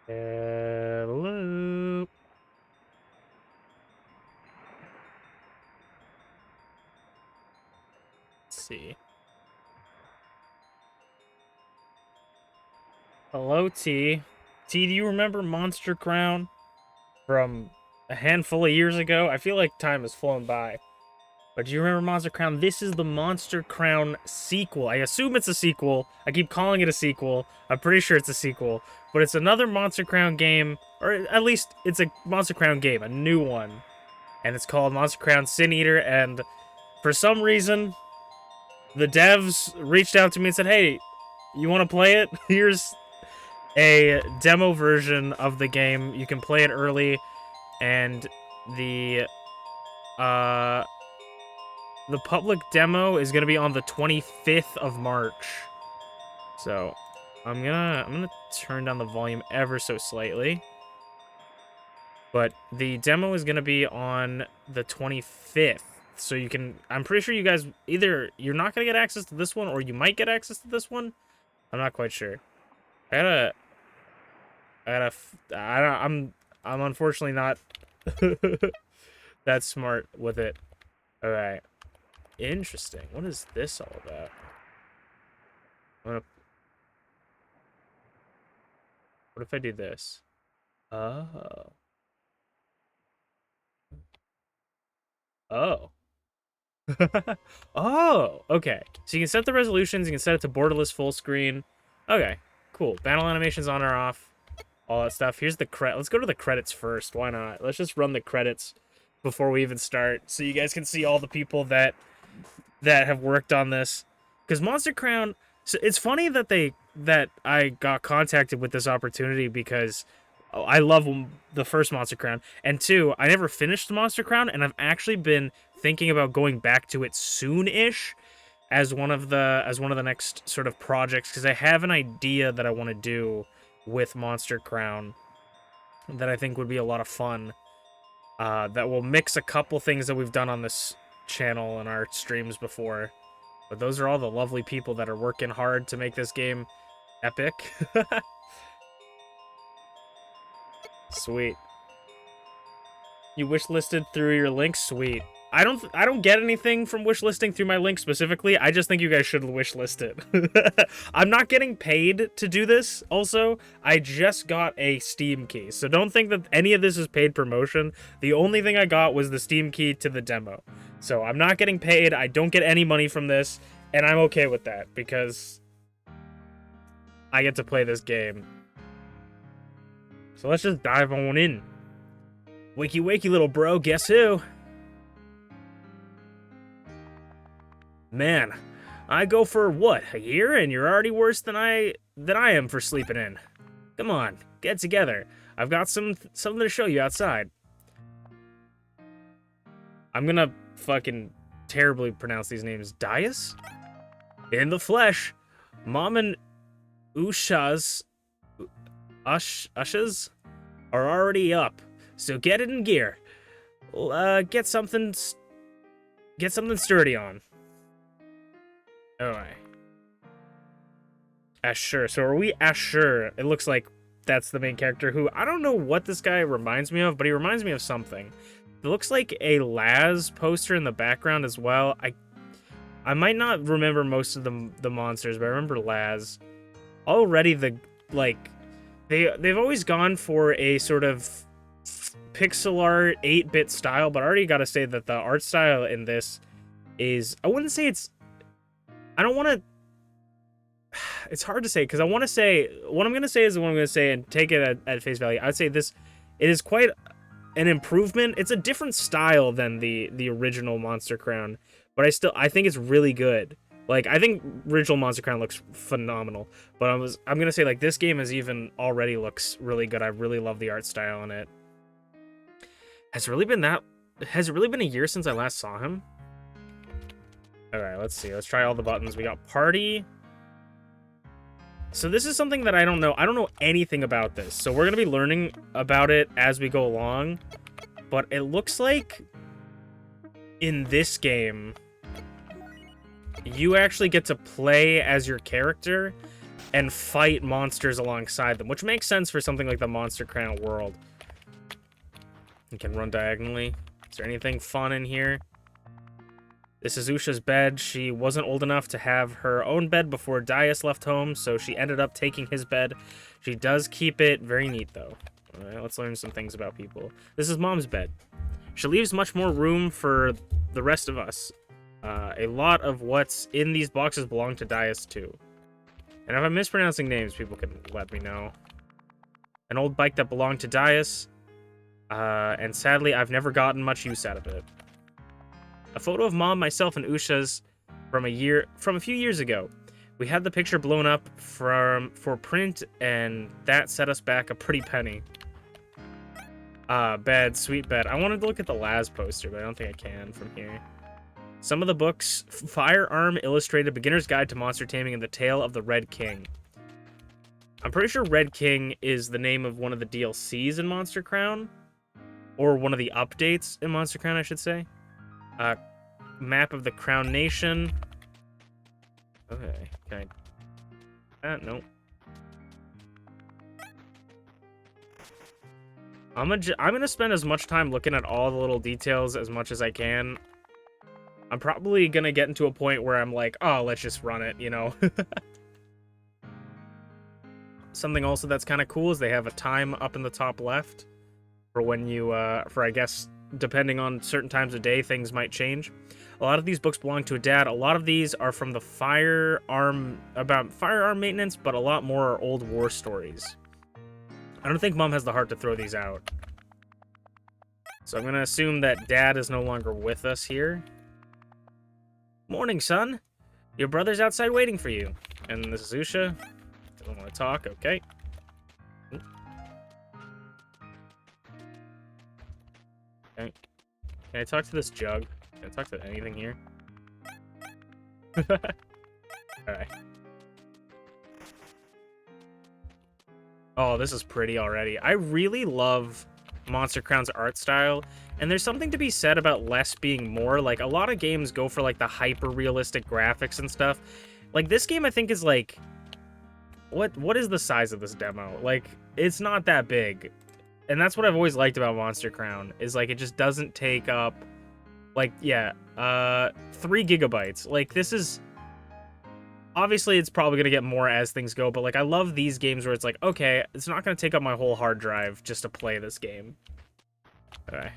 Hello. Let's see. Hello, T. T, do you remember Monster Crown from a handful of years ago? I feel like time has flown by. But do you remember Monster Crown? This is the Monster Crown sequel. I assume it's a sequel. I keep calling it a sequel. I'm pretty sure it's a sequel. But it's another Monster Crown game, or at least it's a Monster Crown game, a new one. And it's called Monster Crown Sin Eater, and for some reason, the devs reached out to me and said, hey, you want to play it? Here's a demo version of the game. You can play it early, and the uh the public demo is gonna be on the 25th of March. So I'm gonna turn down the volume ever so slightly. But the demo is gonna be on the 25th. So you can, I'm pretty sure you guys, either you're not gonna get access to this one or you might get access to this one. I'm not quite sure. I gotta, I'm unfortunately not that smart with it. All right. Interesting. What is this all about? What if I do this? Oh. Oh. Oh, okay. So you can set the resolutions, you can set it to borderless full screen. Okay, cool. Battle animations on or off, all that stuff. Here's the let's go to the credits first. Why not? Let's just run the credits before we even start, so you guys can see all the people that have worked on this. Because Monster Crown, so it's funny that I got contacted with this opportunity because I love the first Monster Crown, and two, I never finished Monster Crown, and I've actually been thinking about going back to it soon-ish as one of the next sort of projects, because I have an idea that I want to do with Monster Crown that I think would be a lot of fun. That will mix a couple things that we've done on this channel and our streams before. But those are all the lovely people that are working hard to make this game epic. Sweet. You wishlisted through your links? Sweet. I don't get anything from wishlisting through my link specifically. I just think you guys should wishlist it. I'm not getting paid to do this. Also, I just got a Steam key. So don't think that any of this is paid promotion. The only thing I got was the Steam key to the demo. So I'm not getting paid. I don't get any money from this, and I'm okay with that because I get to play this game. So let's just dive on in. Wakey wakey, little bro, guess who? Man, I go for what, a year, and you're already worse than I am for sleeping in. Come on, get together. I've got something to show you outside. I'm gonna fucking terribly pronounce these names. Dias? In the flesh, Mom and Ushas are already up, so get it in gear. Get something sturdy on. Alright. Ashur. So are we Ashur? It looks like that's the main character who, I don't know what this guy reminds me of, but he reminds me of something. It looks like a Laz poster in the background as well. I might not remember most of the monsters, but I remember Laz. Already they've always gone for a sort of pixel art 8-bit style, but I already gotta say that the art style in this is, I wouldn't say it's, I don't want to, it's hard to say, because I want to say, what I'm going to say is what I'm going to say and take it at face value. I would say this, it is quite an improvement. It's a different style than the original Monster Crown, but I think it's really good. Like, I think original Monster Crown looks phenomenal, but I'm going to say, like, this game even already looks really good. I really love the art style in it. Has it really been a year since I last saw him? Alright, let's see. Let's try all the buttons. We got party. So this is something that I don't know. I don't know anything about this. So we're going to be learning about it as we go along. But it looks like in this game, you actually get to play as your character. and fight monsters alongside them, which makes sense for something like the Monster Crown world. You can run diagonally. Is there anything fun in here? This is Usha's bed. She wasn't old enough to have her own bed before Daius left home, so she ended up taking his bed. She does keep it very neat, though. All right, let's learn some things about people. This is Mom's bed. She leaves much more room for the rest of us. A lot of what's in these boxes belong to Daius, too. And if I'm mispronouncing names, people can let me know. An old bike that belonged to Daius, and sadly, I've never gotten much use out of it. A photo of Mom, myself, and Usha's from a few years ago. We had the picture blown up for print, and that set us back a pretty penny. Bed, sweet bed. I wanted to look at the Laz poster, but I don't think I can from here. Some of the books: Firearm Illustrated, Beginner's Guide to Monster Taming, and The Tale of the Red King. I'm pretty sure Red King is the name of one of the DLCs in Monster Crown, or one of the updates in Monster Crown, I should say. Map of the Crown Nation. Okay, can I... nope. I'm gonna spend as much time looking at all the little details as much as I can. I'm probably gonna get into a point where I'm like, oh, let's just run it, you know? Something also that's kind of cool is they have a time up in the top left for when you, I guess, depending on certain times of day, things might change. A lot of these books belong to a dad. A lot of these are from the about firearm maintenance, but a lot more are old war stories. I don't think Mom has the heart to throw these out. So I'm going to assume that Dad is no longer with us here. Morning, son. Your brother's outside waiting for you. And this is Usha. Doesn't want to talk. Okay. Okay. Can I talk to this jug? Can I talk to anything here? Alright. Oh, this is pretty already. I really love Monster Crown's art style, and there's something to be said about less being more. Like, a lot of games go for, like, the hyper-realistic graphics and stuff. Like, this game, I think, is, like... What is the size of this demo? Like, it's not that big. And that's what I've always liked about Monster Crown, is, like, it just doesn't take up... Like, yeah, 3 gigabytes. Like, this is... Obviously, it's probably going to get more as things go, but, like, I love these games where it's like, okay, it's not going to take up my whole hard drive just to play this game. Okay.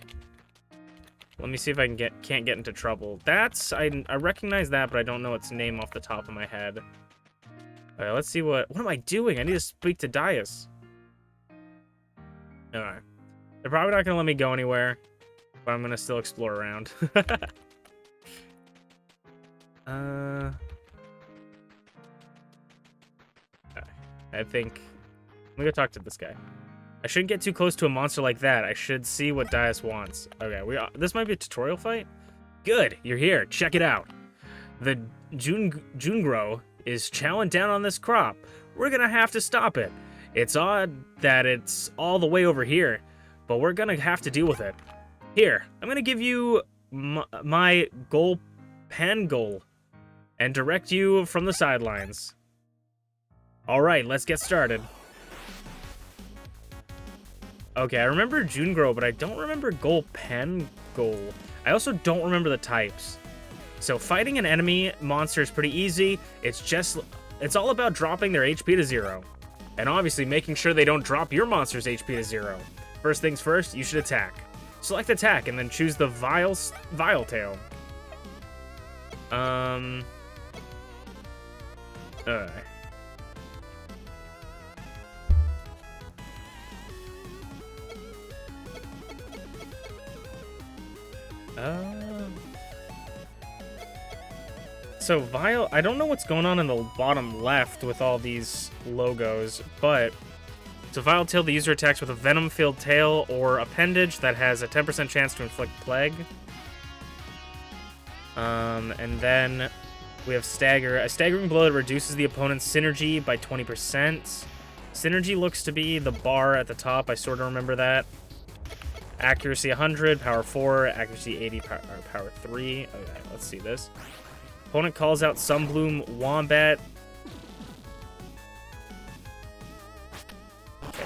Let me see if I can't get into trouble. That's... I recognize that, but I don't know its name off the top of my head. Okay, let's see what am I doing? I need to speak to Daius. Alright. They're probably not going to let me go anywhere, but I'm going to still explore around. I think... Let me go talk to this guy. I shouldn't get too close to a monster like that. I should see what Daius wants. Okay, this might be a tutorial fight? Good, you're here. Check it out. The Jungro is chowing down on this crop. We're gonna have to stop it. It's odd that it's all the way over here, but we're gonna have to deal with it. Here, I'm gonna give you my goal Pangol and direct you from the sidelines. Alright, let's get started. Okay, I remember Jungro, but I don't remember Pangol. I also don't remember the types. So fighting an enemy monster is pretty easy. It's all about dropping their HP to 0. And obviously making sure they don't drop your monster's HP to 0. First things first, you should attack. Select attack and then choose the Vile Tail. So Vile, I don't know what's going on in the bottom left with all these logos, but so Vile Tail, the user attacks with a venom-filled tail or appendage that has a 10% chance to inflict plague. And then we have Stagger, a staggering blow that reduces the opponent's synergy by 20%. Synergy looks to be the bar at the top, I sort of remember that. Accuracy 100, power 4, accuracy 80, power 3. Okay, let's see this. Opponent calls out Sunbloom Wombat.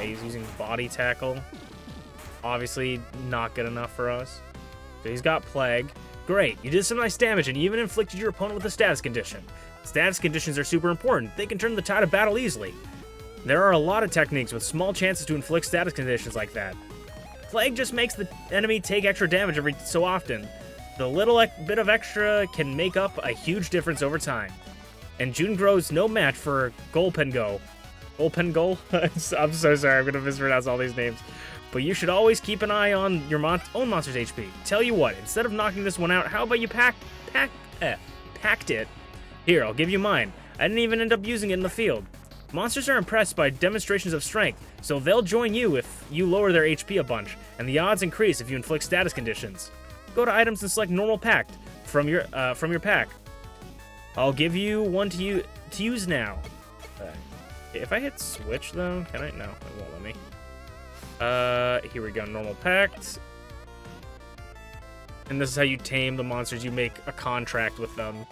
Okay, he's using body tackle. Obviously, not good enough for us. So he's got Plague. Great, you did some nice damage, and you even inflicted your opponent with a status condition. Status conditions are super important. They can turn the tide of battle easily. There are a lot of techniques with small chances to inflict status conditions like that. Plague just makes the enemy take extra damage every so often. The little bit of extra can make up a huge difference over time. And Jungro's no match for Golpengo. Golpengo? I'm so sorry, I'm going to mispronounce all these names. But you should always keep an eye on your own monster's HP. Tell you what, instead of knocking this one out, how about you packed it? Here, I'll give you mine. I didn't even end up using it in the field. Monsters are impressed by demonstrations of strength, so they'll join you if you lower their HP a bunch, and the odds increase if you inflict status conditions. Go to items and select normal packed from your pack. I'll give you one to use now. If I hit switch though, can I? No, it won't let me. Here we go, normal pact. And this is how you tame the monsters. You make a contract with them.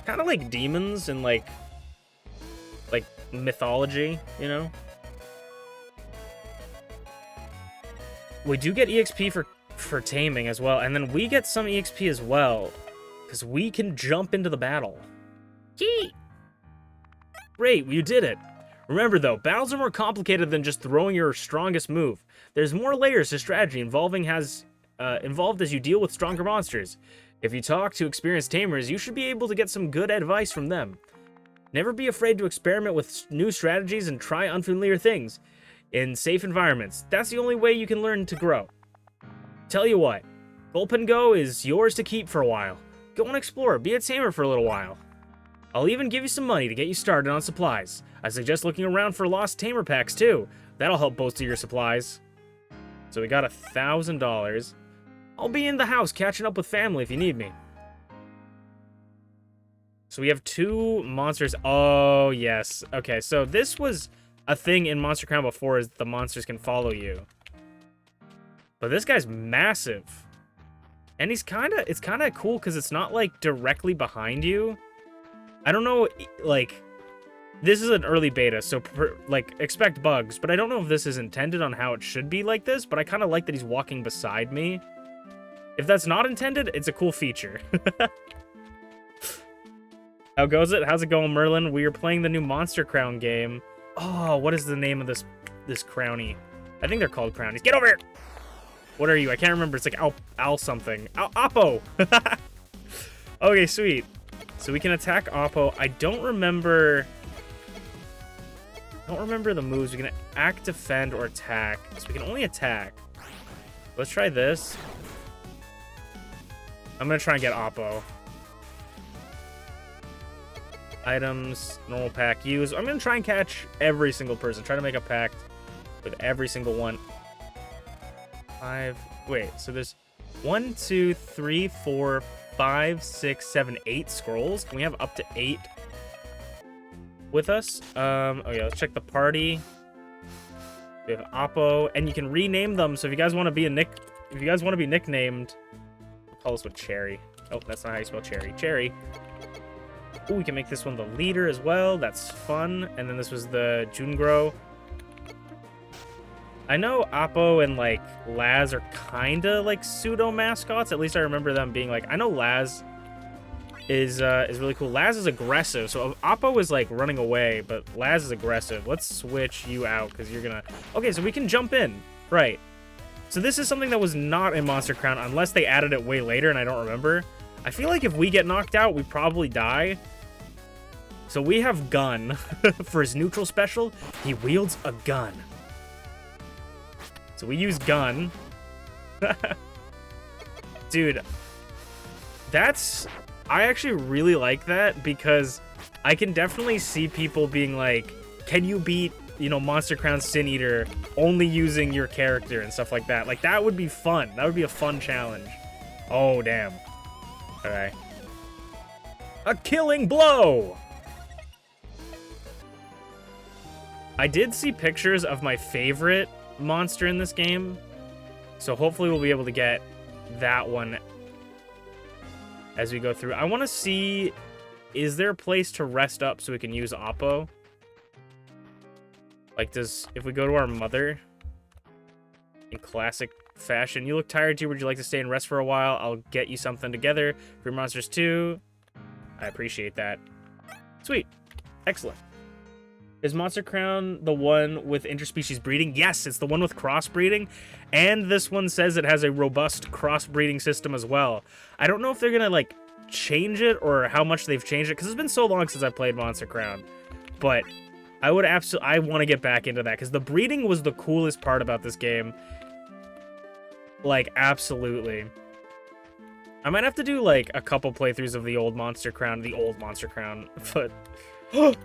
Kind of like demons and like mythology, you know? We do get EXP for taming as well, and then we get some EXP as well, because we can jump into the battle. Yee! Great, you did it. Remember though, battles are more complicated than just throwing your strongest move. There's more layers to strategy involved as you deal with stronger monsters. If you talk to experienced tamers, you should be able to get some good advice from them. Never be afraid to experiment with new strategies and try unfamiliar things in safe environments. That's the only way you can learn to grow. Tell you what, Golpengo is yours to keep for a while. Go and explore, be a tamer for a little while. I'll even give you some money to get you started on supplies. I suggest looking around for lost tamer packs too. That'll help bolster your supplies. So we got $1,000. I'll be in the house catching up with family if you need me. So we have 2 monsters. Oh, yes. Okay, so this was a thing in Monster Crown before, is the monsters can follow you. But this guy's massive. And it's kind of cool because it's not, like, directly behind you. I don't know, like, this is an early beta, so, expect bugs. But I don't know if this is intended on how it should be like this, but I kind of like that he's walking beside me. If that's not intended, it's a cool feature. How goes it? How's it going, Merlin? We are playing the new Monster Crown game. Oh, what is the name of this crownie? I think they're called crownies. Get over here! What are you? I can't remember. It's like Al something. Oppo! Okay, sweet. So we can attack Oppo. I don't remember the moves. We can act, defend, or attack. So we can only attack. Let's try this. I'm gonna try and get Oppo. Items, normal pack, use. I'm gonna try and catch every single person. Try to make a pact with every single one. 5. Wait, so there's 1, 2, 3, 4, 5, 6, 7, 8 scrolls. Can we have up to 8 with us? Okay, let's check the party. We have Oppo, and you can rename them. So if you guys want to be nicknamed, we'll call this one Cherry. Oh, that's not how you spell cherry. Cherry. Oh, we can make this one the leader as well. That's fun. And then this was the Jungro. I know Oppo and, like, Laz are kind of, like, pseudo-mascots. At least I remember them being, like... I know Laz is really cool. Laz is aggressive. So Oppo is, like, running away, but Laz is aggressive. Let's switch you out, because you're gonna... Okay, so we can jump in. Right. So this is something that was not in Monster Crown, unless they added it way later, and I don't remember. I feel like if we get knocked out, we probably die. So we have Gun. For his neutral special, he wields a gun. So we use Gun. Dude, I actually really like that, because I can definitely see people being like, can you beat, you know, Monster Crown Sin Eater only using your character and stuff like that? Like, that would be fun. That would be a fun challenge. Oh, damn. Okay. A killing blow! I did see pictures of my favorite monster in this game, so hopefully we'll be able to get that one as we go through. I want to see, is there a place to rest up so we can use Oppo? Like, if we go to our mother in classic fashion, you look tired too, would you like to stay and rest for a while? I'll get you something together for your monsters too. I appreciate that. Sweet. Excellent. Is Monster Crown the one with interspecies breeding? Yes, it's the one with crossbreeding, and this one says it has a robust crossbreeding system as well. I don't know if they're gonna, like, change it or how much they've changed it, because it's been so long since I played Monster Crown, but I would absolutely, I want to get back into that, because the breeding was the coolest part about this game. Like, absolutely. I might have to do, like, a couple playthroughs of the old Monster Crown, but...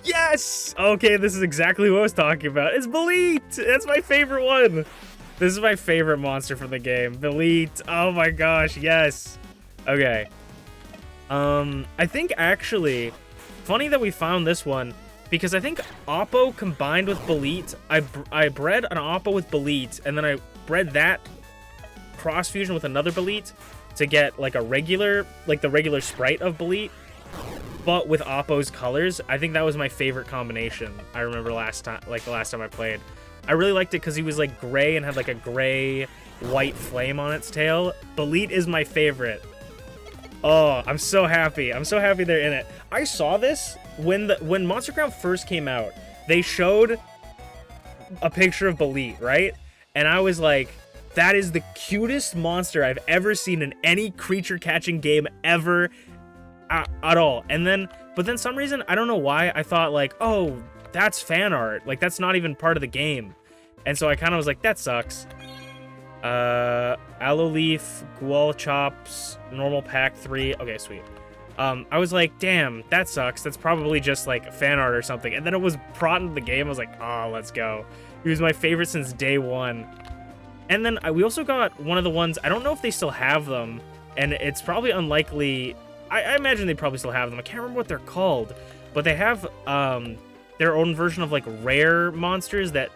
Yes! Okay, this is exactly what I was talking about. It's Bolete! That's my favorite one! This is my favorite monster from the game. Bolete. Oh my gosh, yes. Okay. I think, actually, funny that we found this one, because I think Oppo combined with Bolete, I bred an Oppo with Bolete, and then I bred that cross fusion with another Bolete to get, like, a regular, like, the regular sprite of Bolete, but with Oppo's colors. I think that was my favorite combination. I remember the last time I played. I really liked it because he was like gray and had like a gray white flame on its tail. Bolete is my favorite. Oh, I'm so happy. I'm so happy they're in it. I saw this when Monster Crown first came out. They showed a picture of Bolete, right? And I was like, that is the cutest monster I've ever seen in any creature catching game ever. At all. But then some reason, I don't know why, I thought like, oh, that's fan art. Like, that's not even part of the game. And so I kind of was like, that sucks. Aloe Leaf, Gual Chops, Normal Pack 3. Okay, sweet. I was like, damn, that sucks. That's probably just like fan art or something. And then it was brought into the game. I was like, oh, let's go. He was my favorite since day one. And then we also got one of the ones, I don't know if they still have them, and it's probably unlikely. I imagine they probably still have them. I can't remember what they're called, but they have their own version of like rare monsters that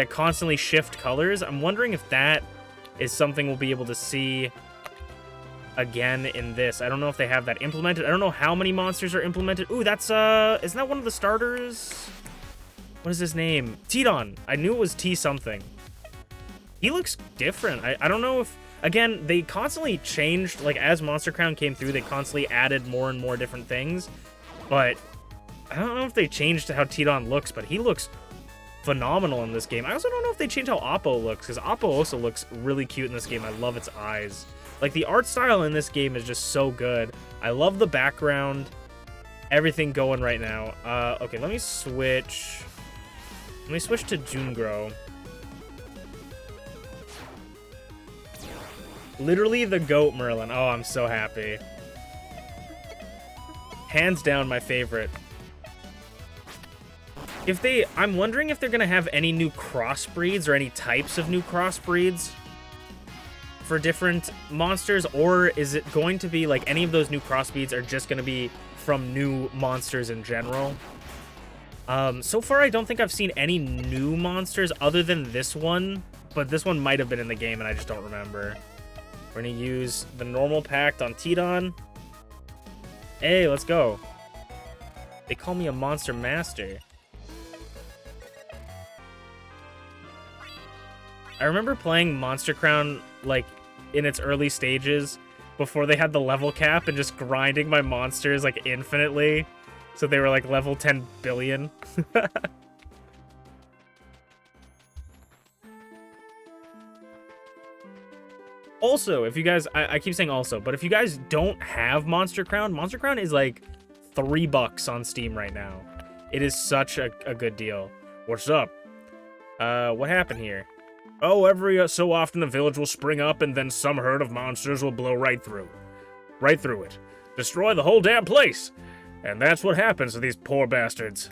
constantly shift colors. I'm wondering if that is something we'll be able to see again in this. I don't know if they have that implemented. I don't know how many monsters are implemented. Ooh, that's isn't that one of the starters? What is his name? Tidon. I knew it was T something. He looks different. I don't know if... Again, they constantly changed, like, as Monster Crown came through, they constantly added more and more different things, but I don't know if they changed how Tidon looks, but he looks phenomenal in this game. I also don't know if they changed how Oppo looks, because Oppo also looks really cute in this game. I love its eyes. Like, the art style in this game is just so good. I love the background, everything going right now. Okay, let me switch to Jungro. Literally the GOAT Merlin. Oh, I'm so happy. Hands down my favorite. I'm wondering if they're gonna have any new crossbreeds or any types of new crossbreeds for different monsters, or is it going to be like any of those new crossbreeds are just gonna be from new monsters in general? So far I don't think I've seen any new monsters other than this one, but this one might have been in the game and I just don't remember. We're gonna use the normal pact on Tidon. Hey, let's go. They call me a monster master. I remember playing Monster Crown, like, in its early stages, before they had the level cap, and just grinding my monsters, like, infinitely. So they were, like, level 10 billion. Also, if you guys, I keep saying also, but if you guys don't have Monster Crown is like $3 on Steam right now. It is such a good deal. What's up? What happened here? Oh, every so often a village will spring up and then some herd of monsters will blow right through it. Destroy the whole damn place. And that's what happens to these poor bastards.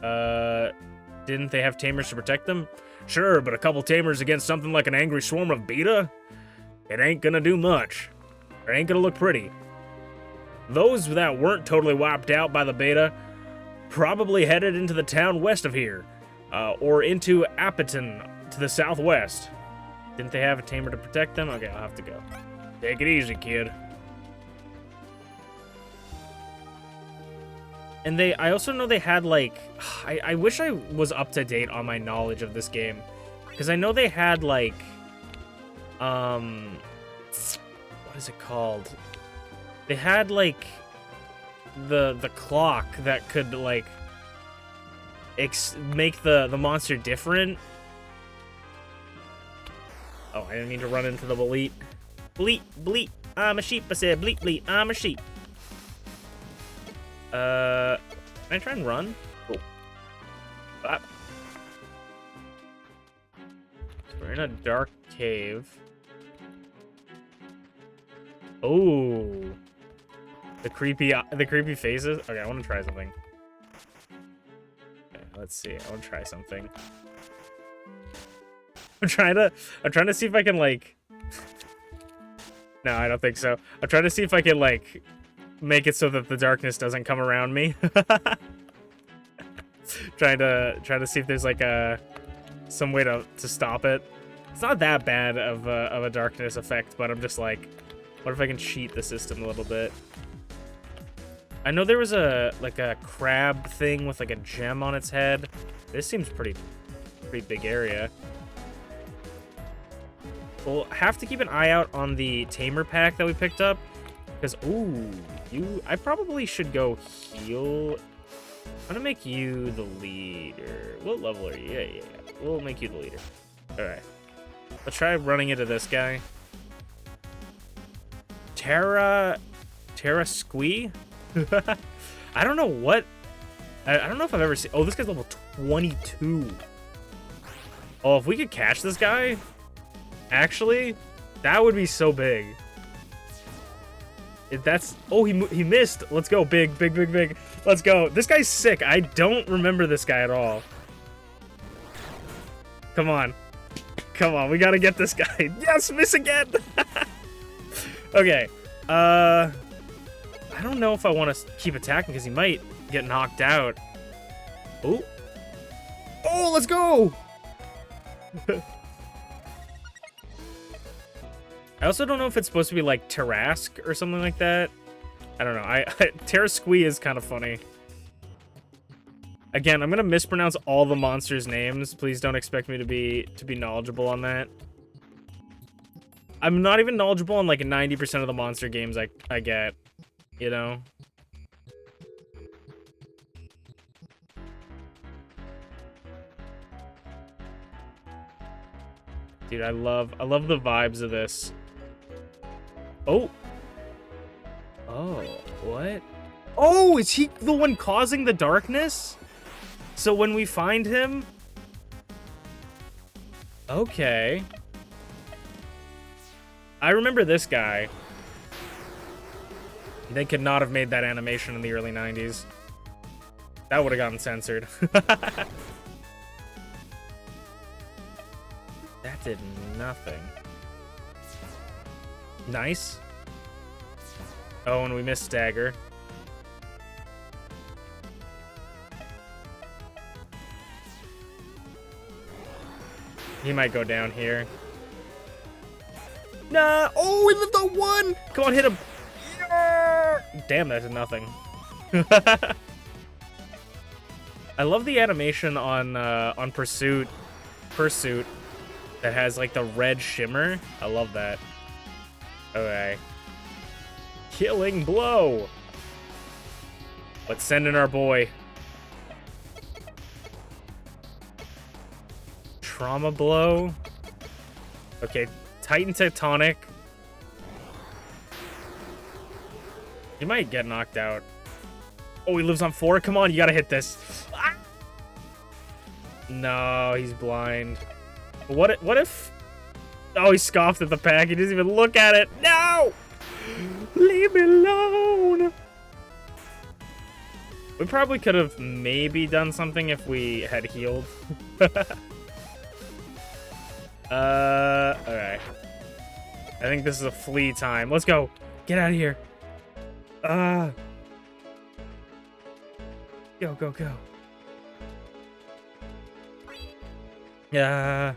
Didn't they have tamers to protect them? Sure, but a couple tamers against something like an angry swarm of beta? It ain't gonna do much. It ain't gonna look pretty. Those that weren't totally wiped out by the beta probably headed into the town west of here, or into Appeton to the southwest. Didn't they have a tamer to protect them? Okay, I'll have to go. Take it easy, kid. And I also know they had, like... I wish I was up to date on my knowledge of this game. Because I know they had, like... What is it called? They had, like... The clock that could, like... make the monster different. Oh, I didn't mean to run into the bleat. Bleat, bleat, I'm a sheep. I said bleat, bleat, I'm a sheep. Can I try and run? Oh. Ah. So we're in a dark cave. Oh. The creepy faces. Okay, I want to try something. Okay, let's see. I want to try something. I'm trying to see if I can, like... No, I don't think so. I'm trying to see if I can, like, make it so that the darkness doesn't come around me. trying to see if there's, like, some way to stop it. It's not that bad of a darkness effect, but I'm just like, what if I can cheat the system a little bit? I know there was a crab thing with, like, a gem on its head. This seems pretty big area. We'll have to keep an eye out on the tamer pack that we picked up. Because, ooh, I probably should go heal. I'm gonna make you the leader. What level are you? Yeah. We'll make you the leader. Alright. Let's try running into this guy. Terra Squee? I don't know what... I don't know if I've ever seen... Oh, this guy's level 22. Oh, if we could catch this guy... Actually, that would be so big. If that's... Oh, he missed. Let's go. Big. Let's go. This guy's sick. I don't remember this guy at all. Come on. We gotta get this guy. Yes, miss again. Okay. I don't know if I want to keep attacking because he might get knocked out. Oh. Oh, let's go. I also don't know if it's supposed to be like Tarrasque or something like that. I don't know. Terra Squee is kind of funny. Again, I'm gonna mispronounce all the monsters' names. Please don't expect me to be knowledgeable on that. I'm not even knowledgeable on like 90% of the monster games I get, you know. Dude, I love the vibes of this. Oh. Oh, what? Oh, is he the one causing the darkness? So when we find him... Okay. I remember this guy. They could not have made that animation in the early 90s. That would have gotten censored. That did nothing. Nice. Oh, and we missed stagger. He might go down here. Nah! Oh, we lived on one! Come on, hit him! Yeah! Damn, that did nothing. I love the animation on Pursuit that has like the red shimmer. I love that. Okay. Killing blow. Let's send in our boy. Trauma blow. Okay, Titan Tectonic. He might get knocked out. Oh, he lives on 4. Come on, you gotta hit this. Ah! No, he's blind. What if... Oh, he scoffed at the pack. He doesn't even look at it. No! Leave me alone. We probably could have maybe done something if we had healed. Alright. I think this is a flee time. Let's go. Get out of here. Go. Yeah.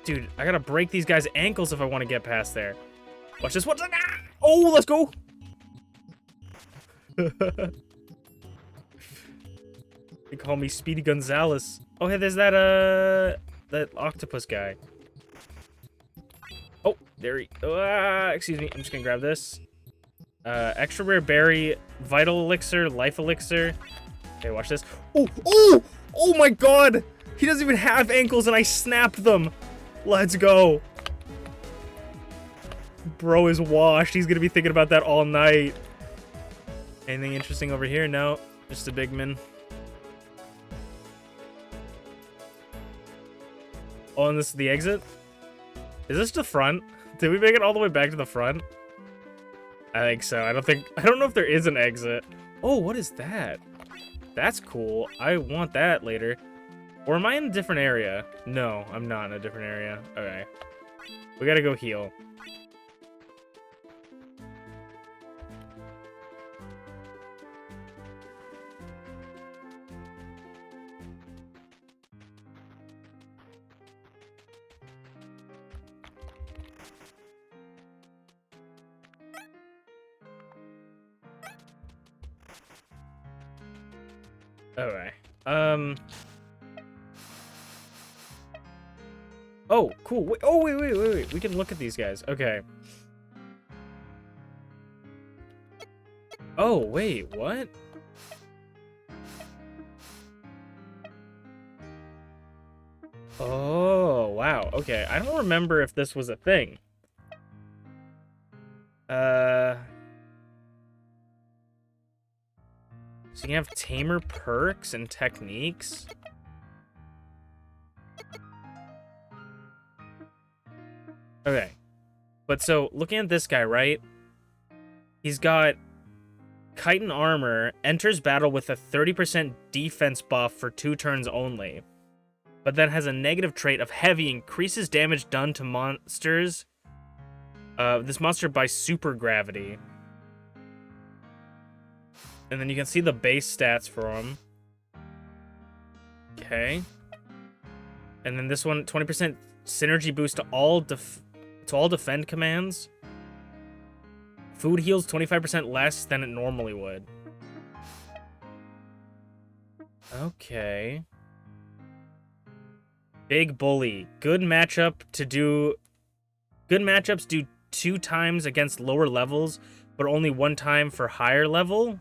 Dude, I gotta break these guys' ankles if I want to get past there. Watch this. What's that? Oh, let's go. They call me Speedy Gonzales. Oh, hey, there's that that octopus guy. Oh, there he. Excuse me. I'm just gonna grab this. Extra rare berry, vital elixir, life elixir. Okay, watch this. Oh, oh, oh my God! He doesn't even have ankles, and I snapped them. Let's go. Bro is washed. He's gonna be thinking about that all night. Anything interesting over here? No, just a big man. Oh, and this is the exit? Is this the front? Did we make it all the way back to the front? I think so. I don't know if there is an exit. Oh, what is that? That's cool. I want that later. Or am I in a different area? No, I'm not in a different area. Okay. We gotta go heal. Okay. Oh, cool. Wait, oh, wait. We can look at these guys. Okay. Oh, wait, what? Oh, wow. Okay, I don't remember if this was a thing. So you can have tamer perks and techniques. Okay. But so, looking at this guy, right? He's got chitin armor, enters battle with a 30% defense buff for 2 turns only. But then has a negative trait of heavy, increases damage done to monsters. This monster by super gravity. And then you can see the base stats for him. Okay. And then this one, 20% synergy boost to all defend commands. Food heals 25% less than it normally would. Okay. Big Bully. Good matchups do 2 times against lower levels, but only 1 time for higher level.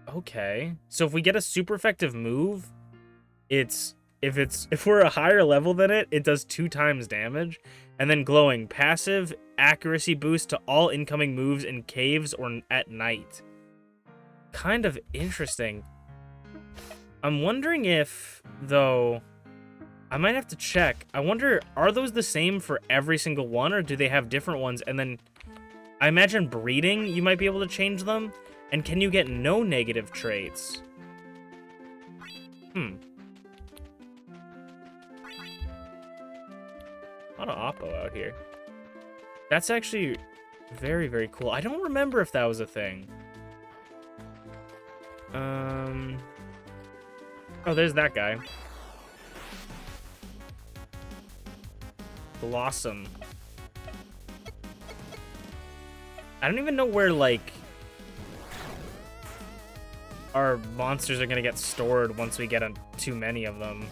Okay. So if we get a super effective move, if we're a higher level than it, it does 2 times damage. And then glowing, passive accuracy boost to all incoming moves in caves or at night. Kind of interesting. I'm wondering if, though, I might have to check. I wonder, are those the same for every single one, or do they have different ones? And then, I imagine breeding, you might be able to change them. And can you get no negative traits? A lot of Oppo out here. That's actually very, very cool. I don't remember if that was a thing. Oh, there's that guy. Blossom. I don't even know where, like, our monsters are gonna get stored once we get too many of them.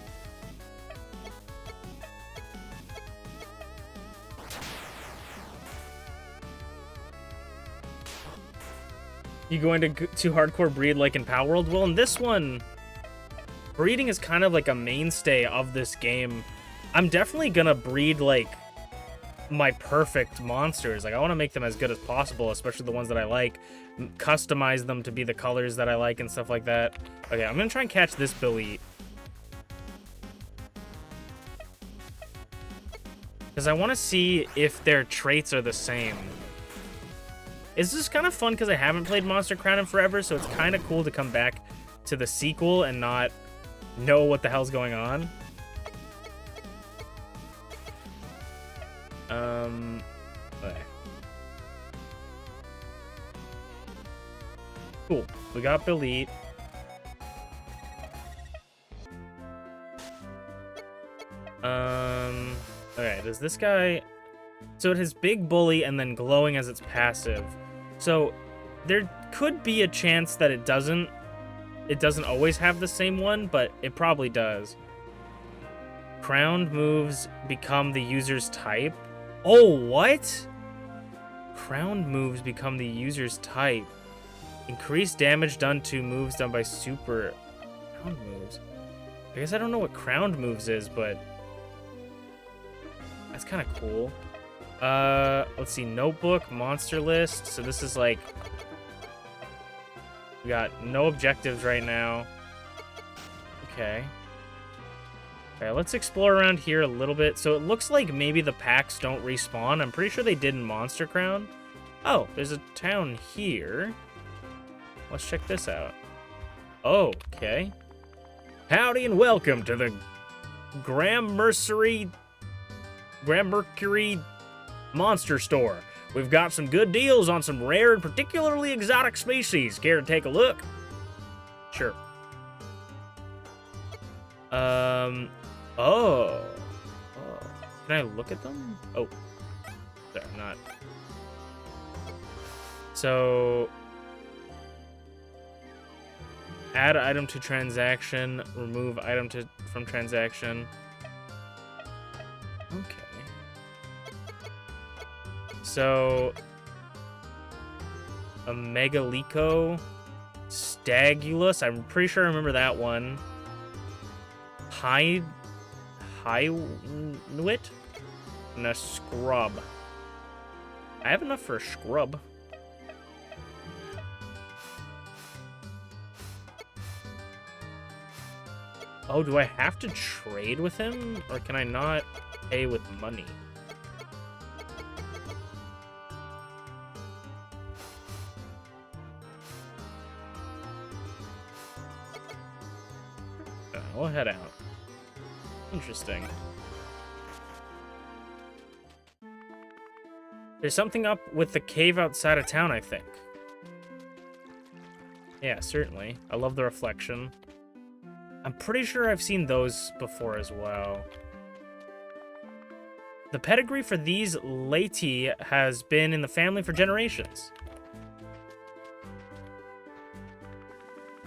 You going to hardcore breed like in Power World? Well, in this one, breeding is kind of like a mainstay of this game. I'm definitely gonna breed like my perfect monsters. Like, I want to make them as good as possible, especially the ones that I like. Customize them to be the colors that I like and stuff like that. Okay, I'm gonna try and catch this Billy. Because I want to see if their traits are the same. It's just kind of fun because I haven't played Monster Crown in forever, so it's kind of cool to come back to the sequel and not know what the hell's going on. Okay. Cool. We got Belite. Okay, does this guy... So it has Big Bully and then glowing as its passive. So there could be a chance that it doesn't always have the same one, but it probably does. Crowned moves become the user's type. Oh, what? Crowned moves become the user's type. Increased damage done to moves done by super crowned moves. I guess I don't know what crowned moves is, but that's kind of cool. Let's see, notebook, monster list. So this is like, we got no objectives right now. Okay. Okay, let's explore around here a little bit. So it looks like maybe the packs don't respawn. I'm pretty sure they did in Monster Crown. Oh, there's a town here. Let's check this out. Oh, okay. Howdy and welcome to the Grand Mercury Monster Store. We've got some good deals on some rare and particularly exotic species. Care to take a look? Sure. Oh. Can I look at them? Oh. There, not. So, add item to transaction, remove item from transaction. Okay. So, a Megalico, Stagulus, I'm pretty sure I remember that one. Hynwit, and a Scrub. I have enough for a Scrub. Oh, do I have to trade with him? Or can I not pay with money? We'll head out. Interesting. There's something up with the cave outside of town, I think. Yeah, certainly. I love the reflection. I'm pretty sure I've seen those before as well. The pedigree for these Lati has been in the family for generations.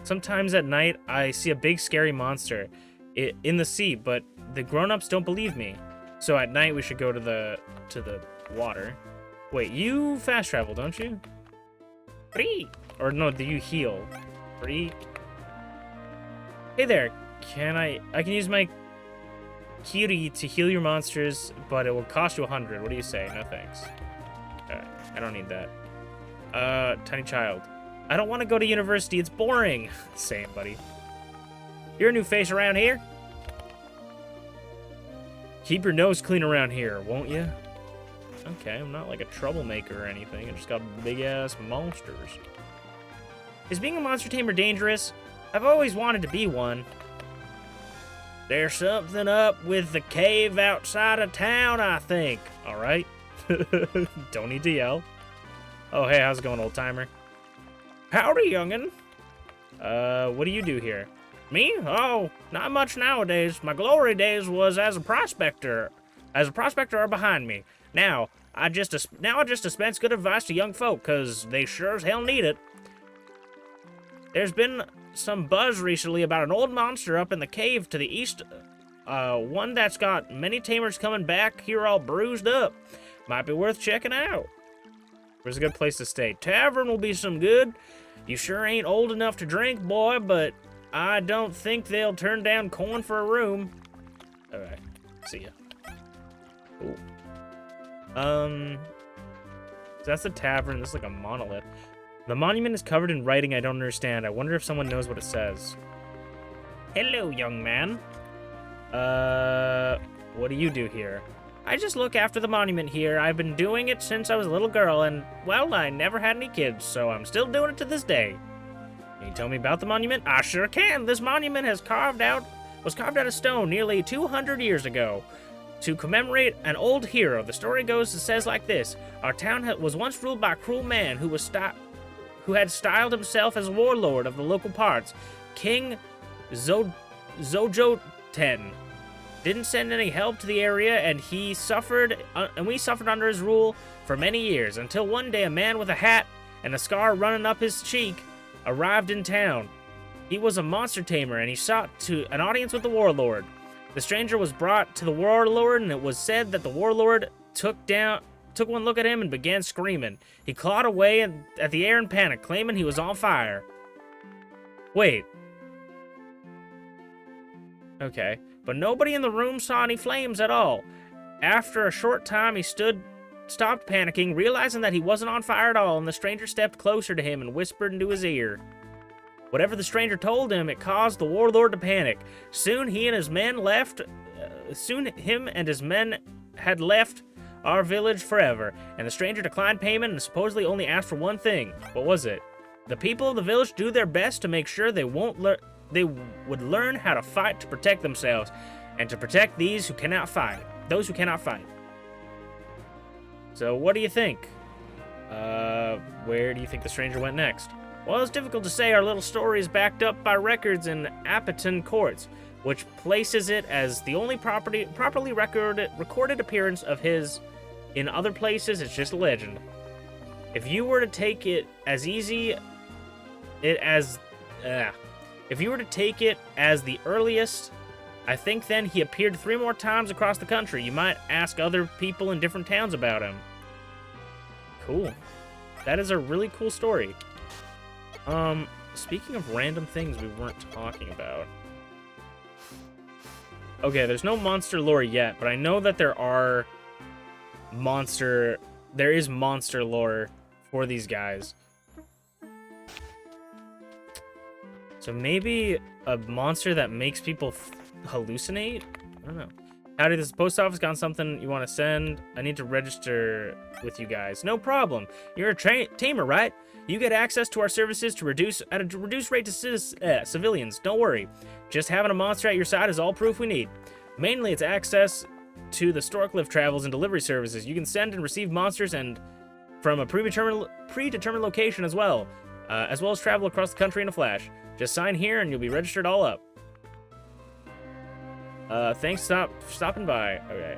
Sometimes at night, I see a big scary monster in the sea, but the grown-ups don't believe me. So at night, we should go to the water. Wait, you fast travel, don't you? Free. Or no, do you heal? Free. Hey there, I can use my Kiri to heal your monsters, but it will cost you 100. What do you say? No thanks. I don't need that. Tiny child. I don't want to go to university, it's boring. Same, buddy. You're a new face around here? Keep your nose clean around here, won't you? Okay, I'm not like a troublemaker or anything. I just got big-ass monsters. Is being a monster tamer dangerous? I've always wanted to be one. There's something up with the cave outside of town, I think. All right. Don't need to yell. Oh, hey, how's it going, old-timer? Howdy, youngin'. What do you do here? Me? Oh, not much nowadays. My glory days was as a prospector. As a prospector are behind me. Now I just dispense good advice to young folk, 'cause they sure as hell need it. There's been some buzz recently about an old monster up in the cave to the east. One that's got many tamers coming back here all bruised up. Might be worth checking out. Where's a good place to stay? Tavern will be some good. You sure ain't old enough to drink, boy, but I don't think they'll turn down coin for a room. Alright, see ya. Cool. So that's the tavern. This is like a monolith. The monument is covered in writing I don't understand. I wonder if someone knows what it says. Hello, young man. What do you do here? I just look after the monument here. I've been doing it since I was a little girl, and, well, I never had any kids, so I'm still doing it to this day. Can you tell me about the monument? I sure can. This monument was carved out of stone nearly 200 years ago to commemorate an old hero. The story goes, it says like this. Our town was once ruled by a cruel man who had styled himself as a warlord of the local parts, King Zojoten. Didn't send any help to the area, and we suffered under his rule for many years, until one day a man with a hat and a scar running up his cheek, arrived in town. He was a monster tamer, and he sought to an audience with the warlord. The stranger was brought to the warlord, and it was said that the warlord took one look at him and began screaming. He clawed away at the air in panic, claiming he was on fire. Wait. Okay. But nobody in the room saw any flames at all. After a short time, he stopped panicking, realizing that he wasn't on fire at all, and the stranger stepped closer to him and whispered into his ear. Whatever the stranger told him, it caused the warlord to panic. Soon him and his men had left our village forever, and the stranger declined payment and supposedly only asked for one thing. What was it? The people of the village do their best to make sure they would learn how to fight to protect themselves, and to protect those who cannot fight. So what do you think? Where do you think the stranger went next? Well, it's difficult to say. Our little story is backed up by records in Appleton courts, which places it as the only properly recorded appearance of his. In other places, it's just a legend. If you were to take it as the earliest, I think then he appeared 3 more times across the country. You might ask other people in different towns about him. Cool. That is a really cool story. Speaking of random things we weren't talking about. Okay, there's no monster lore yet, but I know that there is monster lore for these guys. So maybe a monster that makes people hallucinate? I don't know. Howdy, this is the post office. Got something you want to send? I need to register with you guys. No problem. You're a tamer, right? You get access to our services at a reduced rate to civilians. Don't worry. Just having a monster at your side is all proof we need. Mainly, it's access to the Storklift travels and delivery services. You can send and receive monsters and from a predetermined location as well as travel across the country in a flash. Just sign here and you'll be registered all up. Thanks for stopping by. Okay.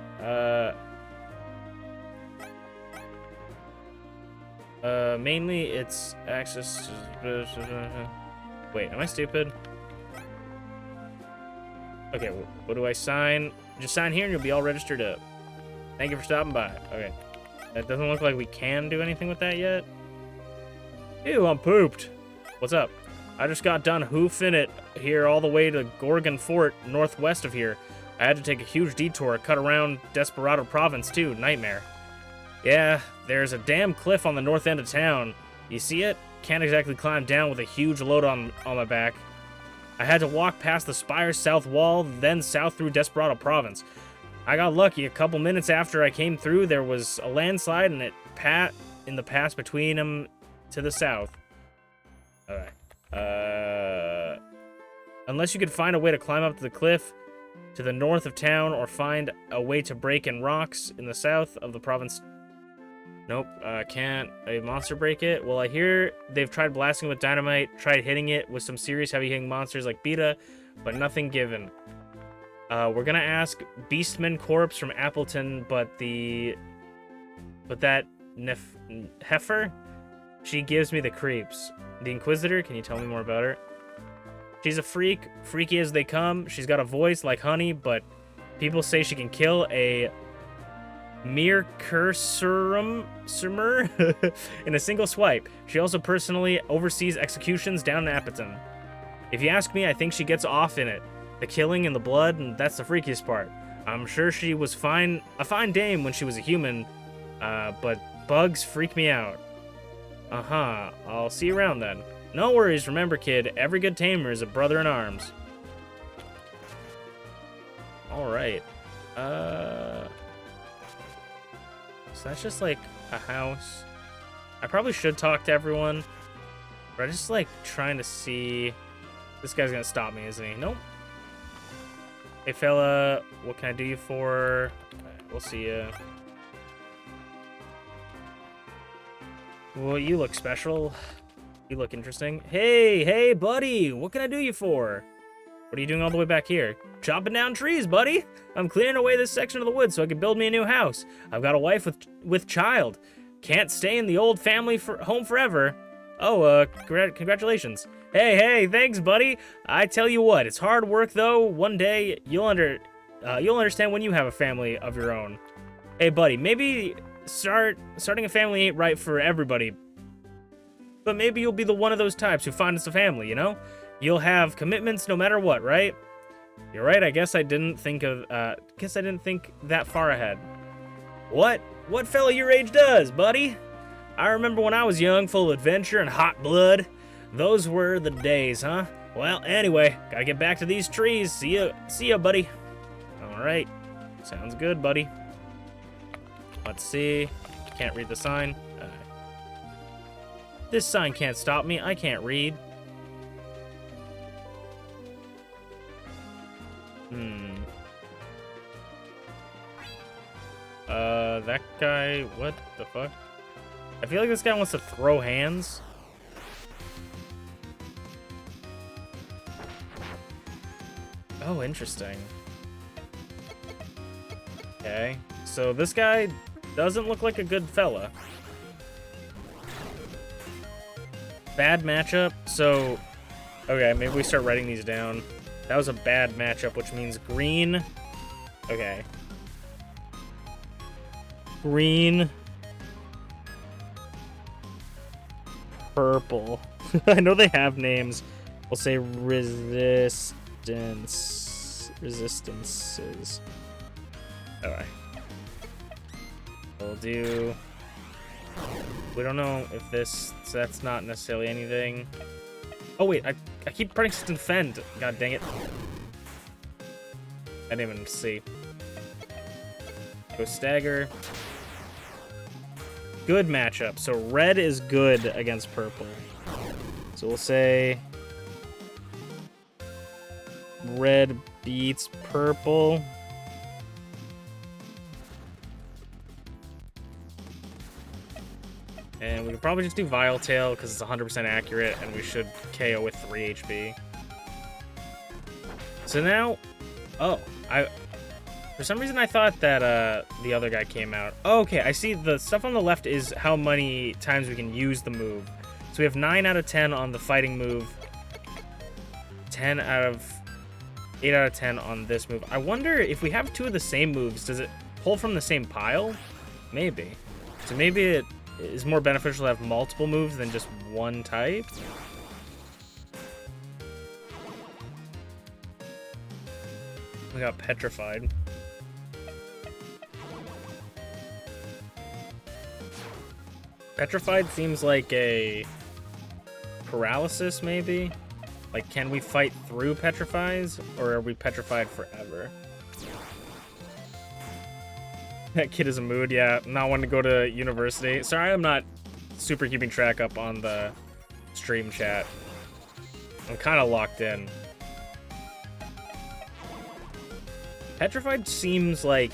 Mainly it's access to... Wait, am I stupid? Okay, what do I sign? Just sign here and you'll be all registered up. Thank you for stopping by. Okay. That doesn't look like we can do anything with that yet. Ew, I'm pooped. What's up? I just got done hoofing it here all the way to Gorgon Fort, northwest of here. I had to take a huge detour, cut around Desperado Province too. Nightmare. Yeah, there's a damn cliff on the north end of town. You see it? Can't exactly climb down with a huge load on my back. I had to walk past the Spire's south wall, then south through Desperado Province. I got lucky. A couple minutes after I came through, there was a landslide and in the pass between them to the south. Alright. Unless you could find a way to climb up to the cliff to the north of town or find a way to break in rocks in the south of the province. Nope, can't a monster break it? Well, I hear they've tried blasting with dynamite, tried hitting it with some serious heavy-hitting monsters like Beta, but nothing given. We're gonna ask Beastman Corpse from Appleton, but that heifer, she gives me the creeps. The Inquisitor, can you tell me more about her? She's a freak, freaky as they come. She's got a voice like honey, but people say she can kill a mere cursurum in a single swipe. She also personally oversees executions down in Appleton. If you ask me, I think she gets off in it. The killing and the blood, and that's the freakiest part. I'm sure she was a fine dame when she was a human, but bugs freak me out. Uh-huh, I'll see you around then. No worries, remember kid, every good tamer is a brother in arms. Alright. So that's just like a house. I probably should talk to everyone, but I just like trying to see... This guy's gonna stop me, isn't he? Nope. Hey fella, what can I do you for? Right, we'll see ya. Well, you look special. You look interesting. Hey, buddy, what can I do you for? What are you doing all the way back here? Chopping down trees, buddy. I'm clearing away this section of the woods so I can build me a new house. I've got a wife with child. Can't stay in the old family home forever. Oh, congratulations. Hey, thanks, buddy. I tell you what, it's hard work though. One day you'll understand when you have a family of your own. Hey, buddy, maybe starting a family ain't right for everybody, but maybe you'll be the one of those types who finds a family. You know, you'll have commitments no matter what, right? You're right. I guess I didn't think that far ahead. What fella your age does, buddy? I remember when I was young, full of adventure and hot blood. Those were the days, huh? Well, anyway, gotta get back to these trees. See ya, buddy. All right, sounds good, buddy. Let's see. Can't read the sign. This sign can't stop me. I can't read. That guy, what the fuck? I feel like this guy wants to throw hands. Oh, interesting. Okay, so this guy doesn't look like a good fella. Bad matchup, so... Okay, maybe we start writing these down. That was a bad matchup, which means green. Okay. Green. Purple. I know they have names. We'll say resistances. Alright. We'll do... We don't know if that's not necessarily anything. Oh wait, I keep pressing defend. God dang it. I didn't even see. Go stagger. Good matchup. So red is good against purple. So we'll say red beats purple. And we could probably just do Vile Tail because it's 100% accurate and we should KO with 3 HP. So now, for some reason I thought that the other guy came out. Oh, okay, I see the stuff on the left is how many times we can use the move. So we have 9 out of 10 on the fighting move. 8 out of 10 on this move. I wonder if we have 2 of the same moves, does it pull from the same pile? Maybe. So maybe it is more beneficial to have multiple moves than just one type. We got petrified. Petrified seems like a paralysis, maybe? Like, can we fight through petrifies, or are we petrified forever? That kid is a mood, yeah. Not wanting to go to university. Sorry, I'm not super keeping track up on the stream chat. I'm kind of locked in. Petrified seems like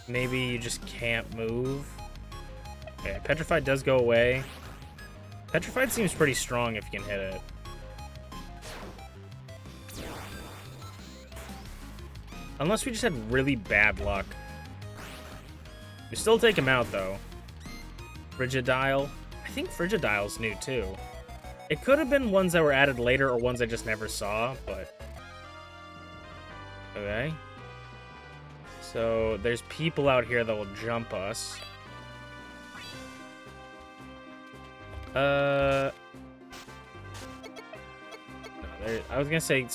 maybe you just can't move. Okay, Petrified does go away. Petrified seems pretty strong if you can hit it. Unless we just had really bad luck. We still take him out, though. Frigidile. I think Frigidile's new, too. It could have been ones that were added later or ones I just never saw, but... Okay. So, there's people out here that will jump us. I was gonna say,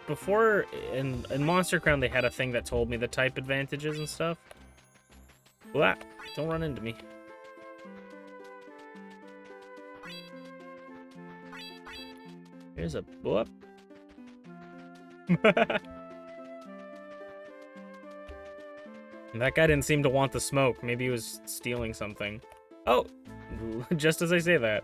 before in Monster Crown they had a thing that told me the type advantages and stuff. Blah, don't run into me. Here's a whoop. That guy didn't seem to want the smoke. Maybe he was stealing something. Oh, just as I say that.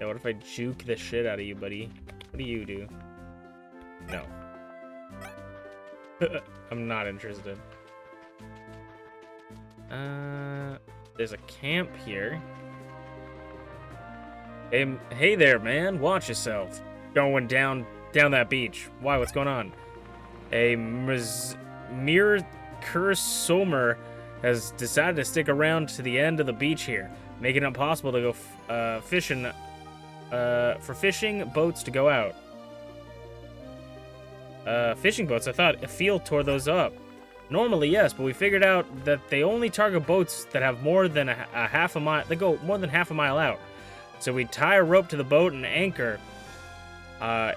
Yeah, what if I juke the shit out of you, buddy? What do you do? No. I'm not interested. There's a camp here. Hey there, man. Watch yourself. Going down that beach. Why? What's going on? A Mir Kursomer has decided to stick around to the end of the beach here, making it possible to go fishing for fishing boats to go out. Fishing boats? I thought a field tore those up. Normally, yes, but we figured out that they only target boats that have more than a half a mile. They go more than half a mile out. So we tie a rope to the boat and anchor. And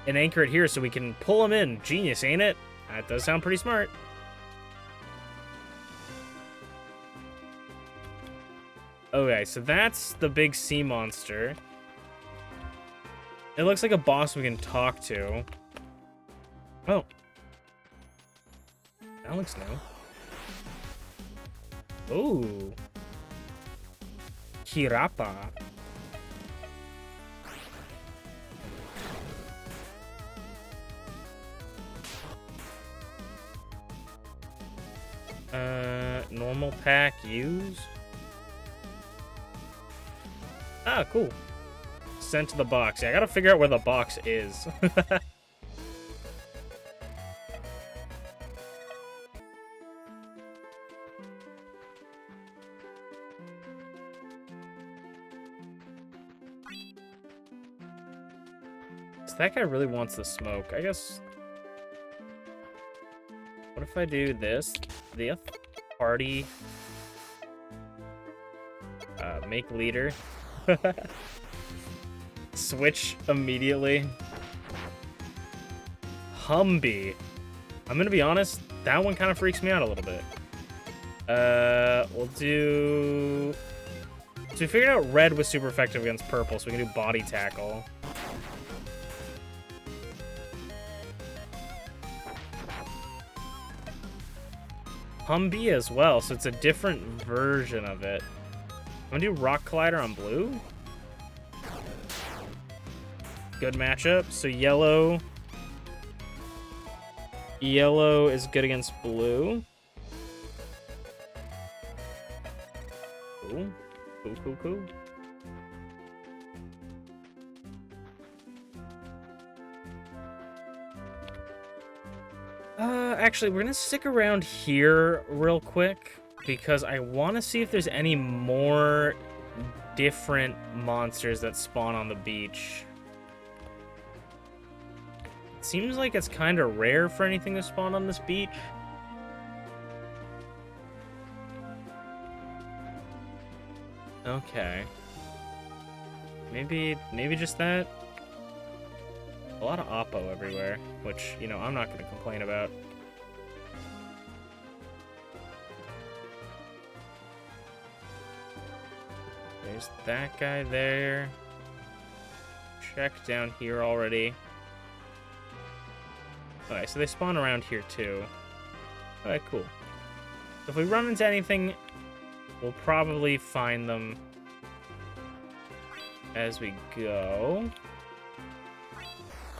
anchor it here so we can pull them in. Genius, ain't it? That does sound pretty smart. Okay, so that's the big sea monster. It looks like a boss we can talk to. Oh. That looks new. Ooh. Kirapa. Normal pack, use. Ah, cool. Sent to the box. Yeah, I gotta figure out where the box is. So that guy really wants the smoke. I guess... What if I do this? The party... make leader. Switch immediately. Humby. I'm gonna be honest, that one kind of freaks me out a little bit. We'll do... So we figured out red was super effective against purple, so we can do body tackle. Humby as well, so it's a different version of it. I'm gonna do Rock Collider on blue. Good matchup. So yellow. Yellow is good against blue. Cool. Cool, cool, cool. Actually, we're gonna stick around here real quick because I want to see if there's any more different monsters that spawn on the beach. It seems like it's kind of rare for anything to spawn on this beach. Okay. Maybe just that. A lot of Oppo everywhere, which, you know, I'm not going to complain about. There's that guy there. Check down here already. Okay, so they spawn around here too. Alright, cool. So if we run into anything, we'll probably find them as we go.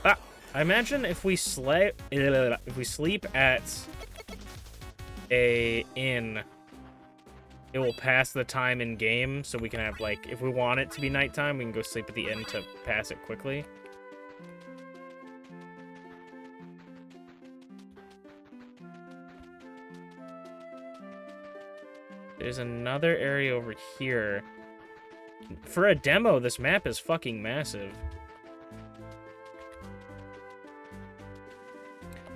Ah! I imagine if we sleep at a inn, it will pass the time in game, so we can have, like, if we want it to be nighttime, we can go sleep at the inn to pass it quickly. There's another area over here. For a demo, this map is fucking massive.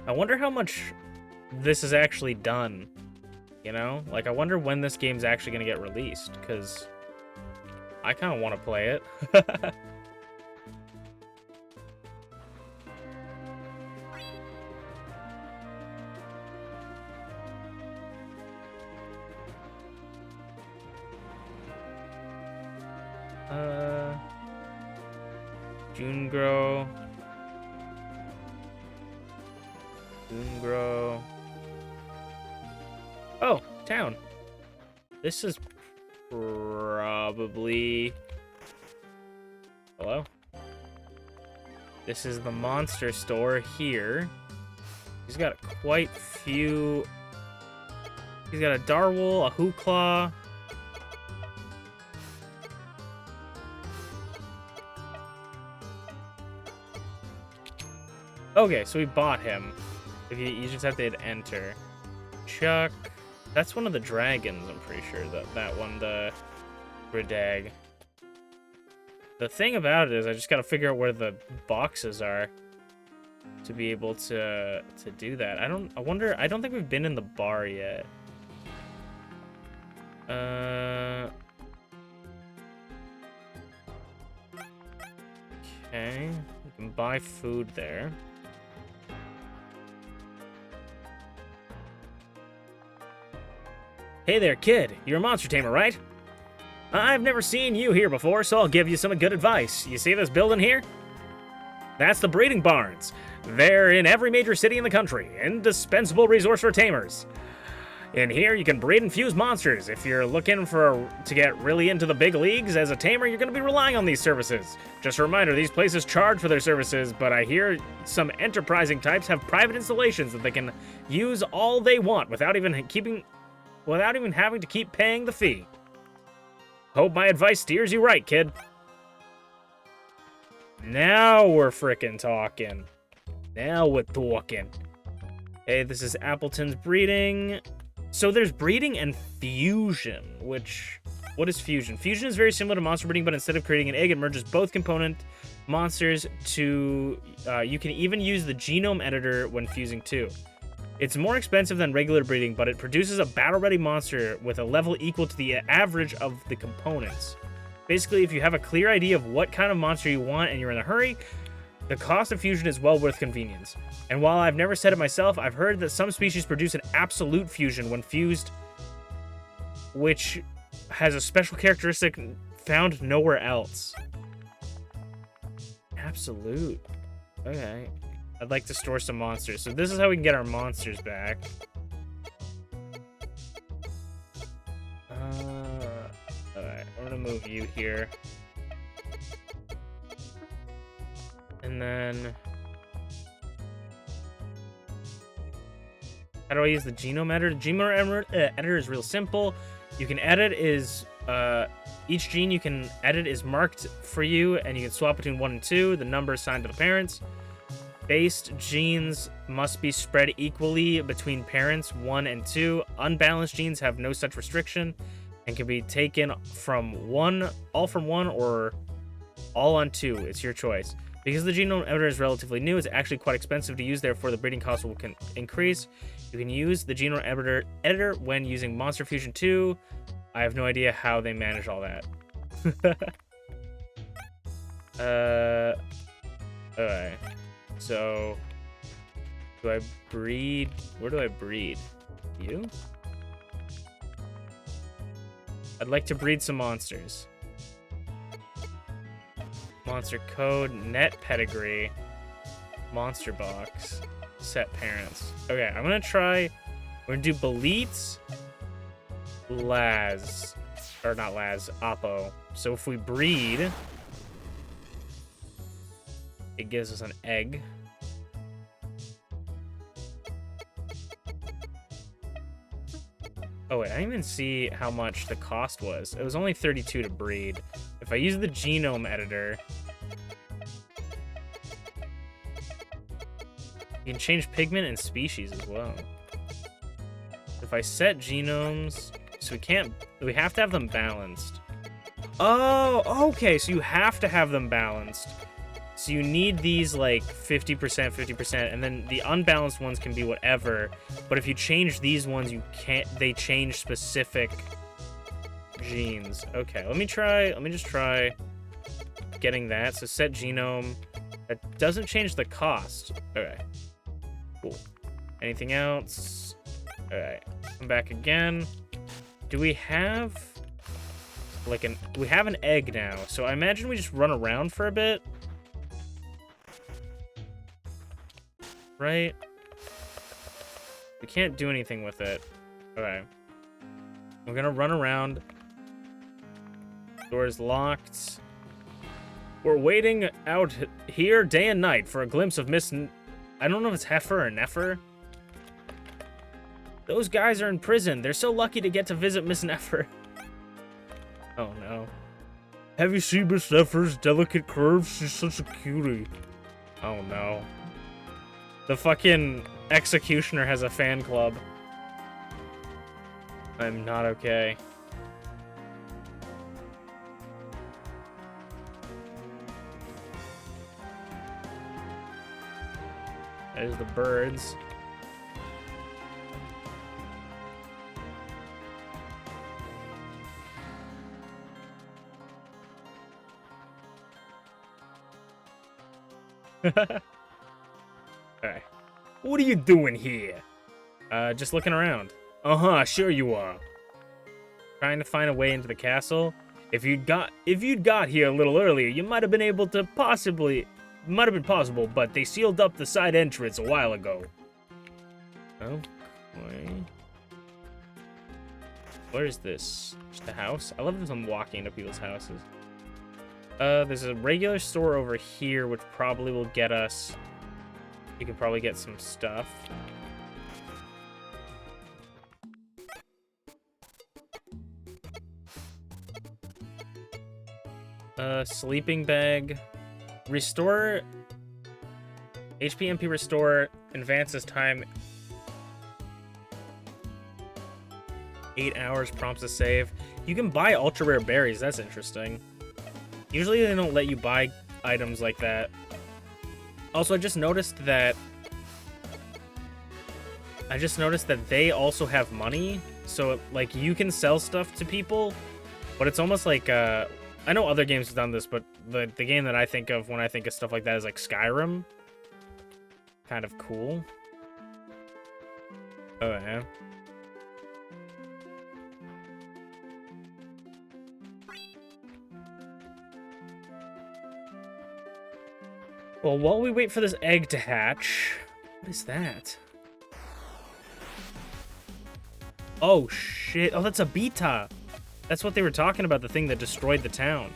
I wonder how much this is actually done. You know? Like, I wonder when this game's actually gonna get released, because I kind of want to play it. Junegro. Junegro. Oh, town. This is probably... Hello? This is the monster store here. He's got quite few... He's got a Darwool, a Hooclaw. Okay, so we bought him. If you just have to hit enter. Chuck. That's one of the dragons, I'm pretty sure. That one, the Redag. The thing about it is I just gotta figure out where the boxes are to be able to do that. I don't think we've been in the bar yet. Okay. We can buy food there. Hey there, kid. You're a monster tamer, right? I've never seen you here before, so I'll give you some good advice. You see this building here? That's the breeding barns. They're in every major city in the country. Indispensable resource for tamers. In here, you can breed and fuse monsters. If you're looking to get really into the big leagues as a tamer, you're going to be relying on these services. Just a reminder, these places charge for their services, but I hear some enterprising types have private installations that they can use all they want without even having to keep paying the fee. Hope my advice steers you right, kid. Now we're frickin' talking. Now we're talking. Hey, this is Appleton's breeding. So there's breeding and fusion, which... What is fusion? Fusion is very similar to monster breeding, but instead of creating an egg, it merges both component monsters to... you can even use the genome editor when fusing too. It's more expensive than regular breeding, but it produces a battle-ready monster with a level equal to the average of the components. Basically, if you have a clear idea of what kind of monster you want and you're in a hurry, the cost of fusion is well worth convenience. And while I've never said it myself, I've heard that some species produce an absolute fusion when fused, which has a special characteristic found nowhere else. Absolute. Okay. I'd like to store some monsters. So this is how we can get our monsters back. Alright, we're gonna move you here. And then... How do I use the genome editor? The genome editor is real simple. You can edit each gene you can edit is marked for you, and you can swap between 1 and 2. The number assigned to the parents. Based genes must be spread equally between parents 1 and 2. Unbalanced genes have no such restriction and can be taken from all from 1 or all on 2. It's your choice. Because the genome editor is relatively new, it's actually quite expensive to use, therefore the breeding cost will increase. You can use the genome editor when using Monster Fusion 2. I have no idea how they manage all that. Alright. So, do I breed? Where do I breed? You? I'd like to breed some monsters. Monster code, net pedigree, monster box, set parents. Okay, I'm gonna try. We're gonna do Beleats, Laz, or not Laz, Oppo. So if we breed, it gives us an egg. Oh wait, I didn't even see how much the cost was. It was only 32 to breed. If I use the genome editor, you can change pigment and species as well. If I set genomes, so we have to have them balanced. Oh, okay, so you have to have them balanced. So you need these like 50%, 50%, and then the unbalanced ones can be whatever. But if you change these ones, they change specific genes. Okay, let me just try getting that. So set genome. That doesn't change the cost. Okay, cool. Anything else? All right, come back again. Do we have we have an egg now. So I imagine we just run around for a bit. Right? We can't do anything with it. Okay. We're gonna run around. Door's locked. We're waiting out here day and night for a glimpse of Miss... I don't know if it's Heifer or Nefer. Those guys are in prison. They're so lucky to get to visit Miss Nefer. Oh no. Have you seen Miss Nefer's delicate curves? She's such a cutie. Oh no. The fucking Executioner has a fan club. I'm not okay. There's the birds. Okay. What are you doing here? Just looking around. Uh-huh, sure you are. Trying to find a way into the castle. If you'd got here a little earlier, you might have been able to might have been possible, but they sealed up the side entrance a while ago. Okay. Where is this? Just a house? I love this I'm walking into people's houses. There's a regular store over here, which probably will get us... You can probably get some stuff. Sleeping bag. Restore... HP MP restore advances time 8 hours, prompts a save. You can buy ultra rare berries. That's interesting. Usually they don't let you buy items like that. Also, I just noticed that they also have money. So, like, you can sell stuff to people, but it's almost like, I know other games have done this, but the game that I think of when I think of stuff like that is like Skyrim. Kind of cool. Oh, yeah. Well, while we wait for this egg to hatch... What is that? Oh, shit. Oh, that's a beta. That's what they were talking about, the thing that destroyed the town.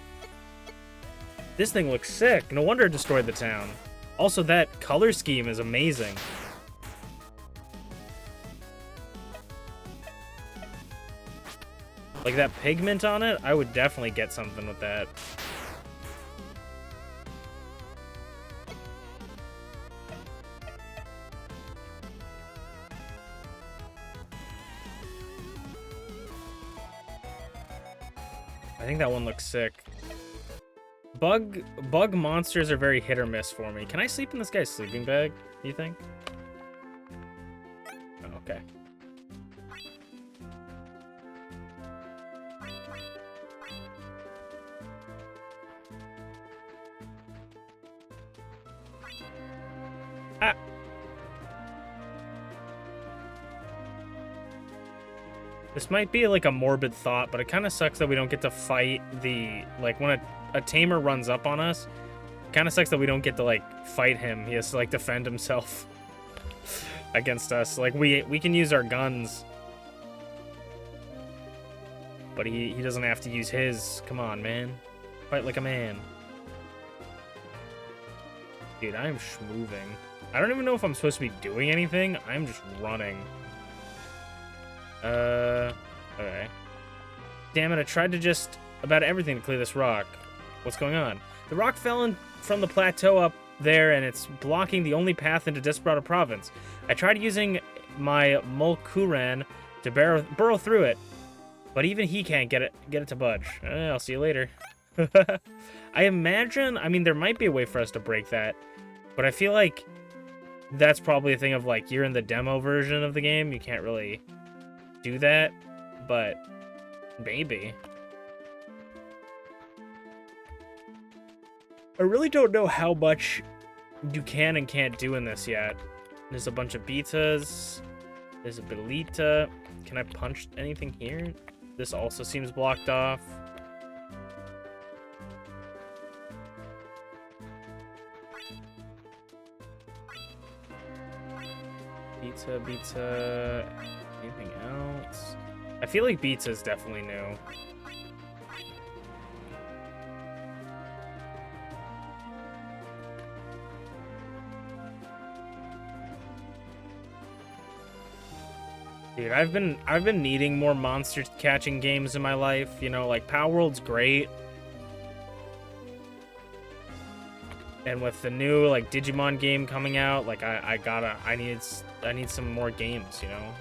This thing looks sick. No wonder it destroyed the town. Also, that color scheme is amazing. Like, that pigment on it, I would definitely get something with that. I think that one looks sick. Bug monsters are very hit or miss for me. Can I sleep in this guy's sleeping bag, you think? Oh, okay. Ah. This might be like a morbid thought, but it kind of sucks that we don't get to fight the, like, when a tamer runs up on us, it kind of sucks that we don't get to, like, fight him. He has to, like, defend himself against us. Like, we can use our guns, but he doesn't have to use his. Come on, man. Fight like a man. Dude, I'm schmoving. I don't even know if I'm supposed to be doing anything. I'm just running. Okay. Damn it, I tried to just about everything to clear this rock. What's going on? The rock fell in from the plateau up there, and it's blocking the only path into Desperado Province. I tried using my Mulkuran to burrow through it, but even he can't get it to budge. I'll see you later. I imagine, I mean, there might be a way for us to break that, but I feel like that's probably a thing of, like, you're in the demo version of the game, you can't really do that, but maybe. I really don't know how much you can and can't do in this yet. There's a bunch of betas. There's a Belita. Can I punch anything here? This also seems blocked off. Beta. Anything else? I feel like Beta is definitely new. Dude, I've been needing more monster catching games in my life. You know, like Power World's great. And with the new like Digimon game coming out, like I need some more games, you know.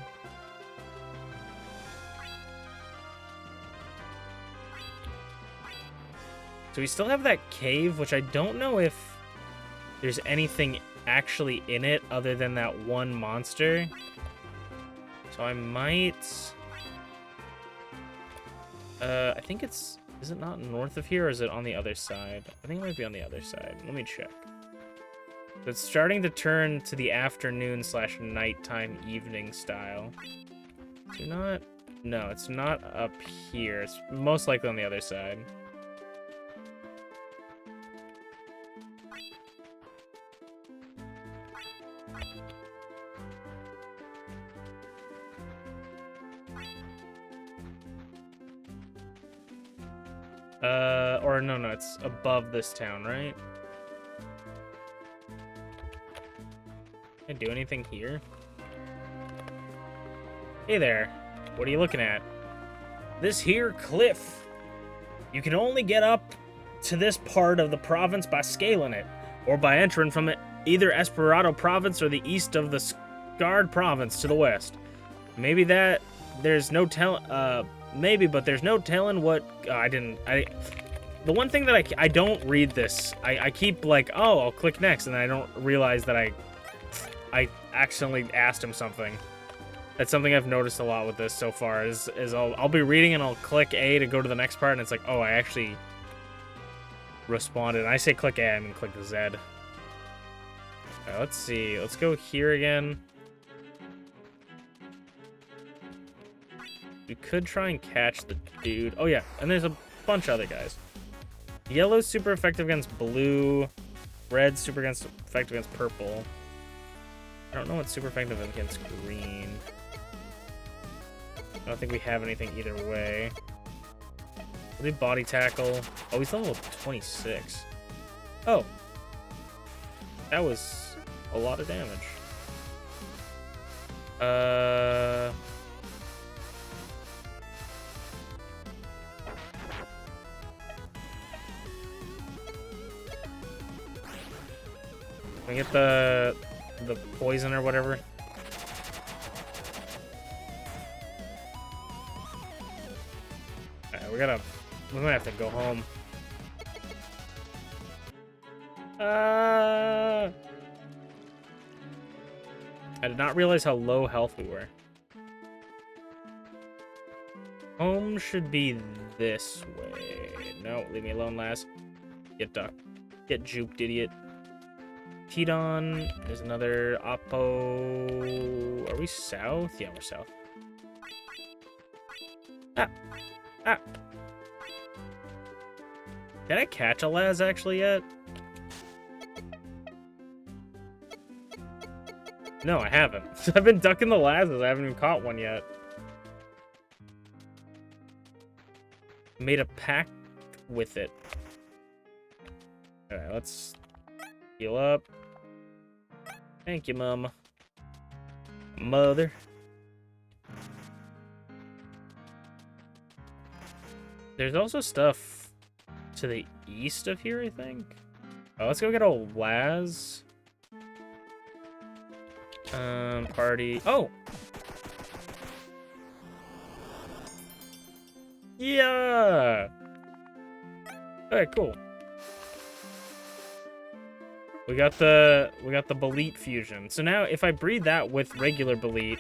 So we still have that cave, which I don't know if there's anything actually in it other than that one monster. So I might... I think it's... Is it not north of here, or is it on the other side? I think it might be on the other side. Let me check. So it's starting to turn to the afternoon / nighttime evening style. Do not... No, it's not up here. It's most likely on the other side. Or no, it's above this town, right? Can I do anything here? Hey there, what are you looking at? This here cliff. You can only get up to this part of the province by scaling it, or by entering from either Esperado province or the east of the Scarred province to the west. Maybe there's no maybe, but there's no telling what... The one thing that I don't read this. I keep like, oh, I'll click next, and I don't realize that I accidentally asked him something. That's something I've noticed a lot with this so far, is I'll be reading and I'll click A to go to the next part, and it's like, oh, I actually responded. And I say click A, I mean click Z. Alright, let's see. Let's go here again. We could try and catch the dude. Oh, yeah. And there's a bunch of other guys. Yellow's super effective against blue. Red's super effective against purple. I don't know what's super effective against green. I don't think we have anything either way. We'll do body tackle. Oh, he's level 26. Oh. That was a lot of damage. Can we get the poison or whatever? Alright, we might have to go home. I did not realize how low health we were. Home should be this way. No, leave me alone, lass. Get ducked. Get juked, idiot. Tidon. There's another Oppo. Are we south? Yeah, we're south. Ah. Did I catch a Laz actually yet? No, I haven't. I've been ducking the Lazes. I haven't even caught one yet. Made a pact with it. Alright, let's heal up. Thank you, Mama. Mother. There's also stuff to the east of here, I think. Oh, let's go get a Laz. Party. Oh! Yeah! Alright, cool. We got the Bolete fusion. So now if I breed that with regular Bolete,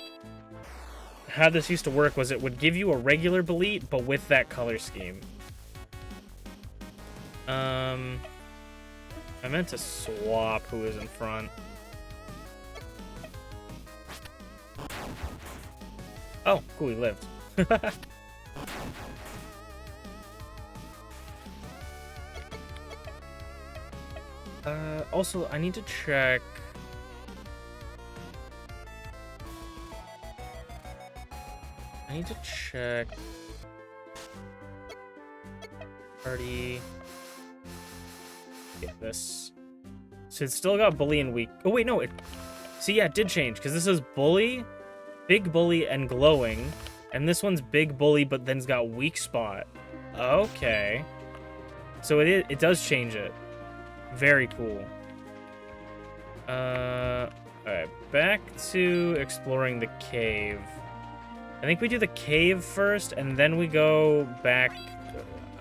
how this used to work was it would give you a regular Bolete, but with that color scheme. I meant to swap who is in front. Oh, cool, he lived. Also, I need to check... Party... Get this. So it's still got Bully and Weak. Oh, wait, no, it... See, yeah, it did change, because this is Bully, Big Bully, and Glowing. And this one's Big Bully, but then's got Weak Spot. Okay. So it does change it. Very cool. Alright, back to exploring the cave. I think we do the cave first, and then we go back...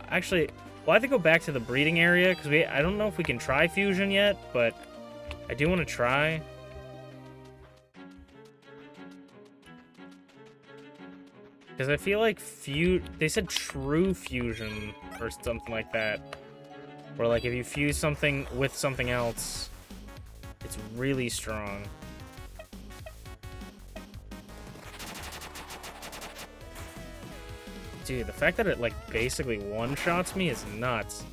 Actually, we'll have to go back to the breeding area, because I don't know if we can try fusion yet, but I do want to try. Because I feel like they said true fusion, or something like that. Where, like, if you fuse something with something else, it's really strong. Dude, the fact that it, like, basically one-shots me is nuts.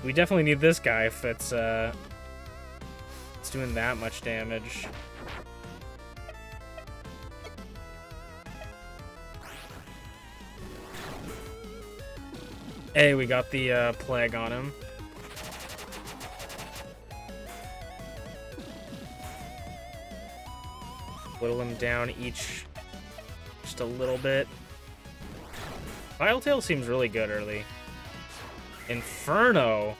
We definitely need this guy if it's doing that much damage. Hey, we got the plague on him. Whittle him down just a little bit. Viletail seems really good early. Inferno.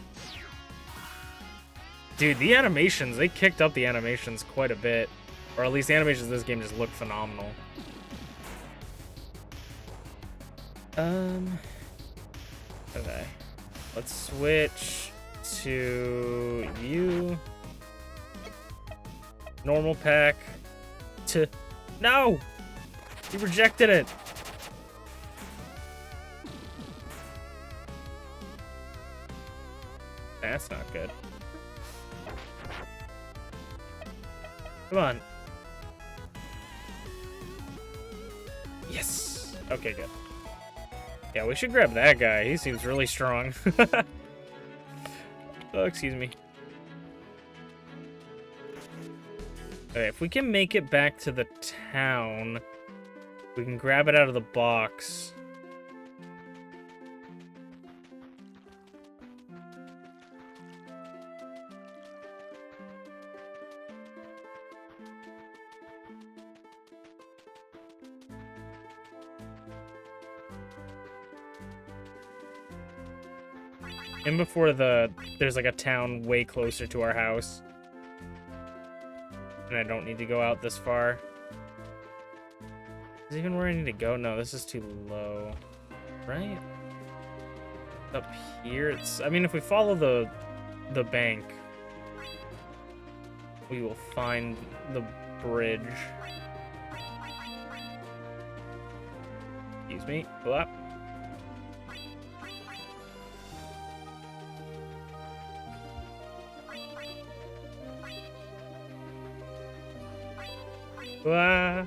Dude, the animations, they kicked up the animations quite a bit. Or at least the animations of this game just look phenomenal. Okay. Let's switch to you. Normal pack. No! You rejected it! That's not good. Come on. Yes! Okay, good. Yeah, we should grab that guy. He seems really strong. Oh, excuse me. Okay, if we can make it back to the town, we can grab it out of the box. And before there's like a town way closer to our house. And I don't need to go out this far. Is even where I need to go? No, this is too low. Right? Up here? I mean, if we follow the bank, we will find the bridge. Excuse me. Blah. Blah.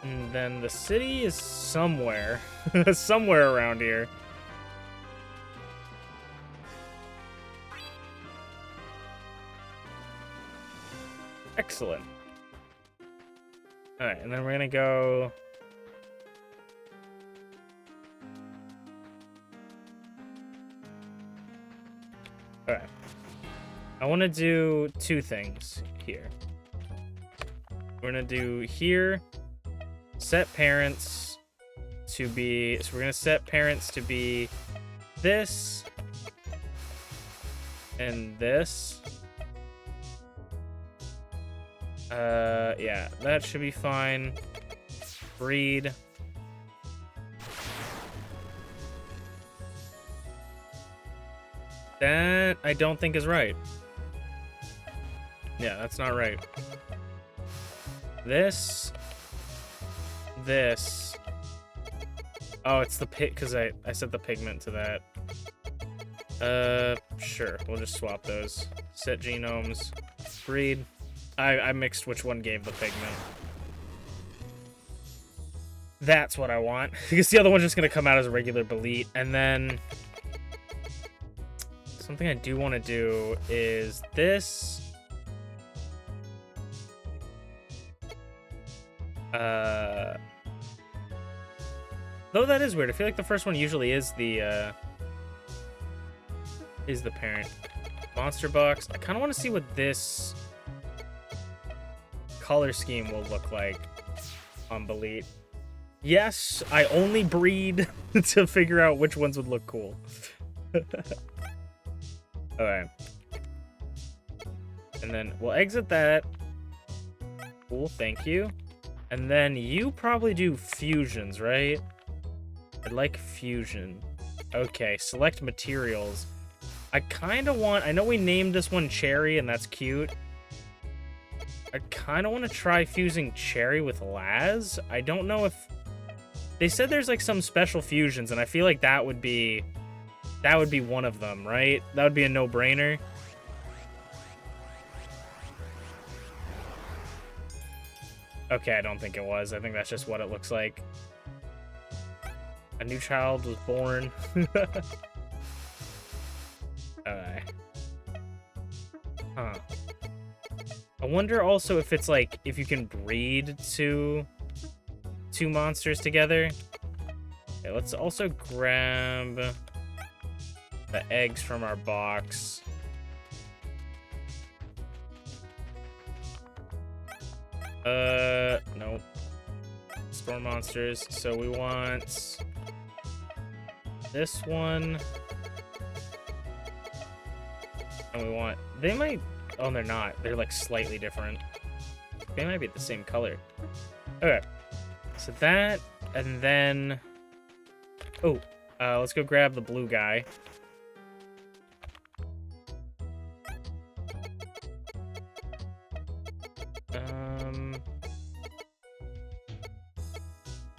And then the city is somewhere. Somewhere around here. Excellent. Alright, and then we're gonna go... Alright. I want to do two things here. We're going to do here, set parents to be... So we're going to set parents to be this and this. Yeah, that should be fine. Breed. That I don't think is right. Yeah, that's not right. This. Oh, it's the pig, because I set the pigment to that. Sure, we'll just swap those. Set genomes. Breed. I mixed which one gave the pigment. That's what I want. Because the other one's just going to come out as a regular Bolete. And then... something I do want to do is this. Though that is weird. I feel like the first one usually is the parent. Monster box. I kind of want to see what this color scheme will look like on Bolete. Yes, I only breed to figure out which ones would look cool. Alright. And then we'll exit that. Cool, thank you. And then you probably do fusions, right? I'd like fusion. Okay, select materials. I kind of want... I know we named this one Cherry, and that's cute. I kind of want to try fusing Cherry with Laz. I don't know if... They said there's, like, some special fusions, and I feel like that would be... That would be one of them, right? That would be a no-brainer. Okay, I don't think it was. I think that's just what it looks like. A new child was born. Alright. Huh. I wonder also if it's like, if you can breed two monsters together. Okay, let's also grab the eggs from our box. Nope. Store monsters. So we want this one. And we want... They might... Oh, they're not. They're, like, slightly different. They might be the same color. Okay. So that, and then... Oh, let's go grab the blue guy.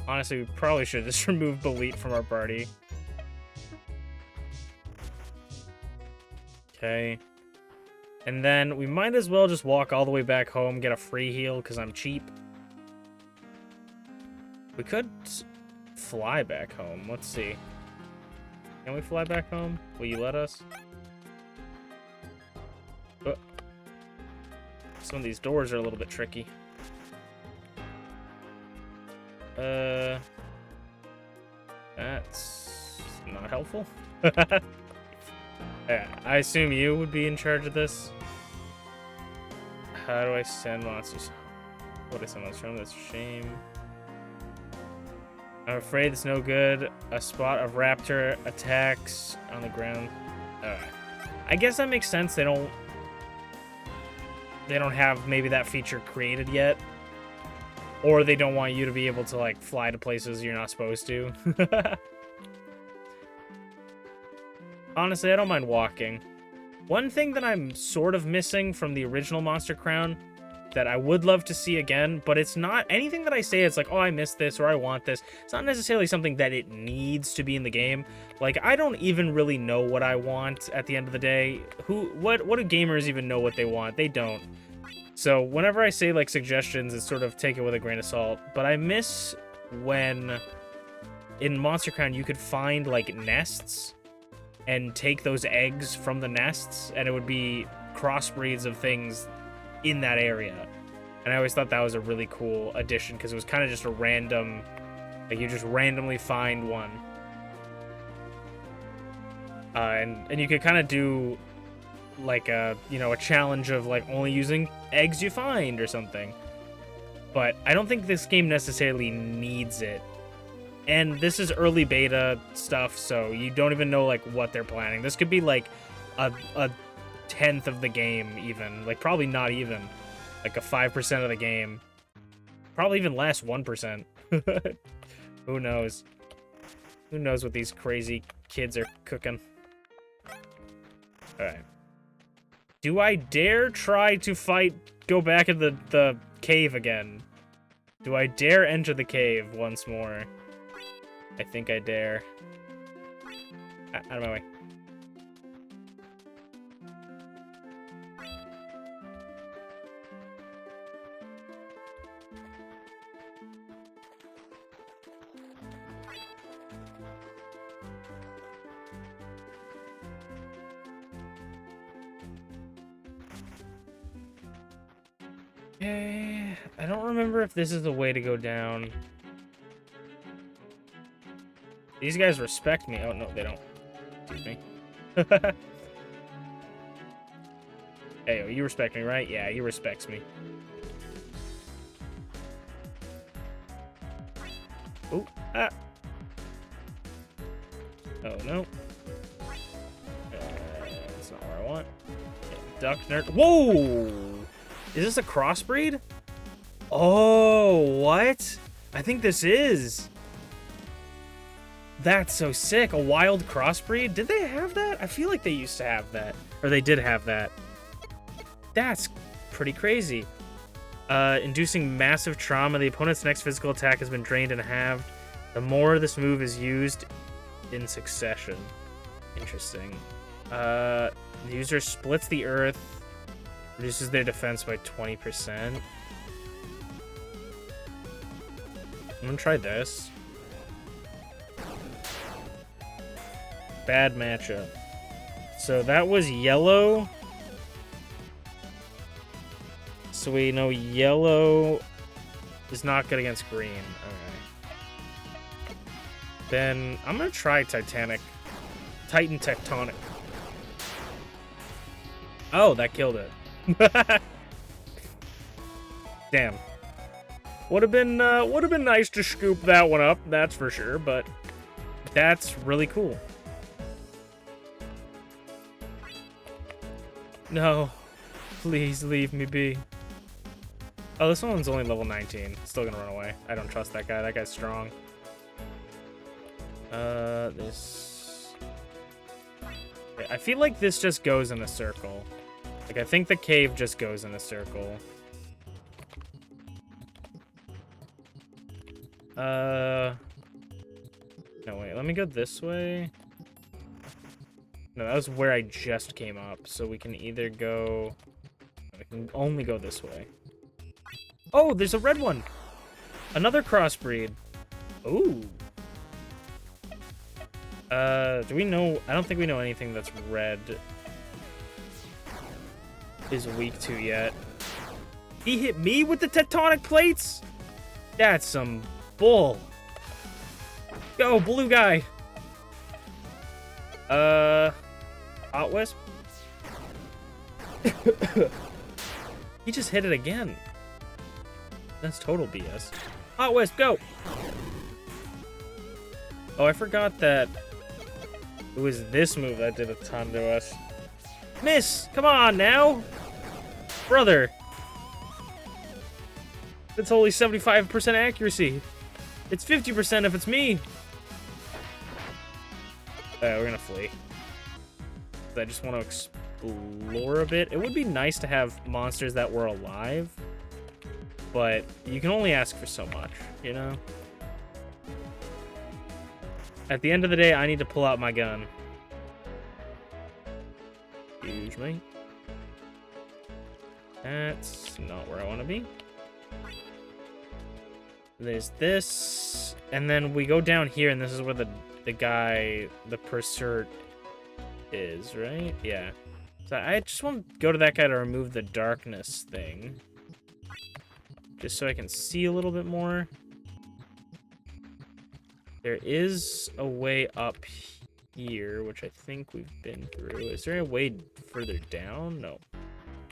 Honestly, we probably should just remove Bolete from our party. Okay. And then we might as well just walk all the way back home, get a free heal, because I'm cheap. We could fly back home. Let's see. Can we fly back home? Will you let us? Oh. Some of these doors are a little bit tricky. That's not helpful. Yeah, I assume you would be in charge of this. How do I send monsters? What is someone's from? That's a shame. I'm afraid it's no good. A spot of raptor attacks on the ground. Alright. I guess that makes sense. They don't have maybe that feature created yet. Or they don't want you to be able to, like, fly to places you're not supposed to. Honestly, I don't mind walking. One thing that I'm sort of missing from the original Monster Crown that I would love to see again, but it's not anything that I say it's like, oh, I miss this or I want this. It's not necessarily something that it needs to be in the game. Like, I don't even really know what I want at the end of the day. What do gamers even know what they want? They don't. So whenever I say, like, suggestions, it's sort of take it with a grain of salt. But I miss when in Monster Crown you could find, like, nests and take those eggs from the nests, and it would be crossbreeds of things in that area. And I always thought that was a really cool addition, because it was kind of just a random, like, you just randomly find one. And you could kind of do like a, you know, a challenge of like only using eggs you find or something. But I don't think this game necessarily needs it. And this is early beta stuff, so you don't even know like what they're planning. This could be like a 10th of the game even. Like probably not even. Like a 5% of the game. Probably even less, 1%. Who knows? Who knows what these crazy kids are cooking? Alright. Do I dare try to go back in the cave again? Do I dare enter the cave once more? I think I dare. Out of my way. Okay, I don't remember if this is the way to go down. These guys respect me. Oh, no, they don't. Excuse me. Hey, you respect me, right? Yeah, he respects me. Oh, ah. Oh, no. That's not where I want. Okay, duck nerd. Whoa! Is this a crossbreed? Oh, what? I think this is. That's so sick. A wild crossbreed? Did they have that? I feel like they used to have that. Or they did have that. That's pretty crazy. Inducing massive trauma. The opponent's next physical attack has been drained and halved. The more this move is used in succession. Interesting. The user splits the earth. Reduces their defense by 20%. I'm gonna try this. Bad matchup. So that was yellow. So we know yellow is not good against green. Okay. Then I'm gonna try Titan Tectonic. Oh, that killed it. Damn. Would have been nice to scoop that one up, that's for sure, but that's really cool. No. Please leave me be. Oh, this one's only level 19. Still gonna run away. I don't trust that guy. That guy's strong. This... I feel like this just goes in a circle. Like, I think the cave just goes in a circle. No, wait. Let me go this way. No, that was where I just came up. So we can either go... We can only go this way. Oh, there's a red one! Another crossbreed. Ooh. Do we know... I don't think we know anything that's red is weak to yet. He hit me with the tectonic plates? That's some bull. Go, blue guy. Hot Wisp? He just hit it again. That's total BS. Hot Wisp, go! Oh, I forgot that it was this move that did a ton to us. Miss! Come on now! Brother! It's only 75% accuracy. It's 50% if it's me. We're gonna flee. I just want to explore a bit. It would be nice to have monsters that were alive, but you can only ask for so much, you know? At the end of the day, I need to pull out my gun. Excuse me. That's not where I want to be. There's this, and then we go down here, and this is where the guy, the Pursuit is, right? Yeah. So I just want to go to that guy to remove the darkness thing. Just so I can see a little bit more. There is a way up here, which I think we've been through. Is there a way further down? No.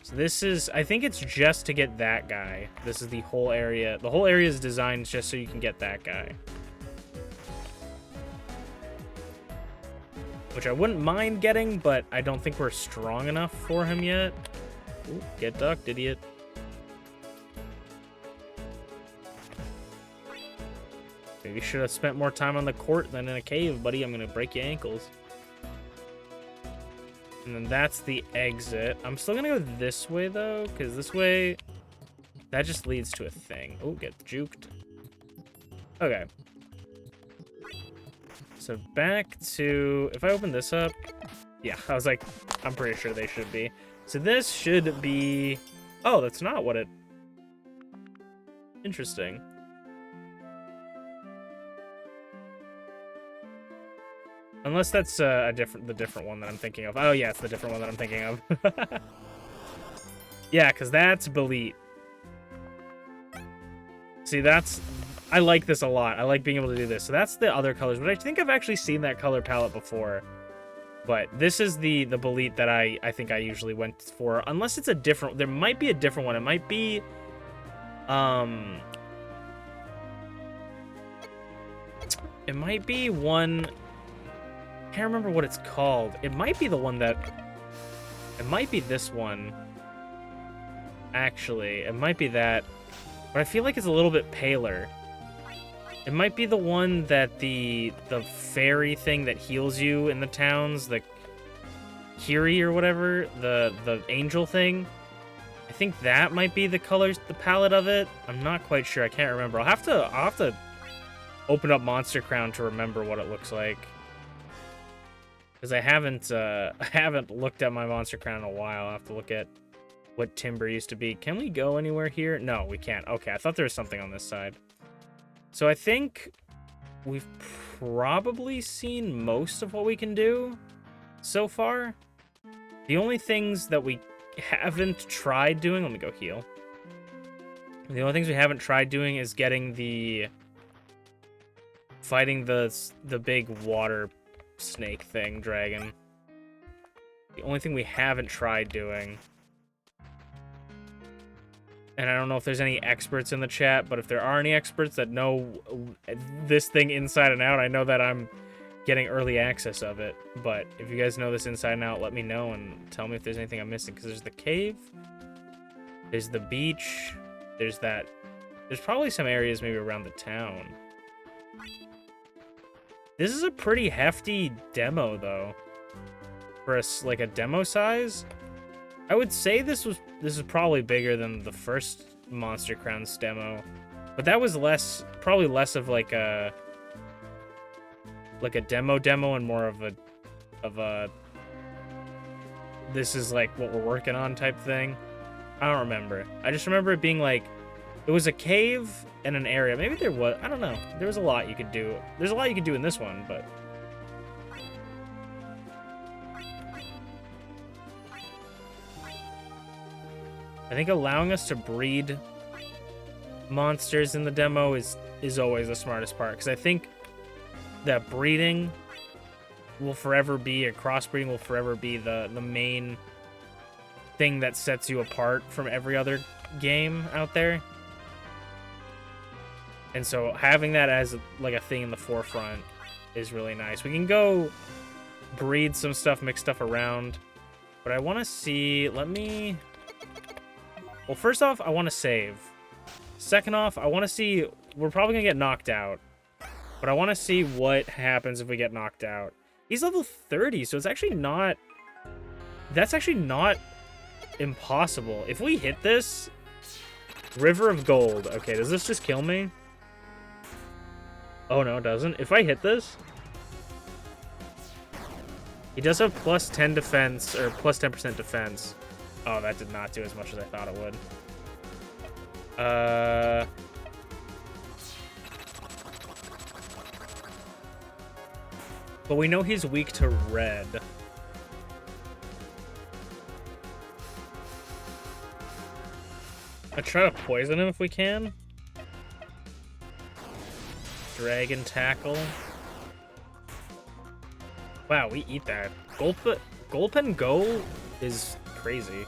So this is, I think it's just to get that guy. This is the whole area. The whole area is designed just so you can get that guy. Which I wouldn't mind getting, but I don't think we're strong enough for him yet. Ooh, get ducked, idiot. Maybe should have spent more time on the court than in a cave, buddy. I'm gonna break your ankles. And then that's the exit. I'm still gonna go this way, though, because this way, that just leads to a thing. Oh, get juked. Okay. So back to... If I open this up... Yeah, I was like, I'm pretty sure they should be. So this should be... Oh, that's not what it... Interesting. Unless that's the different one that I'm thinking of. Oh, yeah, it's the different one that I'm thinking of. Yeah, because that's Belit. See, that's... I like this a lot. I like being able to do this. So that's the other colors, but I think I've actually seen that color palette before. But this is the Bolete that I think I usually went for. Unless it's a different... There might be a different one. It might be... It might be one... I can't remember what it's called. It might be the one that... It might be this one. Actually, it might be that. But I feel like it's a little bit paler. It might be the one that the fairy thing that heals you in the towns, the Kiri or whatever, the angel thing. I think that might be the colors, the palette of it. I'm not quite sure. I can't remember. I'll have to open up Monster Crown to remember what it looks like. Because I haven't looked at my Monster Crown in a while. I'll have to look at what Timber used to be. Can we go anywhere here? No, we can't. Okay, I thought there was something on this side. So I think we've probably seen most of what we can do so far. The only things that we haven't tried doing... Let me go heal. The only things we haven't tried doing is getting fighting the big water snake thing, dragon. The only thing we haven't tried doing. And I don't know if there's any experts in the chat, but if there are any experts that know this thing inside and out, I know that I'm getting early access of it. But if you guys know this inside and out, let me know and tell me if there's anything I'm missing. Because there's the cave, there's the beach, there's probably some areas maybe around the town. This is a pretty hefty demo, though. For like a demo size. I would say this is probably bigger than the first Monster Crowns demo, but that was probably less of like a demo and more of a this is like what we're working on type thing. I don't remember. I just remember it being like it was a cave and an area. Maybe there was, I don't know. There was a lot you could do. There's a lot you could do in this one, but I think allowing us to breed monsters in the demo is always the smartest part, because I think that breeding will forever be, or crossbreeding will forever be the main thing that sets you apart from every other game out there. And so having that as like a thing in the forefront is really nice. We can go breed some stuff, mix stuff around, but I want to see, well, first off, I want to save. Second off, I want to see... We're probably going to get knocked out. But I want to see what happens if we get knocked out. He's level 30, so it's actually not... That's actually not impossible. If we hit this... River of Gold. Okay, does this just kill me? Oh, no, it doesn't. If I hit this... He does have plus 10 defense, or plus 10% defense. Oh, that did not do as much as I thought it would. But we know he's weak to red. I try to poison him if we can. Dragon Tackle. Wow, we eat that. Gulp Go is crazy.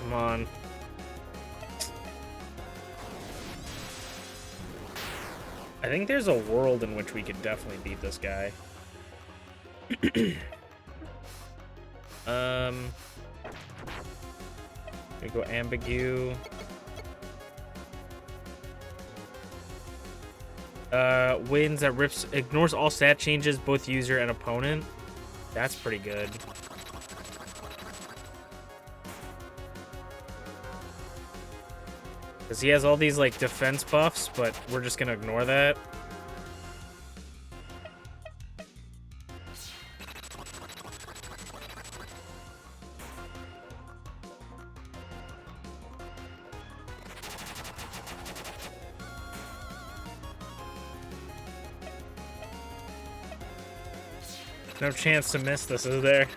Come on. I think there's a world in which we could definitely beat this guy. We go Ambigu. Wins that ignores all stat changes, both user and opponent. That's pretty good. Because he has all these like defense buffs, but we're just gonna ignore that. No chance to miss this, is there?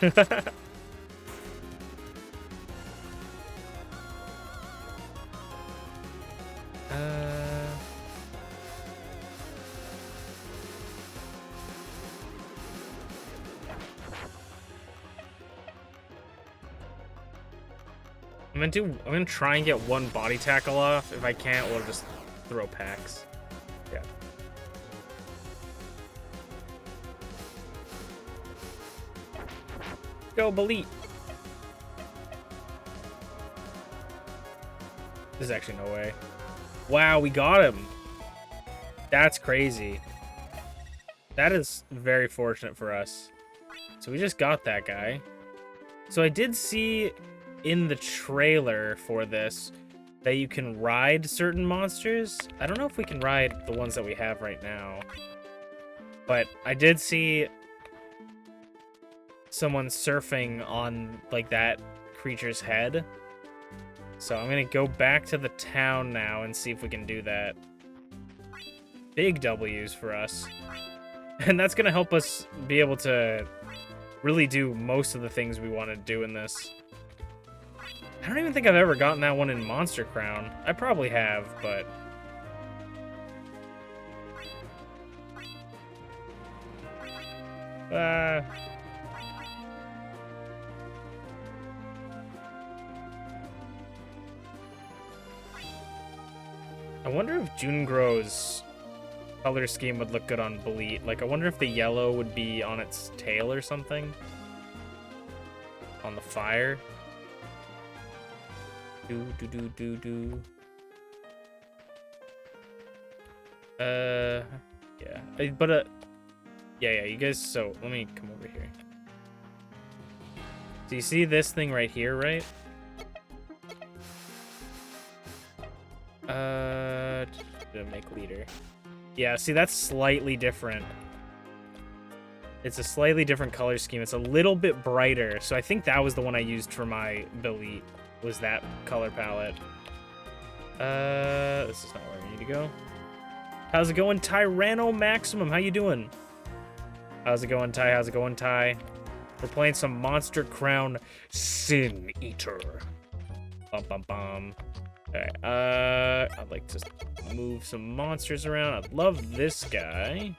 I'm gonna try and get one body tackle off. If I can't, we'll just throw packs. Yeah. Go, Belit. There's actually no way. Wow, we got him. That's crazy. That is very fortunate for us. So we just got that guy. So I did see in the trailer for this that you can ride certain monsters. I don't know if we can ride the ones that we have right now. But I did see someone surfing on like that creature's head. So I'm gonna go back to the town now and see if we can do that. Big W's for us. And that's gonna help us be able to really do most of the things we want to do in this. I don't even think I've ever gotten that one in Monster Crown. I probably have, but... I wonder if Jungro's color scheme would look good on Belit. Like, I wonder if the yellow would be on its tail or something. On the fire. Yeah. But, yeah, you guys, so, let me come over here. So you see this thing right here, right? Make leader. Yeah, see, that's slightly different. It's a slightly different color scheme. It's a little bit brighter. So I think that was the one I used for my Belit, was that color palette. This is not where I need to go. How's it going, Tyranno Maximum? How you doing? How's it going, Ty? How's it going, Ty? We're playing some Monster Crown Sin Eater. Bum, bum, bum. Alright, I'd like to move some monsters around. I love this guy.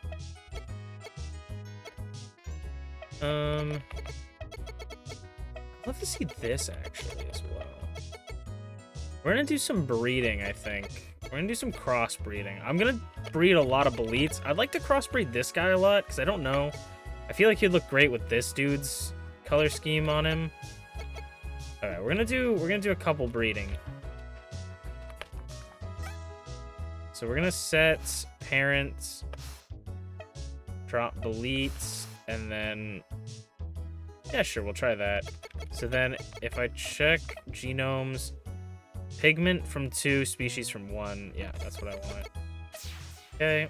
I'd love to see this, actually, as well. We're gonna do some breeding, I think. We're gonna do some crossbreeding. I'm gonna breed a lot of Belits. I'd like to crossbreed this guy a lot, because I don't know. I feel like he'd look great with this dude's color scheme on him. Alright, we're gonna do a couple breeding. So we're gonna set parents, drop Belits, and then, yeah, sure, we'll try that. So then if I check genomes, pigment from 2, species from 1, yeah, that's what I want. Okay.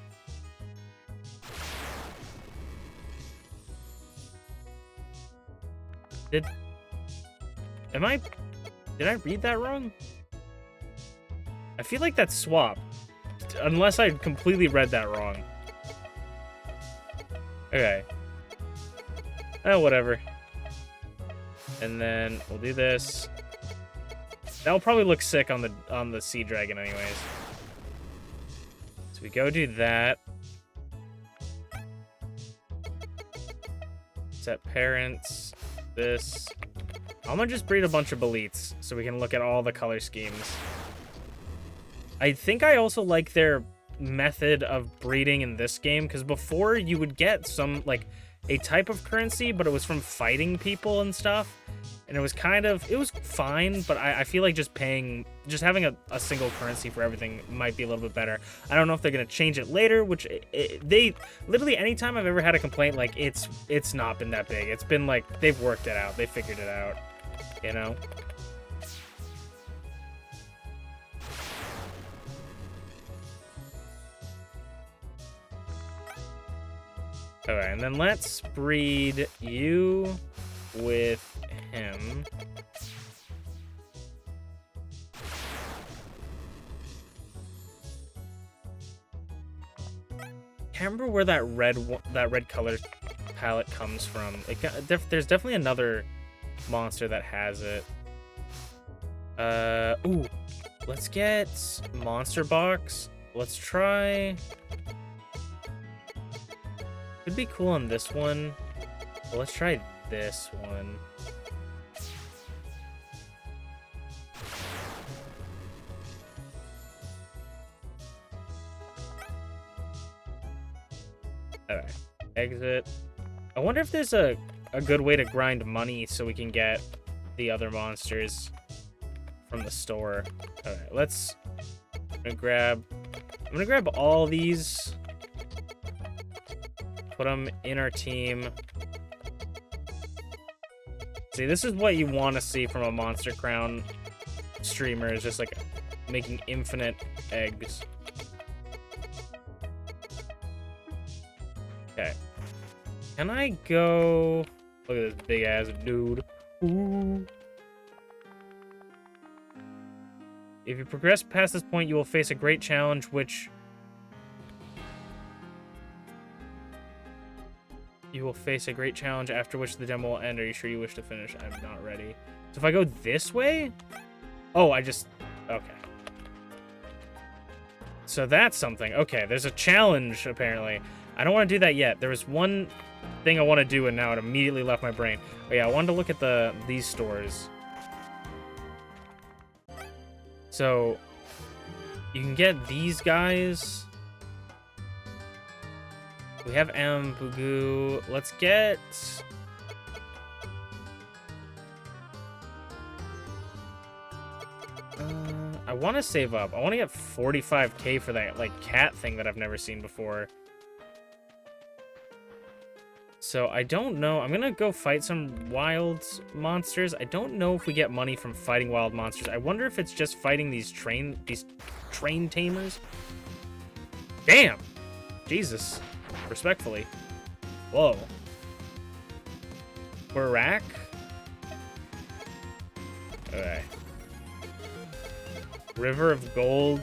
Did I read that wrong? I feel like that's swapped. Unless I completely read that wrong. Okay. Oh, whatever. And then we'll do this. That'll probably look sick on the Sea Dragon anyways. So we go do that. Set parents. This. I'm gonna just breed a bunch of Belits so we can look at all the color schemes. I think I also like their method of breeding in this game, because before you would get some, like, a type of currency, but it was from fighting people and stuff, and it was kind of, it was fine, but I feel like just having a single currency for everything might be a little bit better. I don't know if they're going to change it later, which, they, literally anytime I've ever had a complaint, like, it's not been that big. It's been, like, they've worked it out. They figured it out, you know? Alright, and then let's breed you with him. Can't remember where that red color palette comes from. There's definitely another monster that has it. Ooh, let's get Monster Box. Let's try. Could be cool on this one. But let's try this one. Alright. Exit. I wonder if there's a good way to grind money so we can get the other monsters from the store. Alright, let's... I'm gonna grab all these. Put them in our team. See, this is what you want to see from a Monster Crown streamer, is just like making infinite eggs. Okay. Can I go... Look at this big ass dude. Ooh. If you progress past this point, you will face a great challenge, which... You will face a great challenge after which the demo will end. Are you sure you wish to finish? I'm not ready. So if I go this way... Oh, I just... Okay. So that's something. Okay, there's a challenge, apparently. I don't want to do that yet. There was one thing I want to do, and now it immediately left my brain. Oh yeah, I wanted to look at these stores. So, you can get these guys. We have Ambugu. Let's get... I want to save up. I want to get 45k for that, like, cat thing that I've never seen before. So, I don't know. I'm gonna go fight some wild monsters. I don't know if we get money from fighting wild monsters. I wonder if it's just fighting these train tamers. Damn! Jesus. Respectfully. Whoa. Barak? Okay. River of Gold.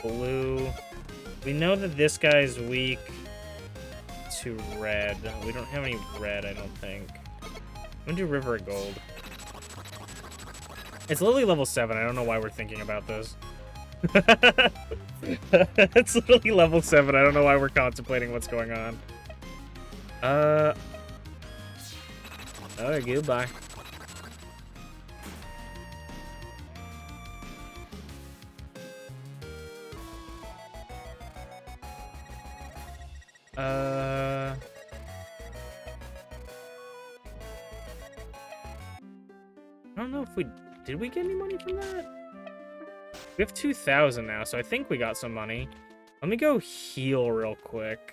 Blue. We know that this guy's weak to red. We don't have any red, I don't think. I'm gonna do River of Gold. It's literally level 7. I don't know why we're thinking about this. It's literally level 7. I don't know why we're contemplating what's going on. Okay, goodbye. I don't know if we... Did we get any money from that? We have 2,000 now, so I think we got some money. Let me go heal real quick.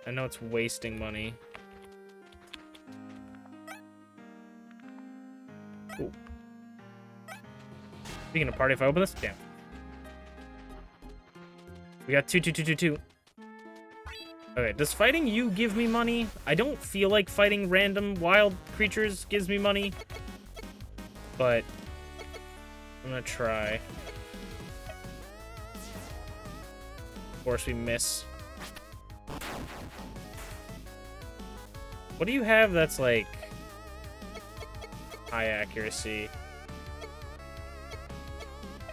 I know it's wasting money. Ooh. Speaking of party, if I open this... Damn. We got 2. Okay, does fighting you give me money? I don't feel like fighting random wild creatures gives me money. But I'm gonna try. Of course we miss. What do you have that's like high accuracy?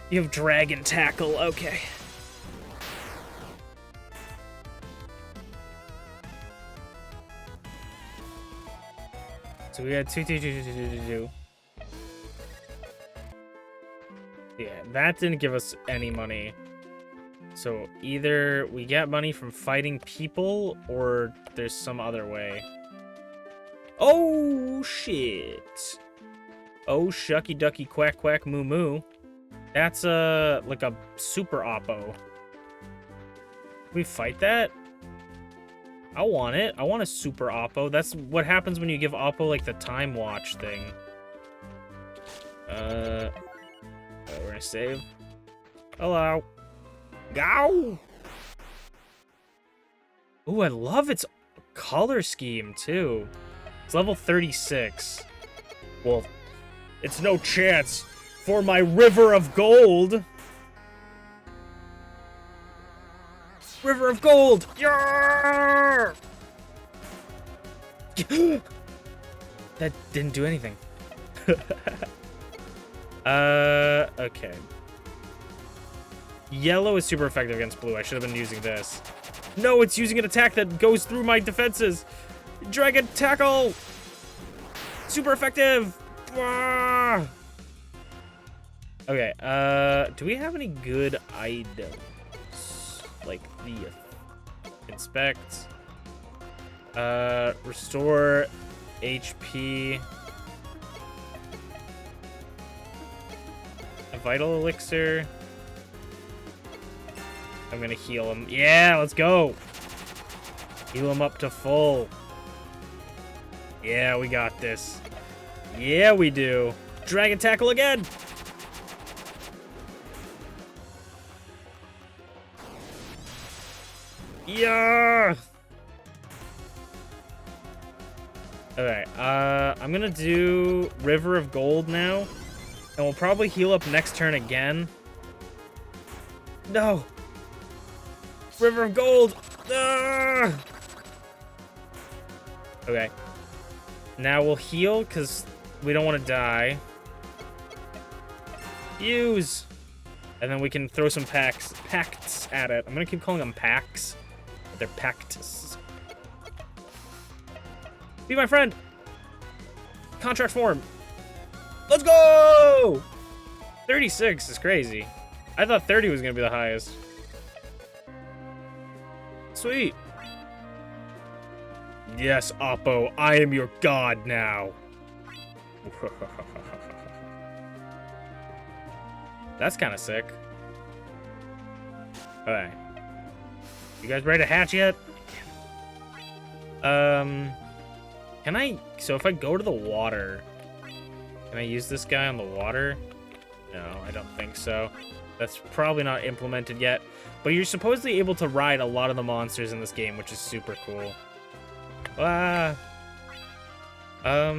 You have Dragon Tackle, okay. So we had 2. Yeah, that didn't give us any money. So either we get money from fighting people, or there's some other way. Oh, shit. Oh, shucky ducky quack quack moo moo. That's like a super oppo. Can we fight that? I want it. I want a super oppo. That's what happens when you give oppo like the time watch thing. We're gonna save. Hello. Go! Ooh, I love its color scheme, too. It's level 36. Well, it's no chance for my River of Gold. River of Gold! Yeah! That didn't do anything. Okay. Yellow is super effective against blue. I should have been using this. No, it's using an attack that goes through my defenses. Dragon Tackle! Super effective! Ah! Okay, do we have any good items? Like the inspect. Restore HP. A vital elixir. I'm gonna heal him. Yeah, let's go. Heal him up to full. Yeah, we got this. Yeah, we do. Dragon tackle again. Yeah. Okay, I'm gonna do River of Gold now, and we'll probably heal up next turn again. No! River of Gold! Ah! Okay. Now we'll heal, because we don't want to die. Use! And then we can throw some pacts at it. I'm gonna keep calling them packs, but they're pacts. Be my friend! Contract form! Let's go! 36 is crazy. I thought 30 was gonna be the highest. Sweet. Yes, Oppo, I am your god now. That's kind of sick. Alright. You guys ready to hatch yet? Can I... So if I go to the water, can I use this guy on the water? No, I don't think so. That's probably not implemented yet. But you're supposedly able to ride a lot of the monsters in this game, which is super cool. Ah. Okay.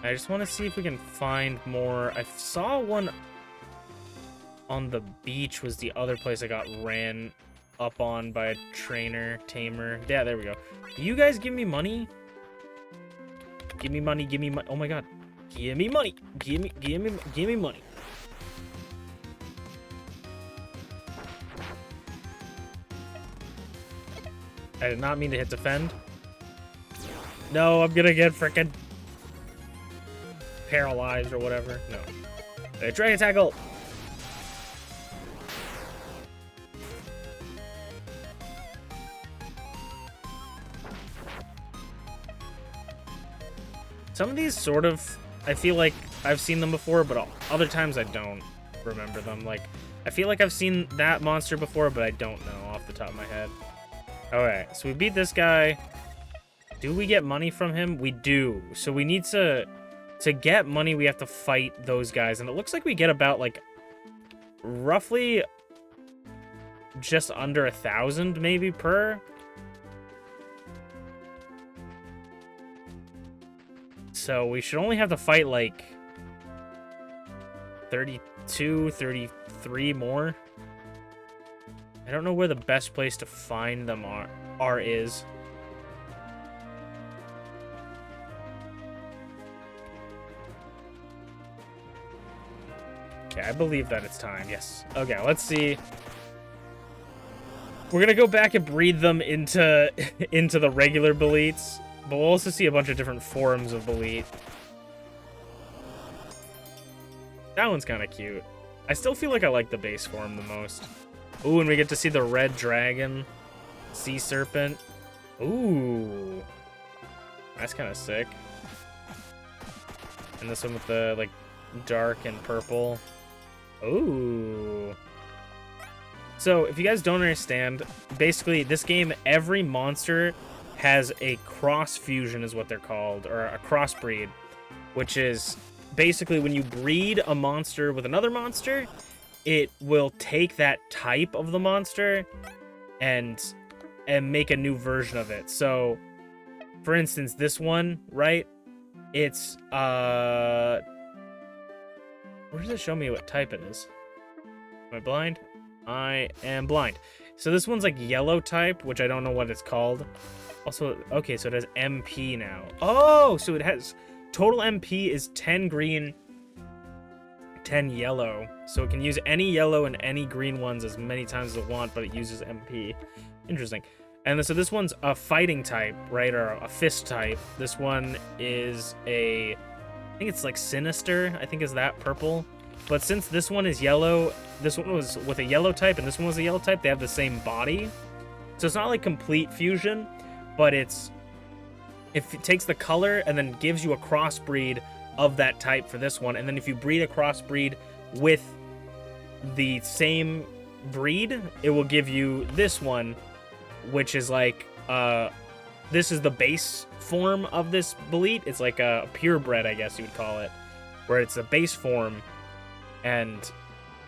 I just want to see if we can find more. I saw one on the beach was the other place I got ran up on by a tamer. Yeah, there we go. Do you guys give me money? Give me money, give me money. Oh my god. Give me money. Give me money. I did not mean to hit defend. No, I'm gonna get frickin' paralyzed or whatever. No. Okay, dragon tackle. Some of these sort of, I feel like I've seen them before, but other times I don't remember them. Like, I feel like I've seen that monster before, but I don't know off the top of my head. Alright, so we beat this guy. Do we get money from him? We do. So we need to get money, we have to fight those guys. And it looks like we get about, like, roughly just under 1,000 maybe per. So we should only have to fight, like, 32, 33 more. I don't know where the best place to find them is. Okay, I believe that it's time. Yes. Okay, let's see. We're gonna go back and breed them into the regular Boletes, but we'll also see a bunch of different forms of Bolete. That one's kind of cute. I still feel like I like the base form the most. Ooh, and we get to see the red dragon, sea serpent. Ooh, that's kind of sick. And this one with the like dark and purple. Ooh. So, if you guys don't understand, basically, this game, every monster has a cross fusion, is what they're called, or a crossbreed, which is basically when you breed a monster with another monster, it will take that type of the monster and make a new version of it. So, for instance, this one, right? It's, where does it show me what type it is? Am I blind? I am blind. So this one's like yellow type, which I don't know what it's called. Also, okay, so it has MP now. Oh, so it has total MP is 10 green, 10 yellow. So it can use any yellow and any green ones as many times as it wants, but it uses MP. Interesting. And so this one's a fighting type, right? Or a fist type. This one is I think it's like Sinister, I think is that purple. But since this one is yellow, this one was with a yellow type and this one was a yellow type, they have the same body. So it's not like complete fusion, but if it takes the color and then gives you a crossbreed of that type for this one, and then if you breed a crossbreed with the same breed, it will give you this one, which is like, this is the base form of this Bolete. It's like a purebred, I guess you would call it, where it's a base form, and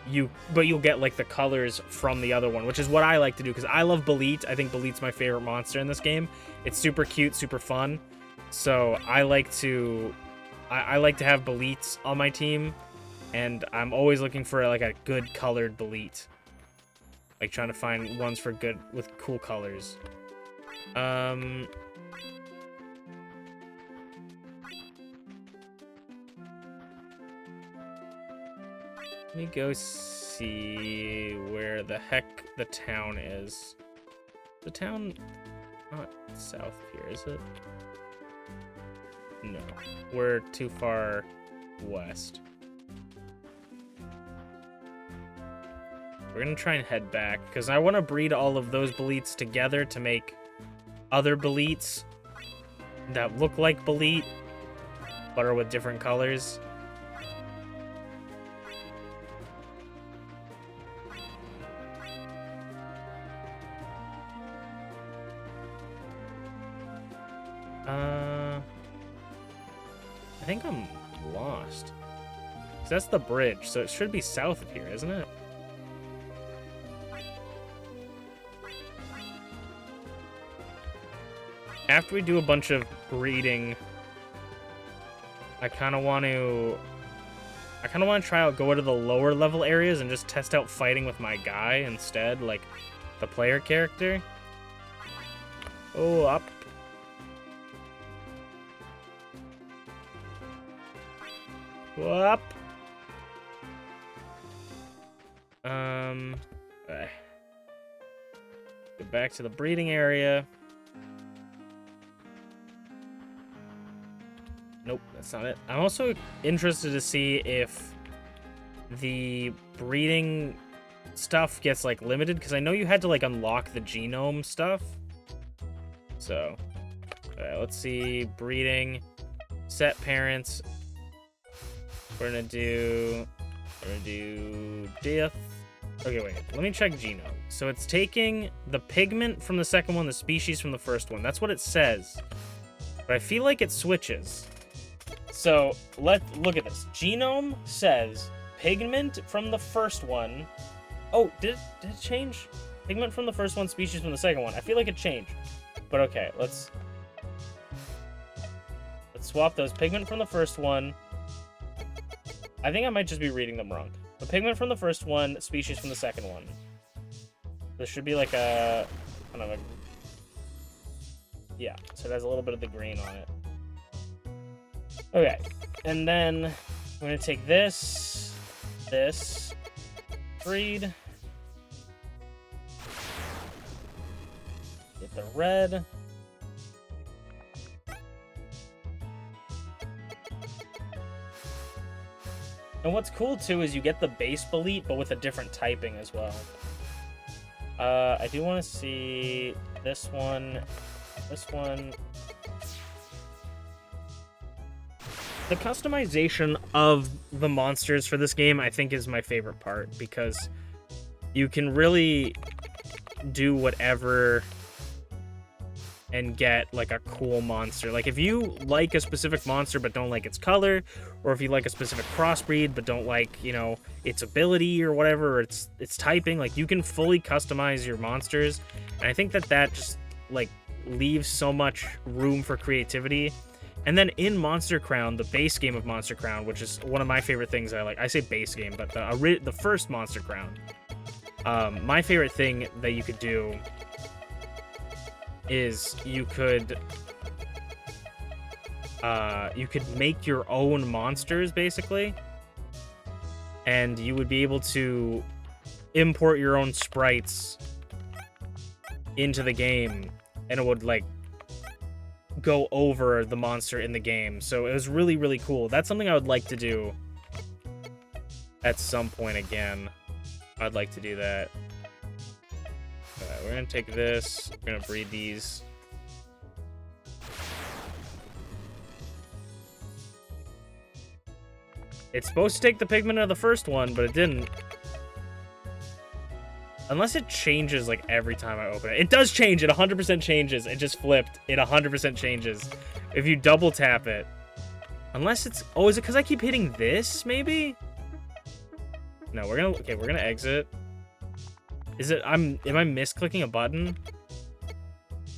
you'll get like the colors from the other one, which is what I like to do, because I love Bolete. I think Bolete's my favorite monster in this game. It's super cute, super fun. So I like to have Boletes on my team, and I'm always looking for like a good colored Bolete. Like trying to find ones for good with cool colors. Let me go see where the heck the town is. The town not south here, is it? No, we're too far west. We're gonna try and head back, because I want to breed all of those Boletes together to make other Boletes that look like Bolete, but are with different colors. I think I'm lost. 'Cause that's the bridge, so it should be south of here, isn't it? After we do a bunch of breeding, I kind of want to try out, go to the lower level areas and just test out fighting with my guy instead, like the player character. Oh, up. Up. Go back to the breeding area. Nope, that's not it. I'm also interested to see if the breeding stuff gets like limited, because I know you had to like unlock the genome stuff. So, let's see, breeding, set parents. We're gonna do death. Okay, wait, let me check genome. So it's taking the pigment from the second one, the species from the first one. That's what it says. But I feel like it switches. So let's look at this. Genome says pigment from the first one. Oh, did it change? Pigment from the first one, species from the second one. I feel like it changed. But okay, let's swap those. Pigment from the first one. I think I might just be reading them wrong. The pigment from the first one, species from the second one. This should be like a kind of a, yeah. So it has a little bit of the green on it. Okay, and then I'm gonna take this, breed, get the red. And what's cool too is you get the base Bolete, but with a different typing as well. I do want to see this one. The customization of the monsters for this game, I think, is my favorite part, because you can really do whatever and get like a cool monster. Like if you like a specific monster but don't like its color, or if you like a specific crossbreed but don't like, you know, its ability or whatever, or its typing, like you can fully customize your monsters. And I think that just like leaves so much room for creativity. And then in Monster Crown, the base game of Monster Crown, which is one of my favorite things I like. I say base game, but the first Monster Crown. My favorite thing that you could do is you could make your own monsters, basically. And you would be able to import your own sprites into the game, and it would like go over the monster in the game. So it was really, really cool. That's something I would like to do at some point again. I'd like to do that. Alright, we're gonna take this. We're gonna breed these. It's supposed to take the pigment of the first one, but it didn't. Unless it changes, like, every time I open it. It does change. It 100% changes. It just flipped. It 100% changes. If you double tap it. Unless it's... Oh, is it because I keep hitting this, maybe? No, we're gonna... Okay, we're gonna exit. Is it... Am I misclicking a button?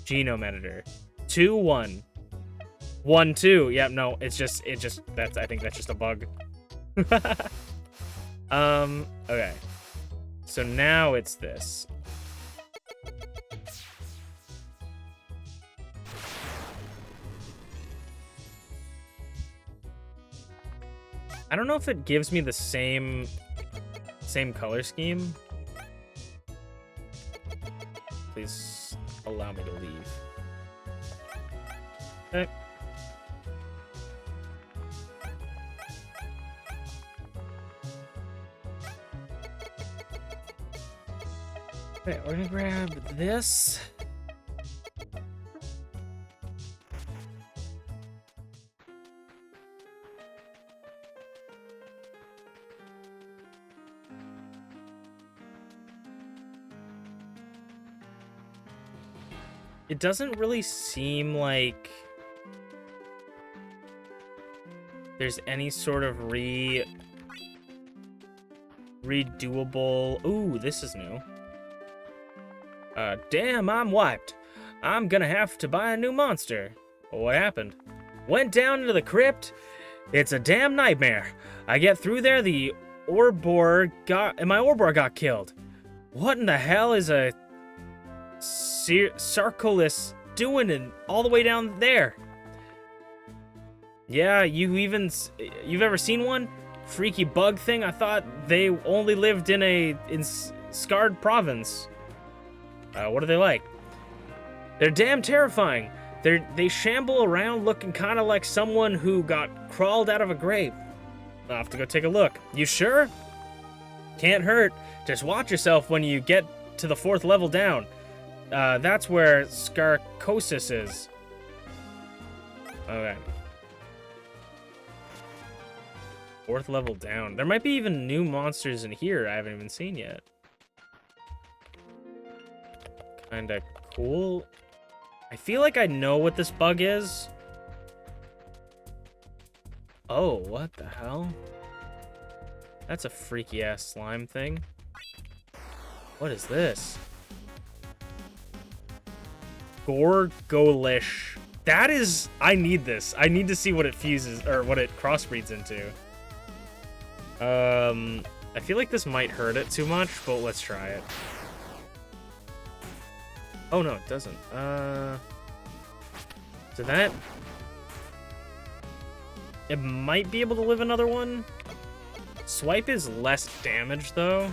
Genome editor. 2, 1. 1, 2. Yeah, no, it's just... That's... I think that's just a bug. Okay. So now it's this. I don't know if it gives me the same color scheme. Please allow me to leave. Okay. Okay, we're gonna grab this. It doesn't really seem like there's any sort of redoable. Ooh, this is new. Damn, I'm wiped. I'm gonna have to buy a new monster. What happened? Went down into the crypt. It's a damn nightmare. I get through there, my Ouroboros got killed. What in the hell is a Sarcolis doing all the way down there? Yeah, you've ever seen one? Freaky bug thing? I thought they only lived in Scarred Province. What are they like? They're damn terrifying. They shamble around looking kind of like someone who got crawled out of a grave. I'll have to go take a look. You sure? Can't hurt. Just watch yourself when you get to the 4th level down. That's where Scarcosis is. Okay. 4th level down. There might be even new monsters in here I haven't even seen yet. Kinda cool. I feel like I know what this bug is. Oh, what the hell? That's a freaky ass slime thing. What is this? Gorgolish. That is... I need this. I need to see what it fuses, or what it crossbreeds into. I feel like this might hurt it too much, but let's try it. Oh, no, it doesn't. So that... It might be able to live another one. Swipe is less damage, though.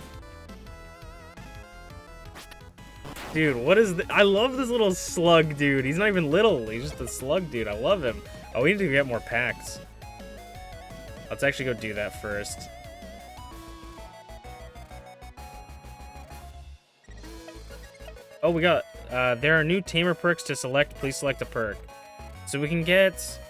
Dude, what is I love this little slug dude. He's not even little. He's just a slug dude. I love him. Oh, we need to get more packs. Let's actually go do that first. Oh, we got... there are new tamer perks to select. Please select a perk. So we can get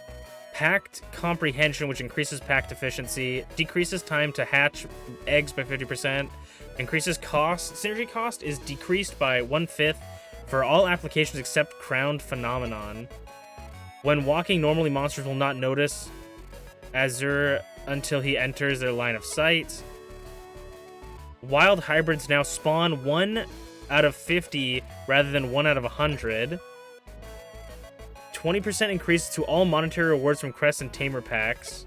Packed Comprehension, which increases packed efficiency, decreases time to hatch eggs by 50%, increases cost. Synergy cost is decreased by 1/5 for all applications except Crowned Phenomenon. When walking normally, monsters will not notice Azure until he enters their line of sight. Wild hybrids now spawn 1 out of 50 rather than 1 out of 100. 20% increase to all monetary rewards from quests and tamer packs.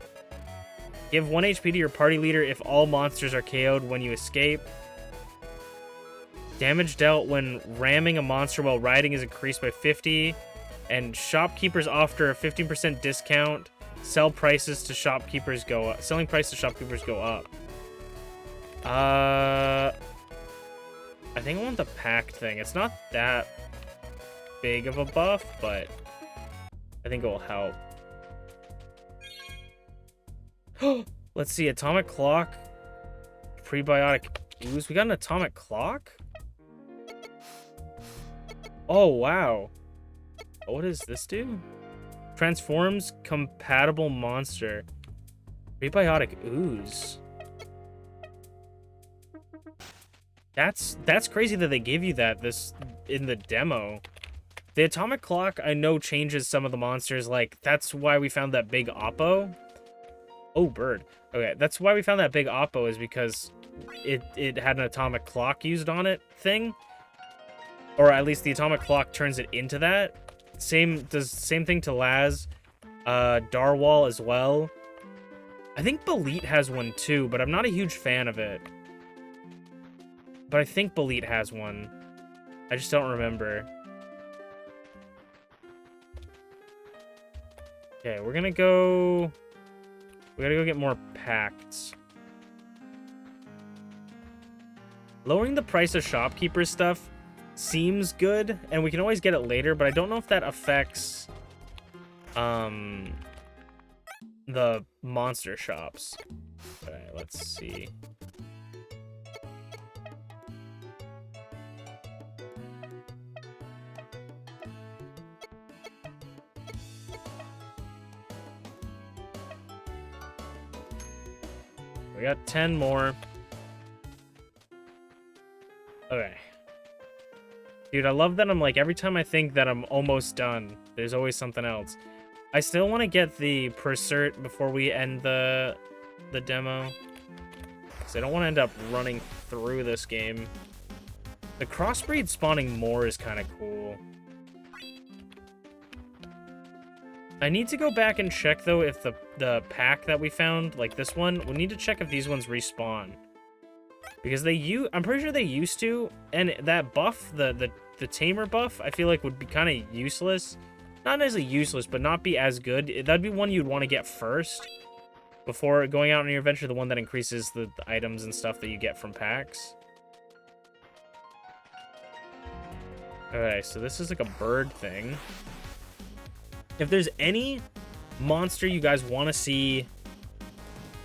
Give 1 HP to your party leader if all monsters are KO'd when you escape. Damage dealt when ramming a monster while riding is increased by 50. And shopkeepers offer a 15% discount. Selling prices to shopkeepers go up. I think I want the packed thing. It's not that big of a buff, but I think it will help. Let's see, atomic clock, prebiotic ooze. We got an atomic clock? Oh, wow. What does this do? Transforms compatible monster. Prebiotic ooze. That's crazy that they gave you that in the demo. The atomic clock I know changes some of the monsters, like that's why we found that big Oppo. Oh, bird. Okay, that's why we found that big Oppo, is because it had an atomic clock used on it thing. Or at least the atomic clock turns it into that. Same thing to Laz. Darwall as well. I think Belit has one too, but I'm not a huge fan of it. But I think Belit has one. I just don't remember. Okay, we're gonna go... We gotta go get more pacts. Lowering the price of shopkeeper stuff seems good, and we can always get it later, but I don't know if that affects the monster shops. Okay, let's see. We got 10 more. Okay. Dude, I love that I'm like, every time I think that I'm almost done, there's always something else. I still want to get the Persert before we end the demo. Because I don't want to end up running through this game. The crossbreed spawning more is kind of cool. I need to go back and check, though, if the pack that we found, like this one, we need to check if these ones respawn. Because I'm pretty sure they used to, and that buff, the tamer buff, I feel like would be kind of useless. Not necessarily useless, but not be as good. That'd be one you'd want to get first before going out on your adventure, the one that increases the items and stuff that you get from packs. Okay, so this is like a bird thing. If there's any monster you guys want to see,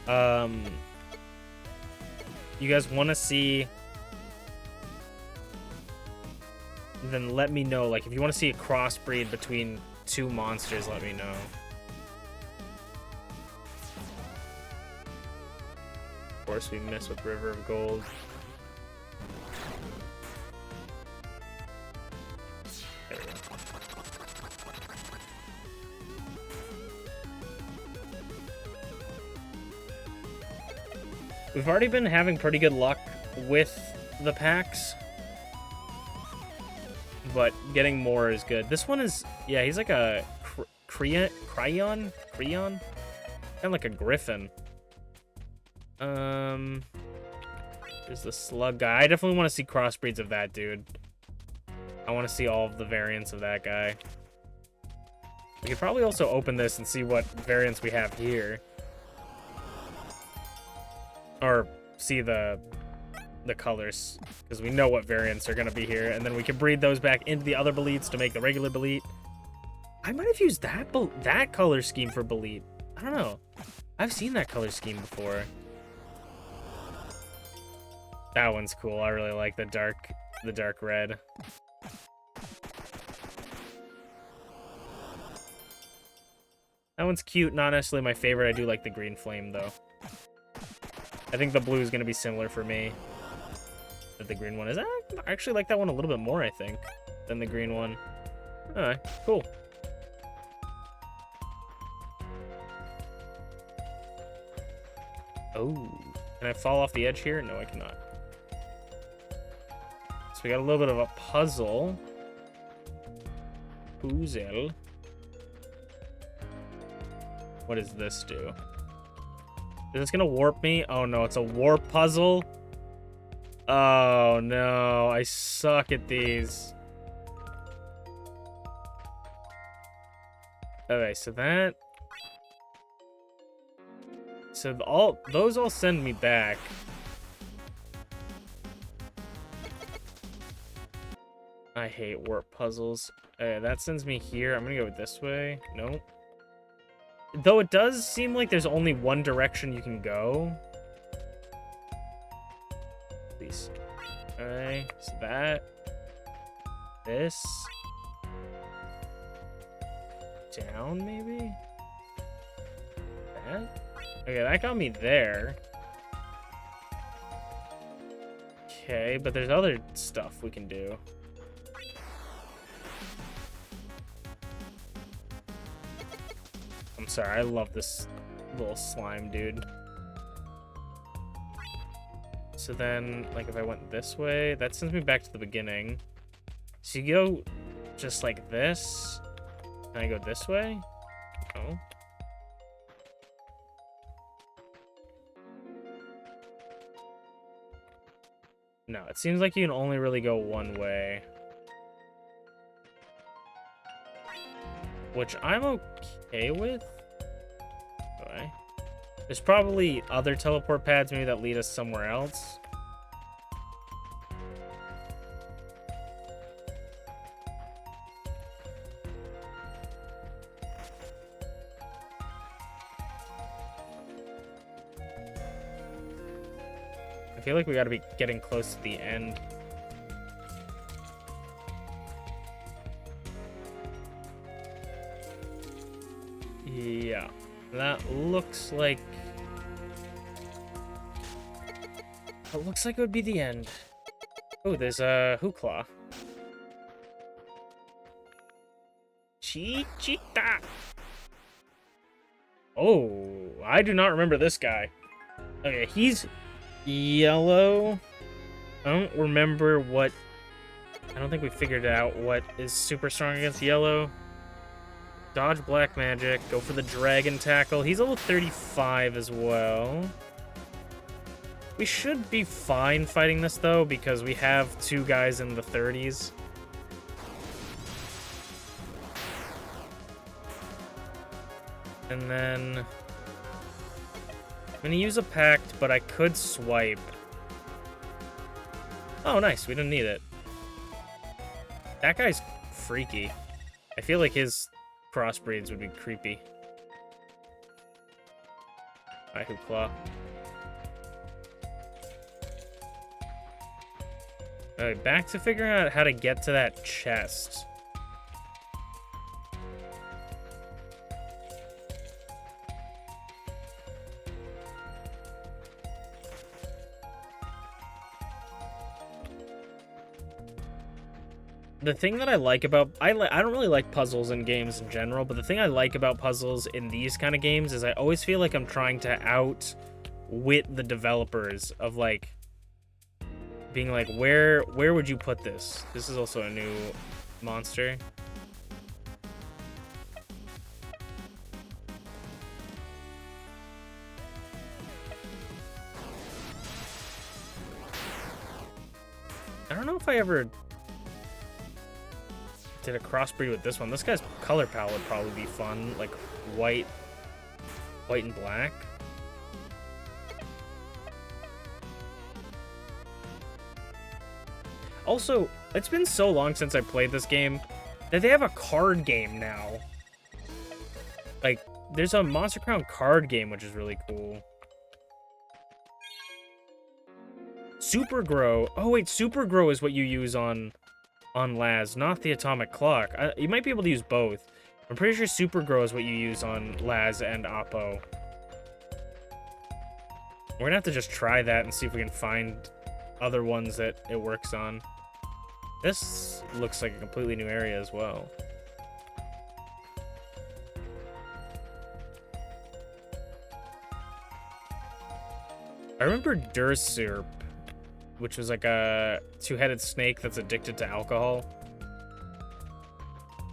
then let me know. Like, if you want to see a crossbreed between two monsters, let me know. Of course, we miss with River of Gold. There we go. We've already been having pretty good luck with the packs, but getting more is good. This one is, yeah, he's like a Cryon? Kind of like a griffin. There's the slug guy. I definitely want to see crossbreeds of that dude. I want to see all of the variants of that guy. We could probably also open this and see what variants we have here. Or see the colors, because we know what variants are going to be here, and then we can breed those back into the other Belits to make the regular Belit. I might have used that color scheme for Belit. I don't know. I've seen that color scheme before. That one's cool. I really like the dark red. That one's cute. Not necessarily my favorite. I do like the green flame, though. I think the blue is going to be similar for me. But the green one is... I actually like that one a little bit more, I think, than the green one. Alright, cool. Oh, can I fall off the edge here? No, I cannot. So we got a little bit of a puzzle. Puzzle. What does this do? Is this gonna warp me? Oh no, it's a warp puzzle. Oh no, I suck at these. Okay, so that... So those all send me back. I hate warp puzzles. That sends me here. I'm gonna go this way. Nope. Though it does seem like there's only one direction you can go. Please. Alright, so that. This. Down, maybe? That? Okay, that got me there. Okay, but there's other stuff we can do. I'm sorry, I love this little slime dude. So then, like, if I went this way, that sends me back to the beginning. So you go just like this. Can I go this way? No. No, it seems like you can only really go one way. Which I'm okay with. Okay. There's probably other teleport pads maybe that lead us somewhere else. I feel like we gotta be getting close to the end. Yeah, that looks like... It looks like it would be the end. Oh, there's a Hookla. Chichita! Oh, I do not remember this guy. Okay, he's yellow. I don't remember what... I don't think we figured out what is super strong against yellow. Dodge black magic. Go for the dragon tackle. He's level 35 as well. We should be fine fighting this, though, because we have two guys in the 30s. And then... I'm gonna use a pact, but I could swipe. Oh, nice. We didn't need it. That guy's freaky. I feel like his crossbreeds would be creepy. Hi, Hoopla. Alright, back to figuring out how to get to that chest. The thing that I like about... I don't really like puzzles in games in general, but the thing I like about puzzles in these kind of games is I always feel like I'm trying to outwit the developers of, like, being like, where would you put this? This is also a new monster. I don't know if I ever did a crossbreed with this one. This guy's color palette would probably be fun, like white and black. Also, it's been so long since I played this game that they have a card game now. Like, there's a Monster Crown card game, which is really cool. Super Grow. Oh wait, Super Grow is what you use on Laz, not the atomic clock. You might be able to use both. I'm pretty sure Super Grow is what you use on Laz and Oppo. We're gonna have to just try that and see if we can find other ones that it works on. This looks like a completely new area as well. I remember Dursurp, which was like a two-headed snake that's addicted to alcohol.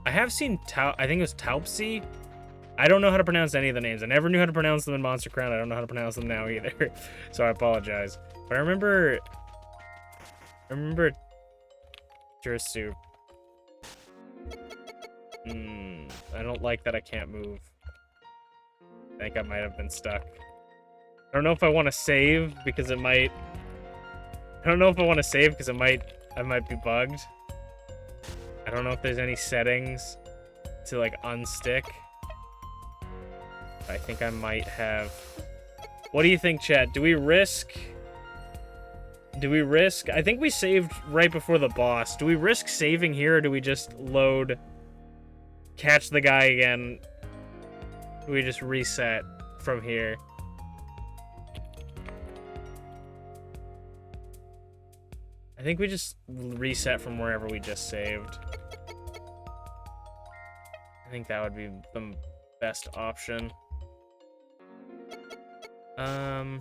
I have seen I think it was Taupsy. I don't know how to pronounce any of the names. I never knew how to pronounce them in Monster Crown. I don't know how to pronounce them now either. So I apologize. But I remember Dursurp. I don't like that I can't move. I think I might have been stuck. I don't know if I want to save because it might... I don't know if I want to save because I might be bugged. I don't know if there's any settings to like unstick. I think I might have. What do you think, chat? Do we risk? I think we saved right before the boss. Do we risk saving here, or do we just load, catch the guy again? Do we just reset from here? I think we just reset from wherever we just saved. I think that would be the best option. Okay.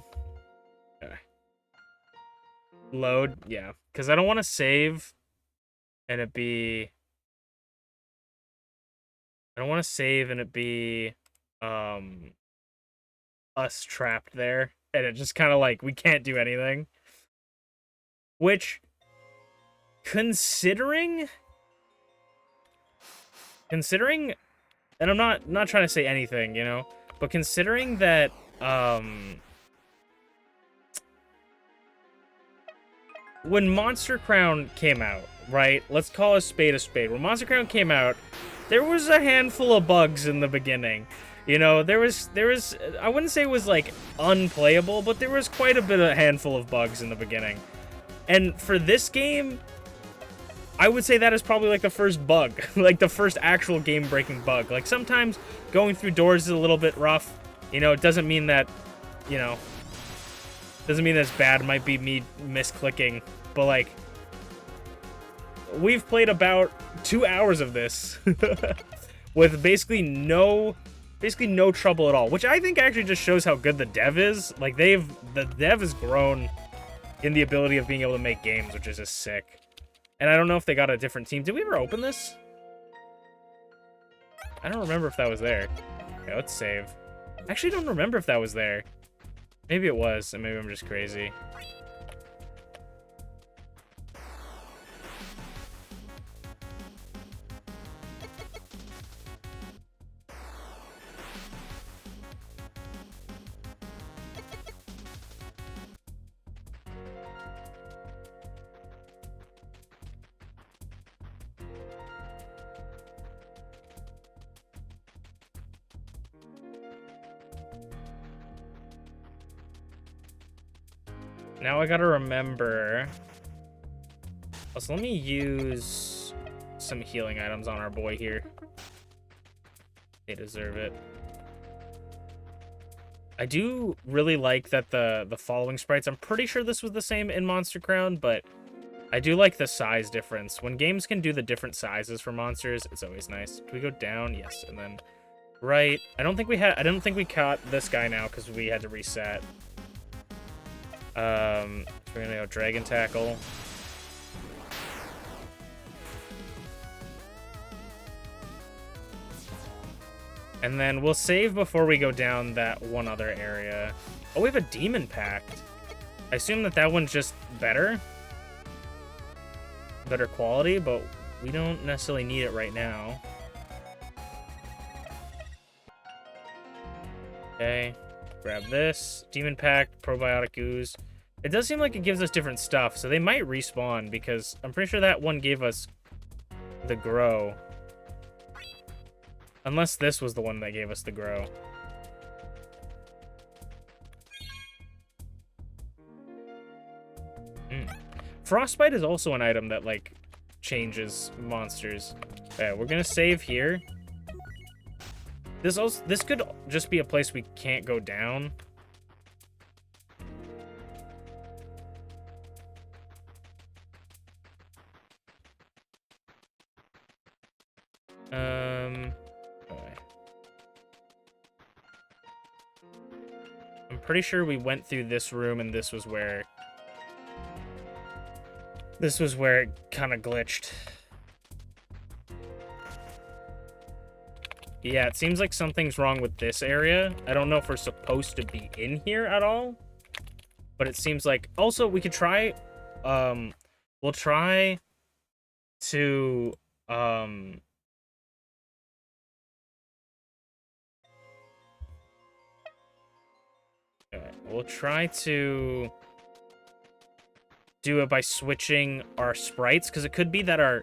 Load, yeah, because I don't want to save and it be. I don't want to save and it be, us trapped there, and it just kind of like we can't do anything. Which, considering, and I'm not trying to say anything, you know, but considering that, when Monster Crown came out, right? Let's call a spade a spade. When Monster Crown came out, there was a handful of bugs in the beginning. You know, there was I wouldn't say it was like unplayable, but there was quite a handful of bugs in the beginning. And for this game, I would say that is probably like the first bug, like the first actual game-breaking bug. Like sometimes going through doors is a little bit rough. You know, it doesn't mean that, you know, doesn't mean that's bad. It might be me misclicking, but like, we've played about 2 hours of this with basically no trouble at all, which I think actually just shows how good the dev is. Like the dev has grown in the ability of being able to make games, which is just sick. And I don't know if they got a different team. Did we ever open this? I don't remember if that was there. Okay, let's save. I actually don't remember if that was there. Maybe it was, and maybe I'm just crazy. Now I gotta remember. So let me use some healing items on our boy here. They deserve it. I do really like that the following sprites, I'm pretty sure this was the same in Monster Crown, but I do like the size difference. When games can do the different sizes for monsters, it's always nice. Do we go down? Yes, and then right. I don't think we caught this guy now because we had to reset. We're gonna go Dragon Tackle. And then we'll save before we go down that one other area. Oh, we have a Demon Pact. I assume that one's just better quality, but we don't necessarily need it right now. Okay, grab this. Demon Pact, Probiotic Ooze. It does seem like it gives us different stuff, so they might respawn, because I'm pretty sure that one gave us the Grow. Unless this was the one that gave us the Grow. Frostbite is also an item that, like, changes monsters. Yeah, we're gonna save here. This could just be a place we can't go down. Okay. I'm pretty sure we went through this room and this was where it kind of glitched. Yeah, it seems like something's wrong with this area. I don't know if we're supposed to be in here at all, but it seems like... Also, we could try... we'll try to... Okay, we'll try to do it by switching our sprites, because it could be that our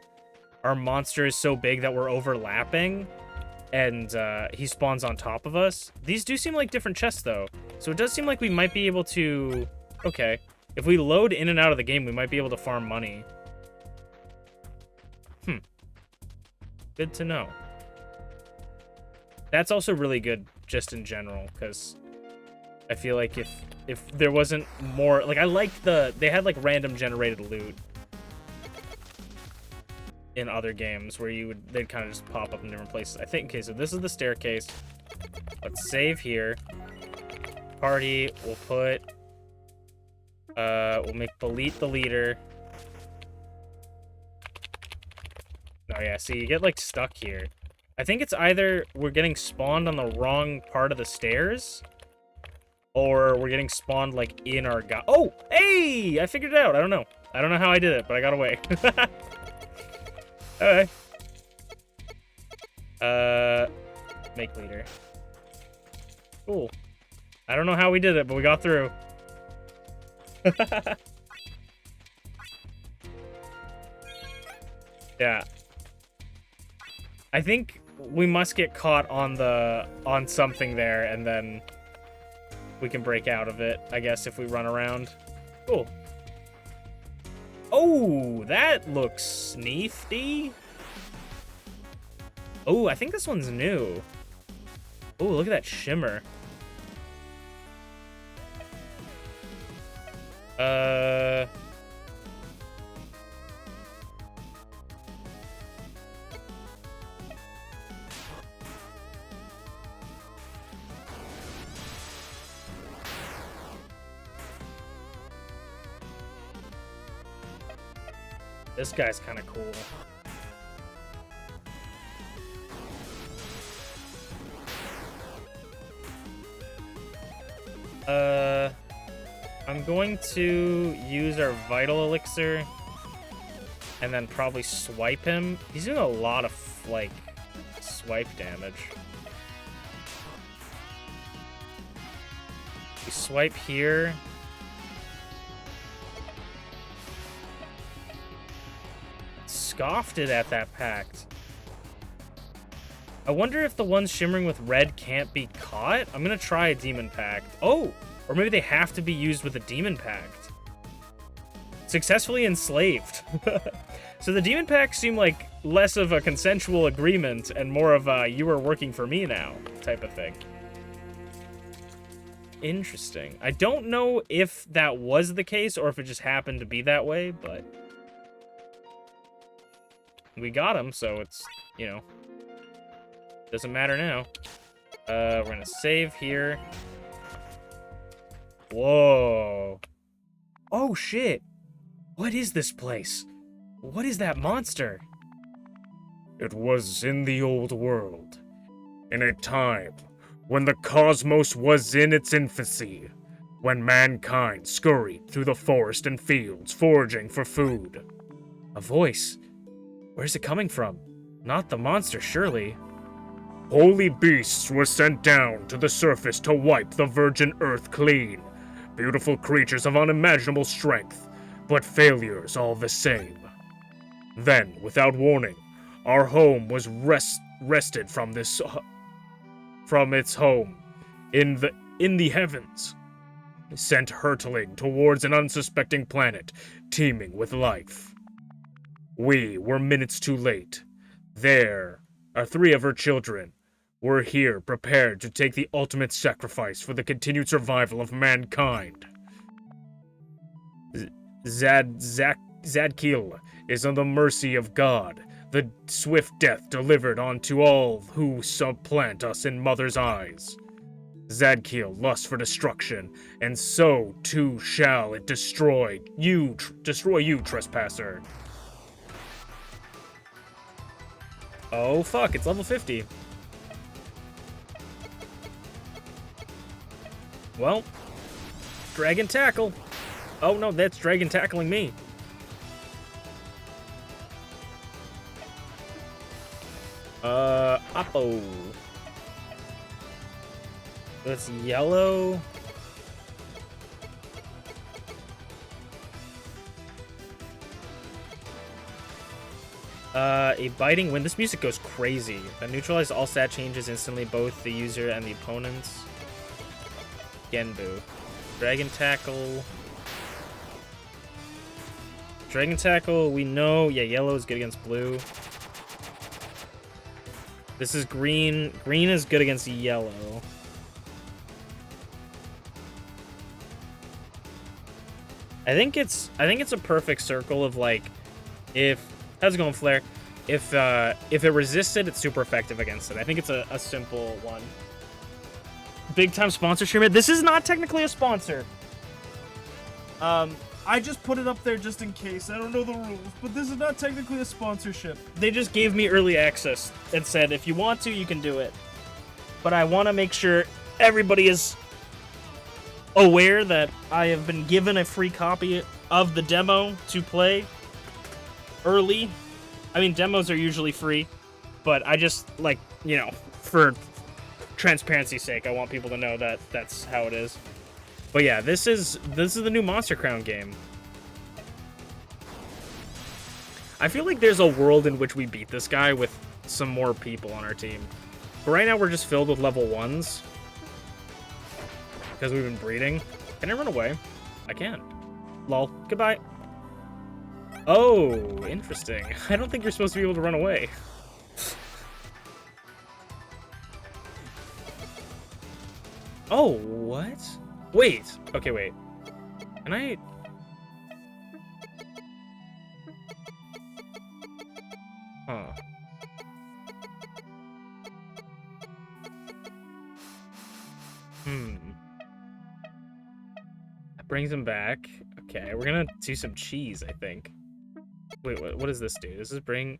our monster is so big that we're overlapping, and he spawns on top of us. These do seem like different chests, though. So it does seem like we might be able to... Okay. If we load in and out of the game, we might be able to farm money. Good to know. That's also really good just in general, because I feel like if there wasn't more... Like, I liked they had, like, random generated loot in other games where they'd kind of just pop up in different places. I think, okay, so this is the staircase. Let's save here. Party, we'll put... we'll make Belit the leader. Oh yeah, see, you get, like, stuck here. I think it's either we're getting spawned on the wrong part of the stairs, or we're getting spawned, like, in our Oh! Hey! I figured it out! I don't know. I don't know how I did it, but I got away. Okay. Make leader. Cool. I don't know how we did it, but we got through. Yeah. I think we must get caught on something there, and then we can break out of it, I guess, if we run around. Cool. Oh, that looks sneefty. Oh, I think this one's new. Oh, look at that shimmer. This guy's kind of cool. I'm going to use our Vital Elixir and then probably swipe him. He's doing a lot of, like, swipe damage. We swipe here. Scoffed it at that pact. I wonder if the ones shimmering with red can't be caught. I'm gonna try a demon pact. Oh, or maybe they have to be used with a demon pact. Successfully enslaved. So the demon pacts seem like less of a consensual agreement and more of a you are working for me now type of thing. Interesting. I don't know if that was the case or if it just happened to be that way, but we got him, so it's, you know, doesn't matter now. We're gonna save here. Whoa. Oh, shit. What is this place? What is that monster? It was in the old world, in a time when the cosmos was in its infancy, when mankind scurried through the forest and fields foraging for food. A voice. Where's it coming from? Not the monster, surely. Holy beasts were sent down to the surface to wipe the virgin earth clean. Beautiful creatures of unimaginable strength, but failures all the same. Then, without warning, our home was wrested from its home in the heavens, sent hurtling towards an unsuspecting planet teeming with life. We were minutes too late. There, our 3 of her children were here prepared to take the ultimate sacrifice for the continued survival of mankind. Zadkiel is on the mercy of God, the swift death delivered unto all who supplant us in mother's eyes. Zadkiel lusts for destruction, and so too shall it destroy you, trespasser. Oh fuck, it's level 50. Well, Dragon Tackle. Oh no, that's Dragon tackling me. Oppo. That's yellow. A biting wind. This music goes crazy. Neutralize all stat changes instantly, both the user and the opponents. Genbu. Dragon Tackle. Dragon Tackle, we know. Yeah, yellow is good against blue. This is green. Green is good against yellow. I think it's a perfect circle of like, if how's it going, Flare? If it resisted, it's super effective against it. I think it's a simple one. Big time sponsorship. This is not technically a sponsor. I just put it up there just in case. I don't know the rules, but this is not technically a sponsorship. They just gave me early access and said, if you want to, you can do it. But I want to make sure everybody is aware that I have been given a free copy of the demo to play early. I mean, demos are usually free, but I just, like, you know, for transparency's sake, I want people to know that that's how it is. But yeah, this is the new Monster Crown game. I feel like there's a world in which we beat this guy with some more people on our team. But right now we're just filled with level 1s. Because we've been breeding. Can I run away? I can. Lol. Goodbye. Oh, interesting. I don't think you're supposed to be able to run away. Oh, what? Wait. Okay, wait. Can I... Huh. That brings him back. Okay, we're gonna do some cheese, I think. Wait, what does this do? Does this bring...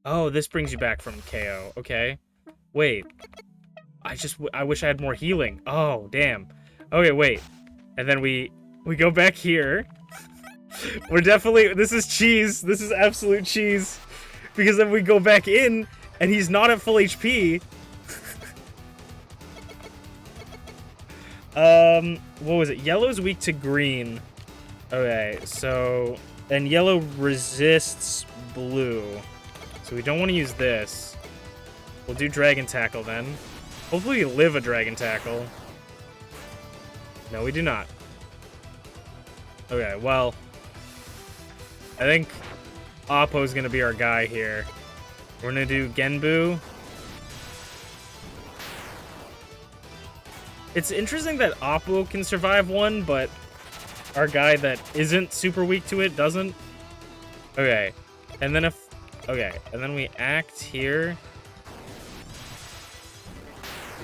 Oh, this brings you back from KO. Okay. Wait. I wish I had more healing. Oh, damn. Okay, wait. And then we go back here. We're definitely... This is cheese. This is absolute cheese. Because then we go back in, and he's not at full HP. What was it? Yellow's weak to green. Okay, so... And yellow resists blue. So we don't want to use this. We'll do Dragon Tackle then. Hopefully we live a Dragon Tackle. No, we do not. Okay, well... I think Oppo's gonna be our guy here. We're gonna do Genbu. It's interesting that Oppo can survive one, but our guy that isn't super weak to it doesn't. Okay, and then and then we act here.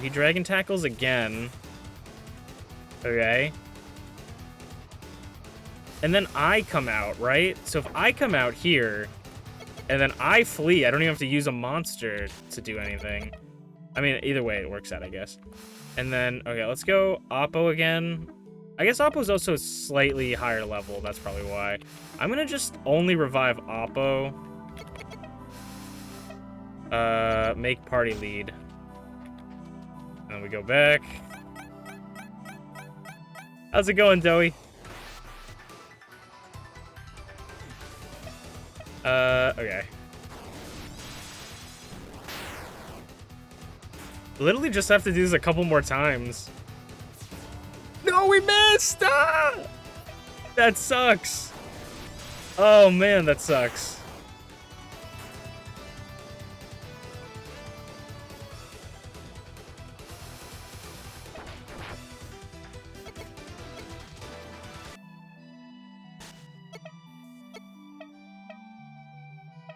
He Dragon Tackles again. Okay. And then I come out, right? So if I come out here, and then I flee, I don't even have to use a monster to do anything. I mean, either way it works out, I guess. And then, okay, let's go Oppo again. I guess Oppo's also slightly higher level. That's probably why. I'm gonna just only revive Oppo. Make party lead. And then we go back. How's it going, Doey? Okay. Literally just have to do this a couple more times. No, we missed! Ah! That sucks. Oh man, that sucks.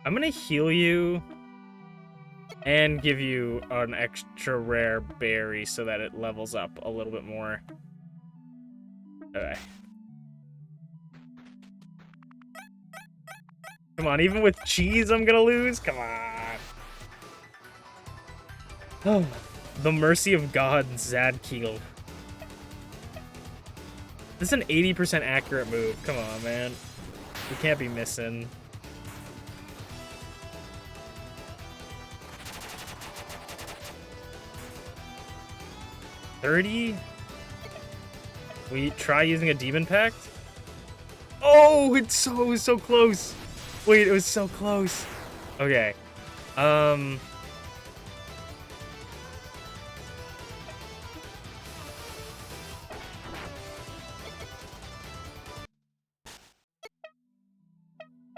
I'm gonna heal you and give you an extra rare berry so that it levels up a little bit more. Okay. Come on, even with cheese I'm gonna lose? Come on. Oh, the mercy of God, Zadkiel. This is an 80% accurate move. Come on, man. We can't be missing. $30? We try using a Demon Pact? Oh, it's so close. Wait, it was so close. Okay.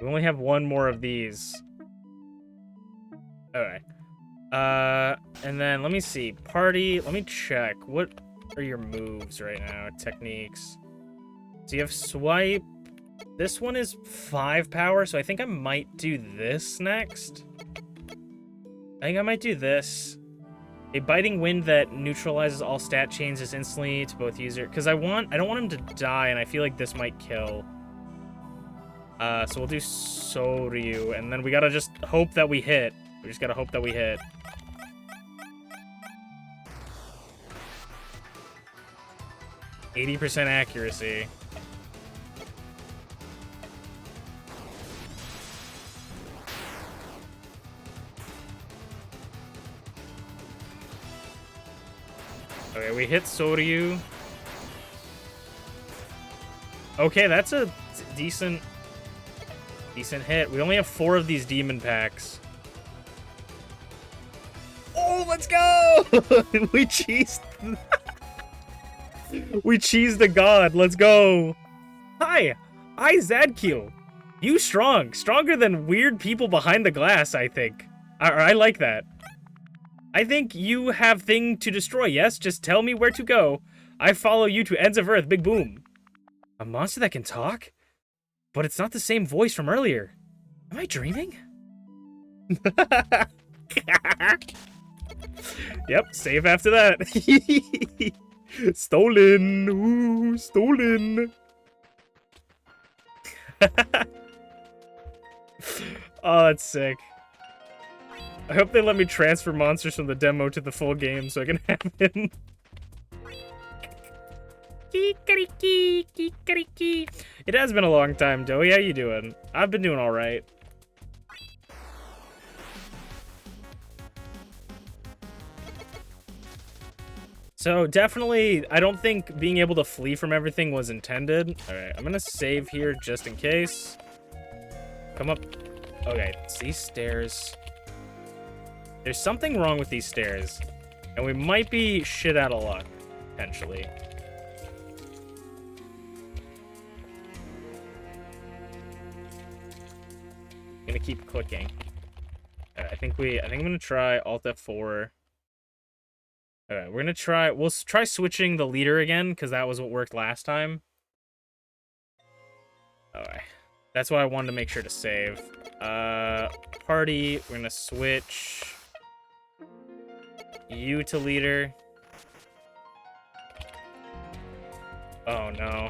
We only have one more of these. Alright. And then let me see. Party, let me check. What are your moves right now? Techniques. So you have swipe. This one is 5 power, so I think I might do this next. I think I might do this. A biting wind that neutralizes all stat changes instantly to both user. Because I don't want him to die, and I feel like this might kill. So we'll do Soryu, and then we gotta just hope that we hit. We just gotta hope that we hit. %80 accuracy. Okay, we hit Soryu. Okay, that's a decent hit. We only have 4 of these demon packs. Oh, let's go! We cheesed. We cheesed the god. Let's go. Hi, I Zadkiel. You strong. Stronger than weird people behind the glass, I think. I like that. I think you have thing to destroy, yes? Just tell me where to go. I follow you to ends of earth. Big boom. A monster that can talk? But it's not the same voice from earlier. Am I dreaming? Yep, save after that. Stolen. Ooh, stolen. Oh, that's sick. I hope they let me transfer monsters from the demo to the full game so I can have him. It has been a long time, Doey. How you doing? I've been doing alright. So definitely, I don't think being able to flee from everything was intended. Alright, I'm gonna save here just in case. Come up. Okay, it's these stairs. There's something wrong with these stairs. And we might be shit out of luck, potentially. I'm gonna keep clicking. I think I'm gonna try Alt F4. Alright, we'll try switching the leader again, because that was what worked last time. Alright. That's why I wanted to make sure to save. Party, we're gonna switch you to leader. Oh no.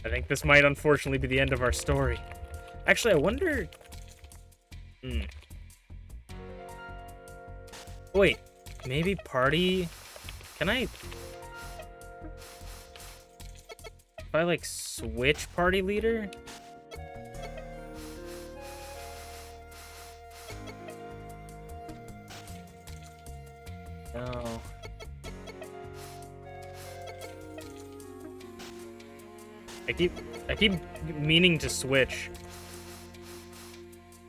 I think this might unfortunately be the end of our story. Actually, I wonder... Wait, maybe party... Can I... If I, like, switch party leader? No. I keep meaning to switch.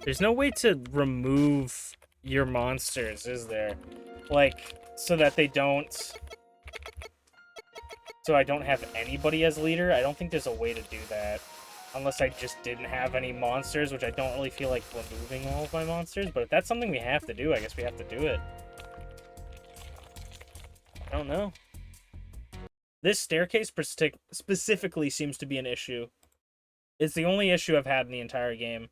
There's no way to remove your monsters, is there? Like, so that they don't... So I don't have anybody as leader? I don't think there's a way to do that. Unless I just didn't have any monsters, which I don't really feel like removing all of my monsters. But if that's something we have to do, I guess we have to do it. I don't know. This staircase specifically seems to be an issue. It's the only issue I've had in the entire game.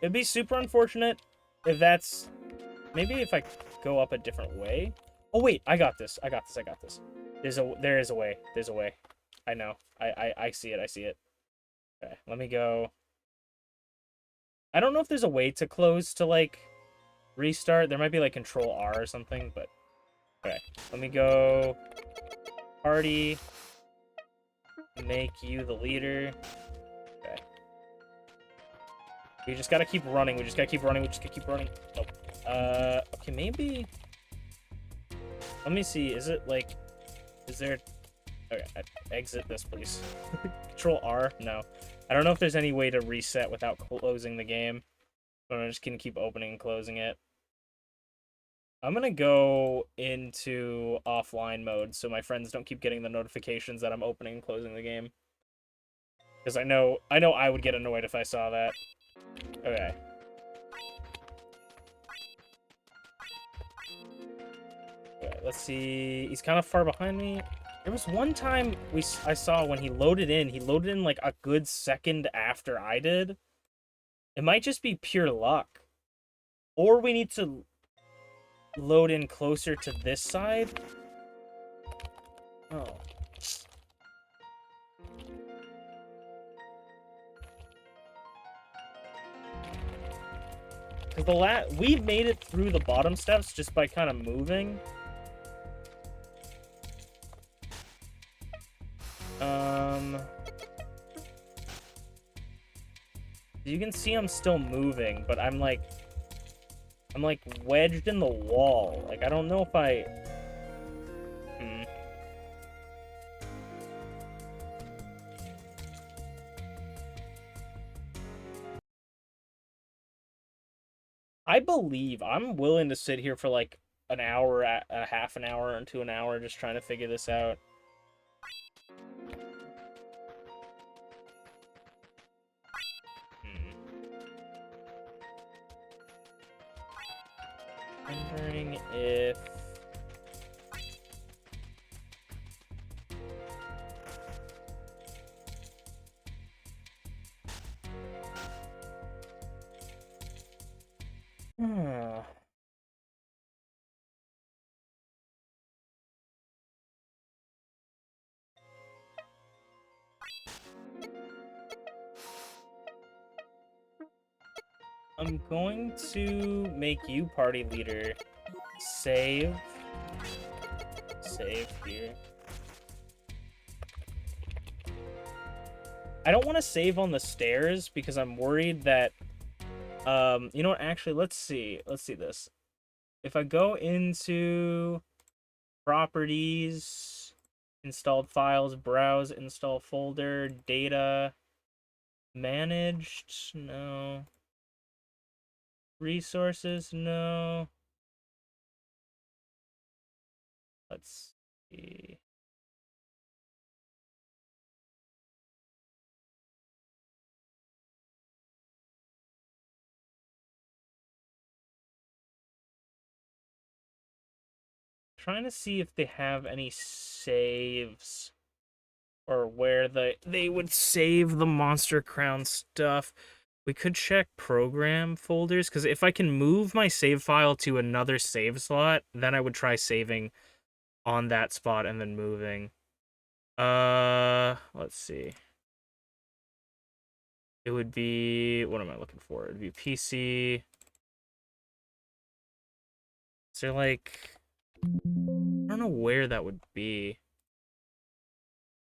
It'd be super unfortunate if that's... Maybe if I go up a different way? Oh, wait. I got this. I got this. There is a way. There's a way. I know. I see it. I see it. Okay. Let me go. I don't know if there's a way to close to, like, restart. There might be, like, Control R or something, but... Okay. Let me go... Party. Make you the leader. Okay. We just gotta keep running. We just gotta keep running. Nope. Okay, maybe... Let me see. Is it, like... Is there... Okay, exit this, please. Control R? No. I don't know if there's any way to reset without closing the game. But I'm just gonna keep opening and closing it. I'm gonna go into offline mode so my friends don't keep getting the notifications that I'm opening and closing the game. Because I know I would get annoyed if I saw that. Okay. Okay, let's see. He's kind of far behind me. There was one time I saw when he loaded in like a good second after I did. It might just be pure luck. Or we need to load in closer to this side. Oh. Because we've made it through the bottom steps just by kind of moving. You can see I'm still moving, but I'm like wedged in the wall. Like, I don't know if I... I believe I'm willing to sit here for like an hour, a half an hour into an hour just trying to figure this out. Wondering if... I'm going to make you party leader. Save. Save here. I don't want to save on the stairs because I'm worried that... you know what? Actually, let's see. Let's see this. If I go into properties, installed files, browse, install folder, data, managed, no. Resources, no. Let's see. Trying to see if they have any saves or where they would save the Monster Crown stuff. We could check program folders, because if I can move my save file to another save slot, then I would try saving on that spot and then moving. Let's see. It would be, what am I looking for? It would be PC. Is there like, I don't know where that would be.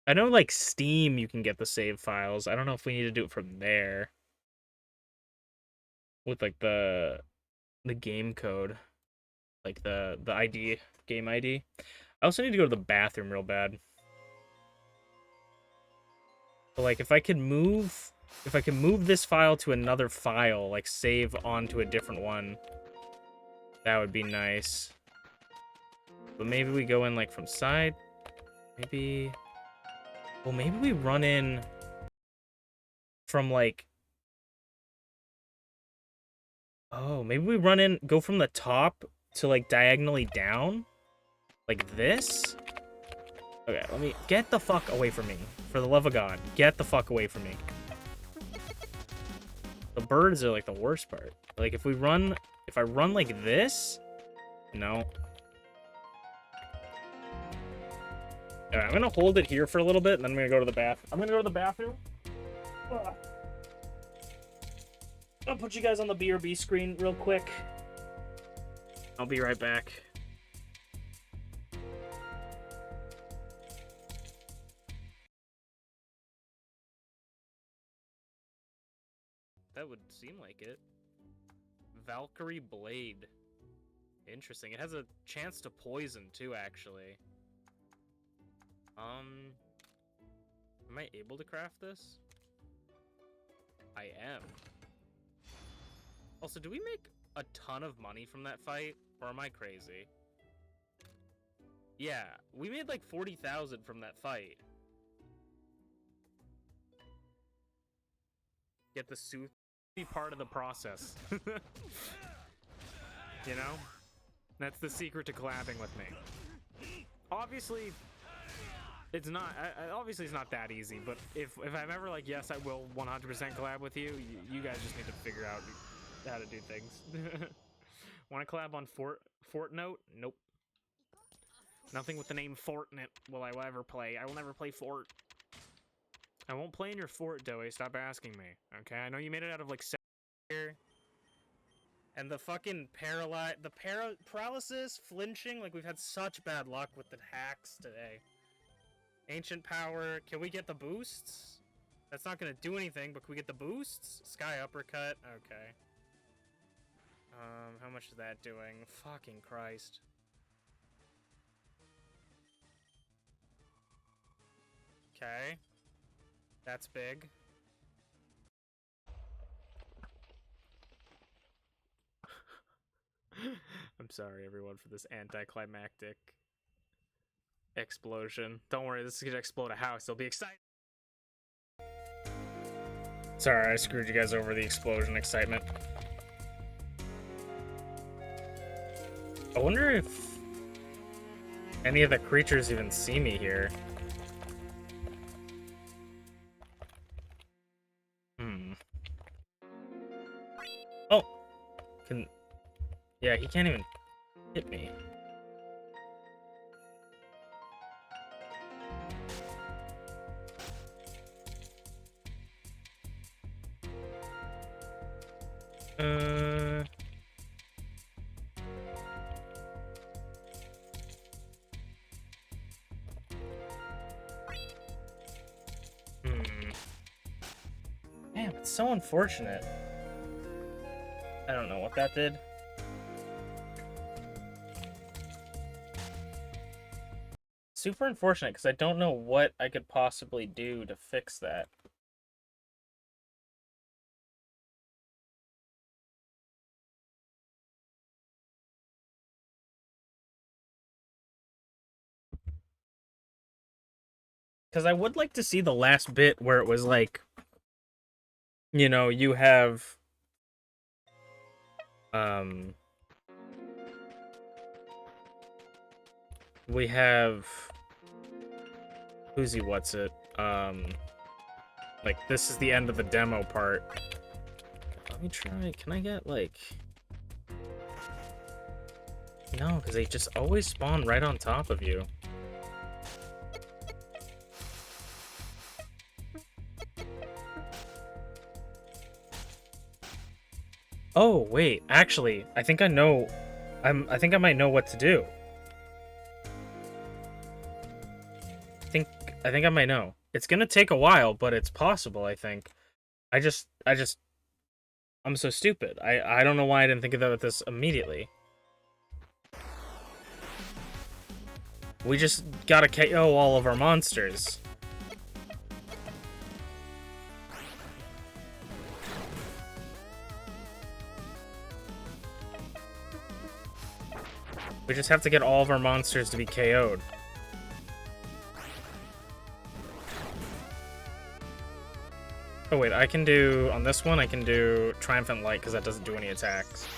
I know like Steam you can get the save files. I don't know if we need to do it from there. With like the game code. Like the ID, game ID. I also need to go to the bathroom real bad. But like if I can move this file to another file, like save onto a different one, that would be nice. But maybe we go in like from side. Maybe, well, maybe we run in from like, oh, maybe we run in, go from the top to like diagonally down, like this. Okay, let me get the fuck away from me. For the love of God, get the fuck away from me. The birds are like the worst part. Like if I run like this, no. Alright, I'm gonna hold it here for a little bit, and then I'm gonna go to the bathroom. I'm gonna go to the bathroom. I'll put you guys on the BRB screen real quick. I'll be right back. That would seem like it. Valkyrie Blade. Interesting. It has a chance to poison, too, actually. Am I able to craft this? I am. Also, do we make a ton of money from that fight? Or am I crazy? Yeah, we made like 40,000 from that fight. Get the suit be part of the process. You know? That's the secret to collabing with me. Obviously, it's not. Obviously, it's not that easy. But if I'm ever like, yes, I will 100% collab with you, you guys just need to figure out how to do things. Want to collab on Fortnite? Nope. Nothing with the name Fortnite will I ever play. I will never play Fort. I won't play in your fort, Doey. Stop asking me. Okay, I know you made it out of like here. And the fucking paralysis, flinching, like we've had such bad luck with the hacks today. Ancient power, can we get the boosts? That's not gonna do anything, but can we get the boosts? Sky uppercut, okay. How much is that doing? Fucking Christ. Okay. That's big. I'm sorry, everyone, for this anticlimactic explosion. Don't worry, this is gonna explode a house. It'll be exciting. Sorry, I screwed you guys over the explosion excitement. I wonder if any of the creatures even see me here. Oh! Yeah, he can't even hit me. Damn, it's so unfortunate. I don't know what that did. Super unfortunate, because I don't know what I could possibly do to fix that. Because I would like to see the last bit where it was like, you know, you have... we have... Who's he, what's it? Like, this is the end of the demo part. Let me try, can I get, like... No, because they just always spawn right on top of you. Oh, wait, actually, I think I know... I think I might know what to do. I think I might know. It's gonna take a while, but it's possible, I think. I'm so stupid. I don't know why I didn't think of this immediately. We just gotta KO all of our monsters. We just have to get all of our monsters to be KO'd. Oh wait, I can do, on this one, I can do Triumphant Light because that doesn't do any attacks.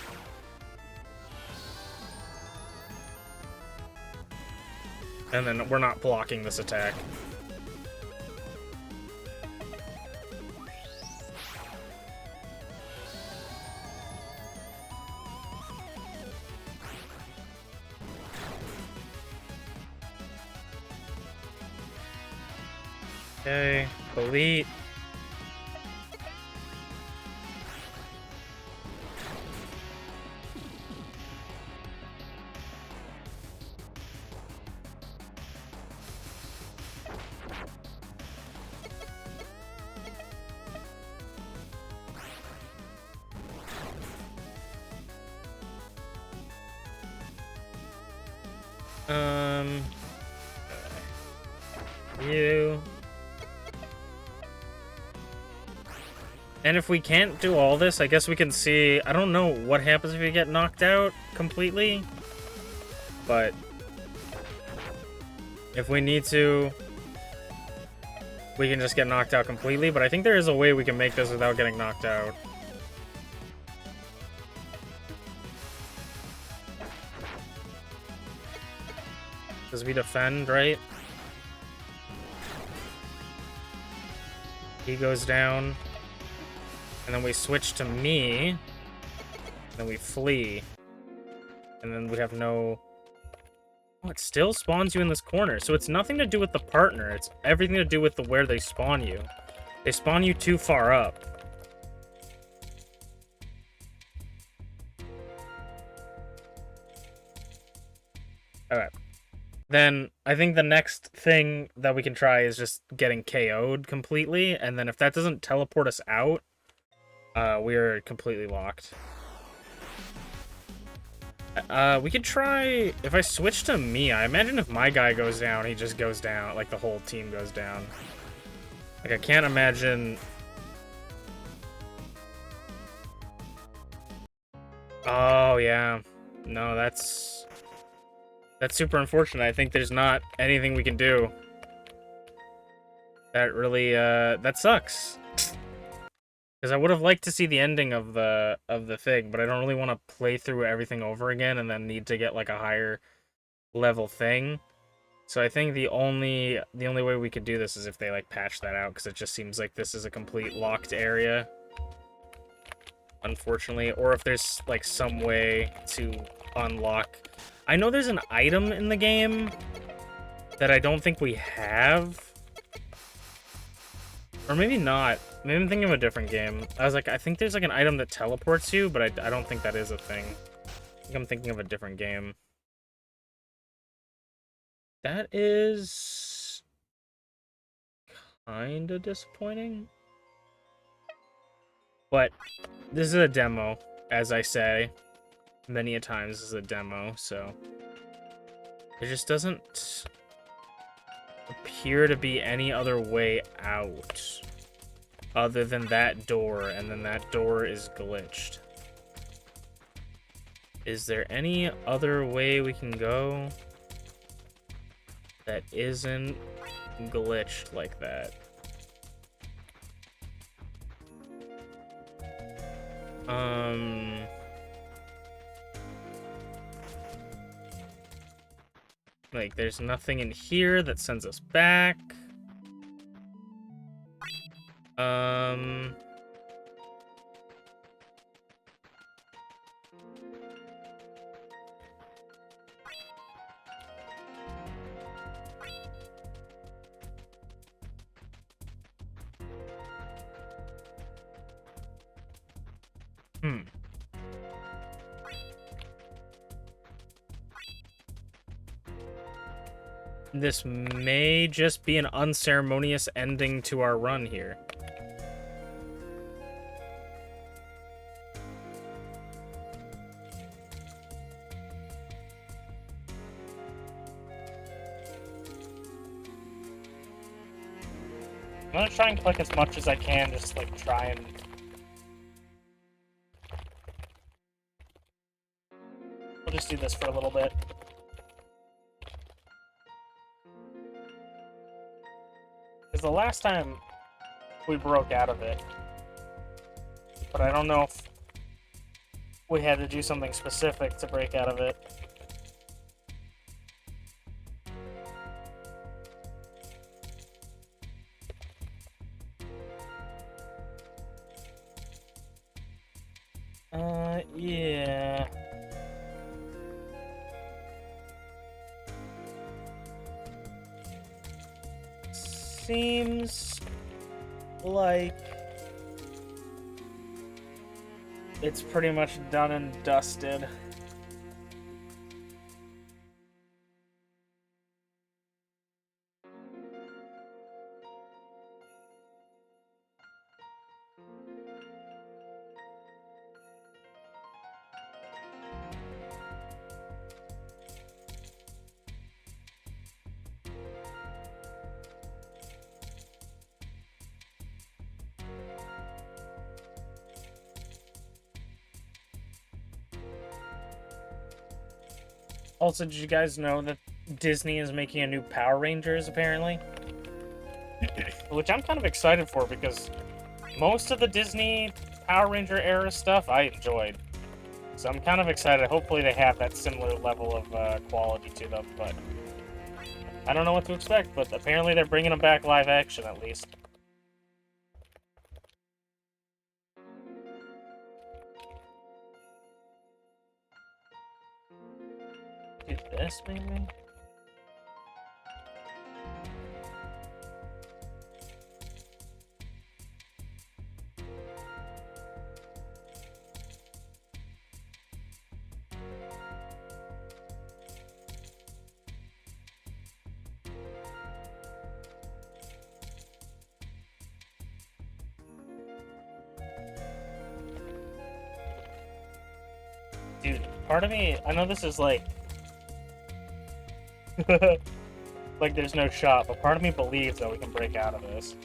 And then we're not blocking this attack. Okay, Elite. You. And if we can't do all this, I guess we can see... I don't know what happens if you get knocked out completely. But... if we need to... we can just get knocked out completely. But I think there is a way we can make this without getting knocked out. Because we defend, right? He goes down. And then we switch to me. And then we flee. And then we have no... oh, it still spawns you in this corner. So it's nothing to do with the partner. It's everything to do with where they spawn you. They spawn you too far up. Alright. Then I think the next thing that we can try is just getting KO'd completely. And then if that doesn't teleport us out, we're completely locked. We could try... if I switch to me, I imagine if my guy goes down, he just goes down. Like, the whole team goes down. Like, I can't imagine... oh, yeah. No, that's super unfortunate. I think there's not anything we can do. That really, that sucks. Because I would have liked to see the ending of the thing, but I don't really want to play through everything over again and then need to get like a higher level thing. So I think the only way we could do this is if they like patch that out, because it just seems like this is a complete locked area, unfortunately. Or if there's like some way to unlock. I know there's an item in the game that I don't think we have. Or maybe not. Maybe I'm thinking of a different game. I was like, I think there's like an item that teleports you, but I don't think that is a thing. I think I'm thinking of a different game. That is kind of disappointing. But this is a demo, as I say. Many a times this is a demo, so... there just doesn't appear to be any other way out other than that door, and then that door is glitched. Is there any other way we can go that isn't glitched like that? Like, there's nothing in here that sends us back. This may just be an unceremonious ending to our run here. I'm gonna try and click as much as I can, just like try and... we'll just do this for a little bit. Because the last time we broke out of it, but I don't know if we had to do something specific to break out of it. Yeah. Seems like it's pretty much done and dusted. Also, did you guys know that Disney is making a new Power Rangers, apparently? Which I'm kind of excited for, because most of the Disney Power Ranger era stuff I enjoyed. So I'm kind of excited. Hopefully they have that similar level of quality to them, but I don't know what to expect, but apparently they're bringing them back live action, at least. Do this, maybe? Dude, part of me, I know this is like... like there's no shot, but part of me believes that we can break out of this.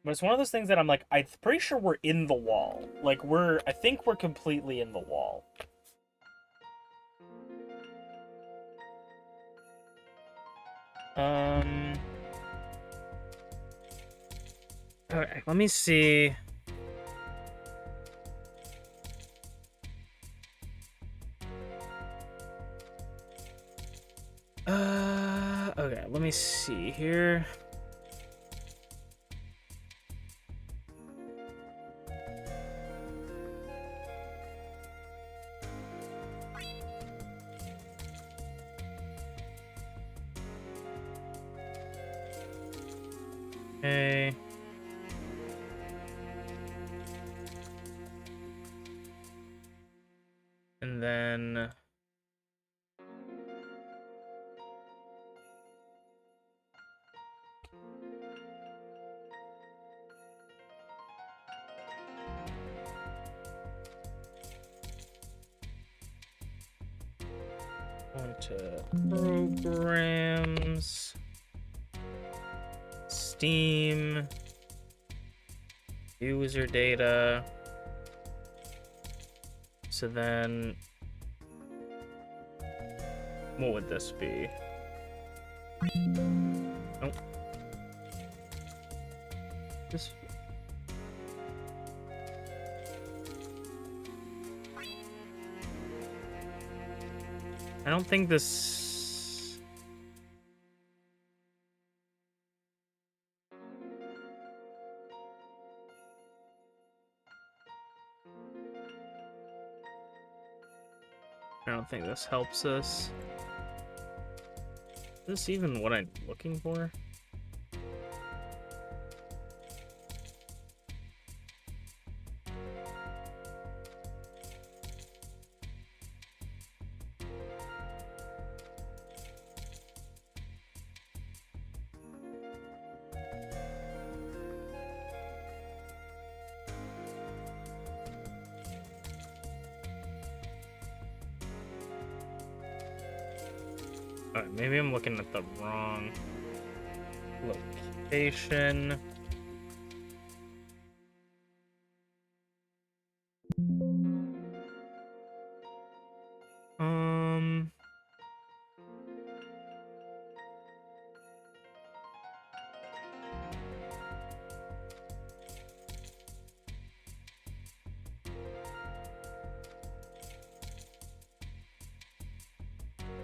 But it's one of those things that I'm like, I'm pretty sure we're in the wall. Like, I think we're completely in the wall. Okay, let me see. Okay, let me see here. Okay. And then... on to programs, Steam, user data. So then, what would this be? Nope. This. I don't think this... I don't think this helps us. Is this even what I'm looking for? Alright, maybe I'm looking at the wrong location.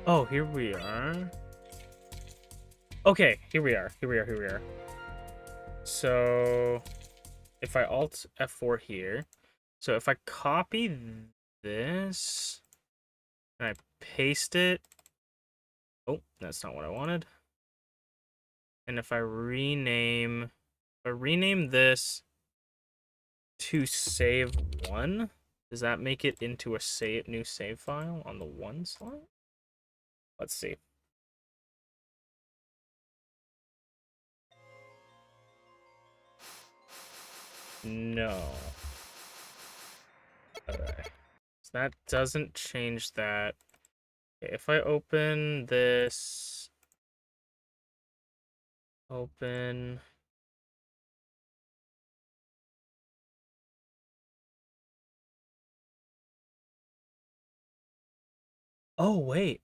Oh, here we are. Okay, here we are. Here we are. So, if I Alt F4 here, so if I copy this and I paste it, oh, that's not what I wanted. And if I rename this to save one, does that make it into a new save file on the one slot? Let's see. No. Okay. So that doesn't change that. Okay, if I open this, open Oh, wait.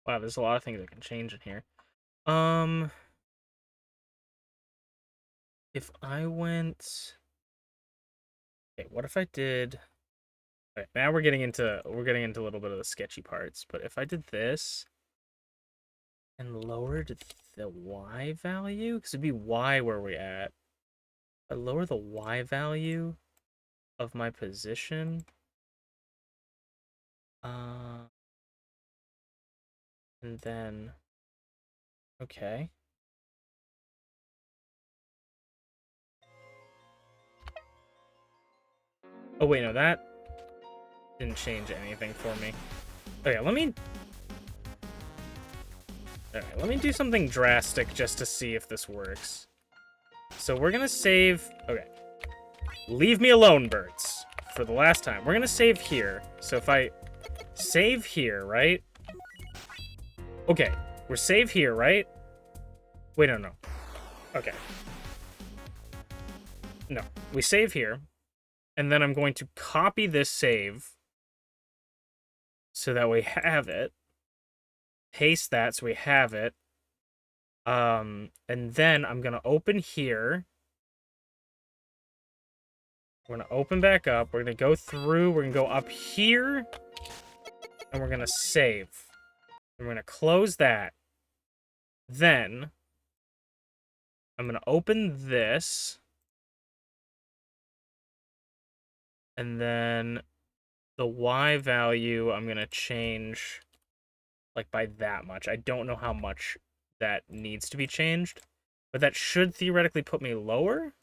Wow, there's a lot of things that can change in here. If I went... Okay, what if I did... Okay, now we're getting into a little bit of the sketchy parts, but if I did this and lowered the Y value, because it'd be Y where we're at. I lower the Y value of my position. And then, okay. Oh wait, no, that didn't change anything for me. Okay, let me do something drastic just to see if this works. So we're gonna save. Okay, leave me alone, birds. For the last time, we're gonna save here. So if I save here, right? Okay, we're save here, right? Wait, no. Okay. No, we save here. And then I'm going to copy this save so that we have it. Paste that so we have it. And then I'm going to open here. We're going to open back up. We're going to go through. We're going to go up here. And we're going to save. And we're going to close that. Then I'm going to open this. And then the Y value, I'm going to change like by that much. I don't know how much that needs to be changed, but that should theoretically put me lower.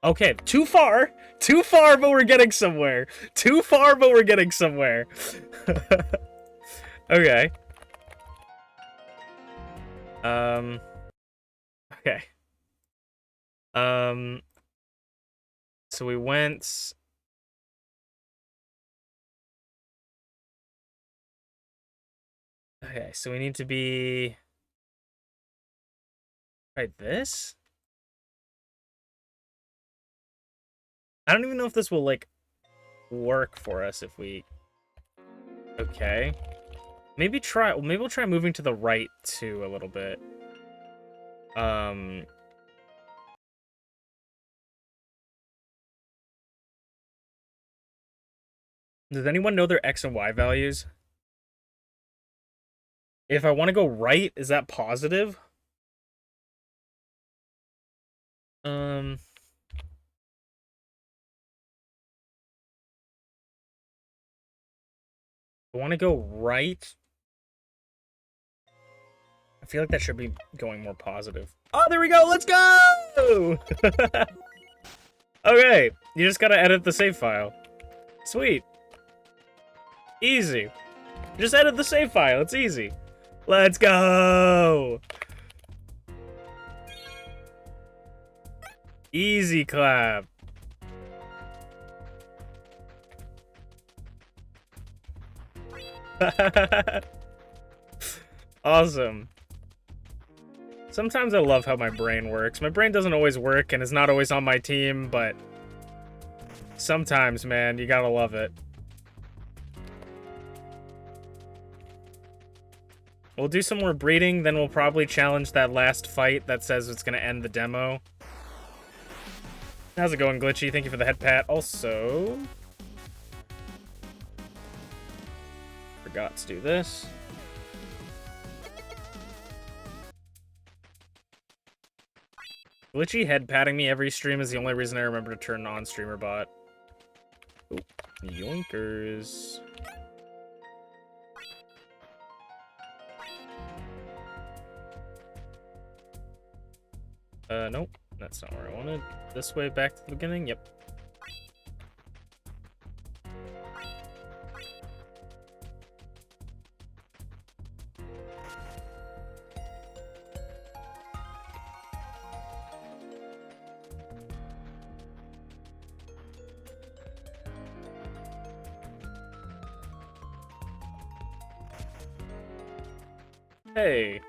Okay, too far, but we're getting somewhere. Too far, but we're getting somewhere. Okay. Okay. So we went. Okay, so we need to be. Right, this? I don't even know if this will, like, work for us if we... Okay. Maybe we'll try moving to the right, too, a little bit. Does anyone know their X and Y values? If I want to go right, is that positive? I want to go right. I feel like that should be going more positive. Oh, there we go. Let's go. Okay, you just gotta edit the save file. Sweet. Easy. Just edit the save file. It's easy. Let's go. Easy clap. Awesome. Sometimes I love how my brain works. My brain doesn't always work and is not always on my team, but sometimes, man, you gotta love it. We'll do some more breeding, then we'll probably challenge that last fight that says it's gonna end the demo. How's it going, Glitchy? Thank you for the head pat. Also, forgot to do this. Glitchy head patting me every stream is the only reason I remember to turn on streamer bot. Oh, yoinkers. Nope, that's not where I wanted. This way back to the beginning? Yep. Hey,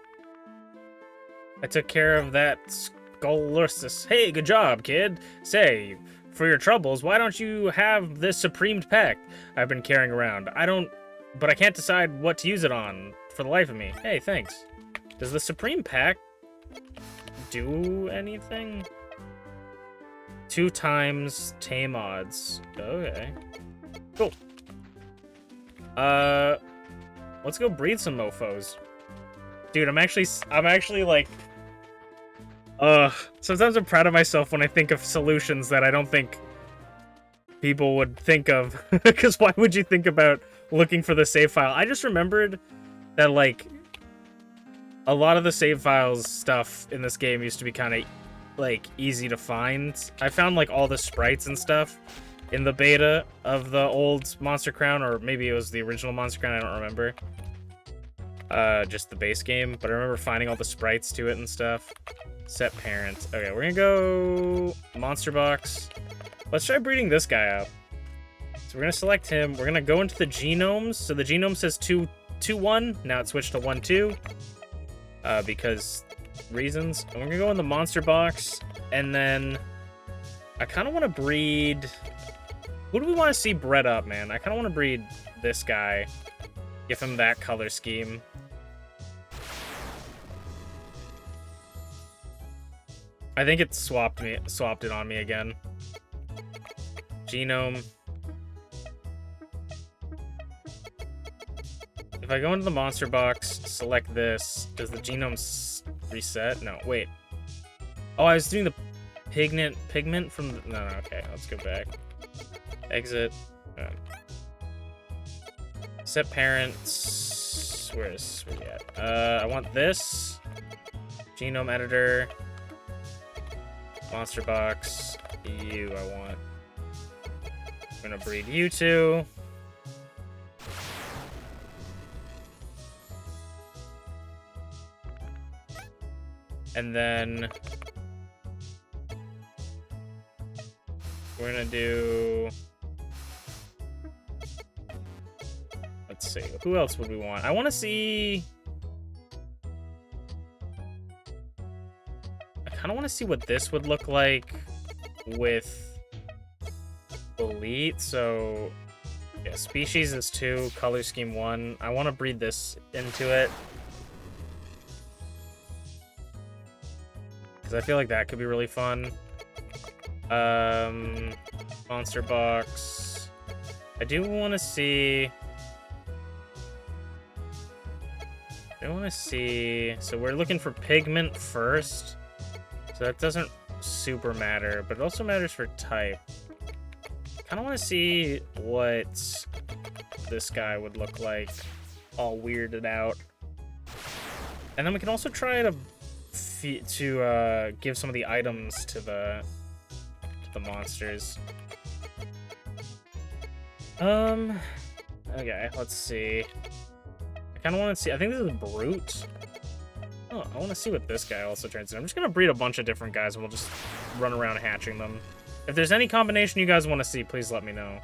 I took care of that Scolursus. Hey, good job, kid. Say, for your troubles, why don't you have this Supreme Pack I've been carrying around? But I can't decide what to use it on for the life of me. Hey, thanks. Does the Supreme Pack do anything? 2 times tame odds. Okay. Cool. Let's go breed some mofos. Dude, I'm actually like, sometimes I'm proud of myself when I think of solutions that I don't think people would think of. Because why would you think about looking for the save file? I just remembered that, like, a lot of the save files stuff in this game used to be kind of, like, easy to find. I found, like, all the sprites and stuff in the beta of the old Monster Crown, or maybe it was the original Monster Crown, I don't remember. Just the base game, but I remember finding all the sprites to it and stuff. Set parent. Okay, we're gonna go Monster Box. Let's try breeding this guy up. So we're gonna select him. We're gonna go into the genomes. So the genome says 2-1. Now it switched to 1-2. Because reasons. And we're gonna go in the Monster Box, and then I kind of want to breed. Who do we want to see bred up, man? I kind of want to breed this guy. Give him that color scheme. I think it swapped it on me again. Genome. If I go into the Monster Box, select this, does the genome reset? No, wait. Oh, I was doing the pigment from the, no, okay, let's go back. Exit. Set parents. Where we at? I want this. Genome editor. Monster Box. You, I want. I'm gonna breed you two. And then we're gonna do. Let's see. Who else would we want? I want to see. I kind of want to see what this would look like with Elite. So, yeah, species is 2, color scheme 1. I want to breed this into it. Because I feel like that could be really fun. Monster Box. I do want to see. So we're looking for pigment first. So that doesn't super matter, but it also matters for type. Kind of want to see what this guy would look like, all weirded out. And then we can also try to give some of the items to the monsters. Okay, let's see. I kind of want to see. I think this is Brute. Oh, I want to see what this guy also turns into. I'm just going to breed a bunch of different guys, and we'll just run around hatching them. If there's any combination you guys want to see, please let me know.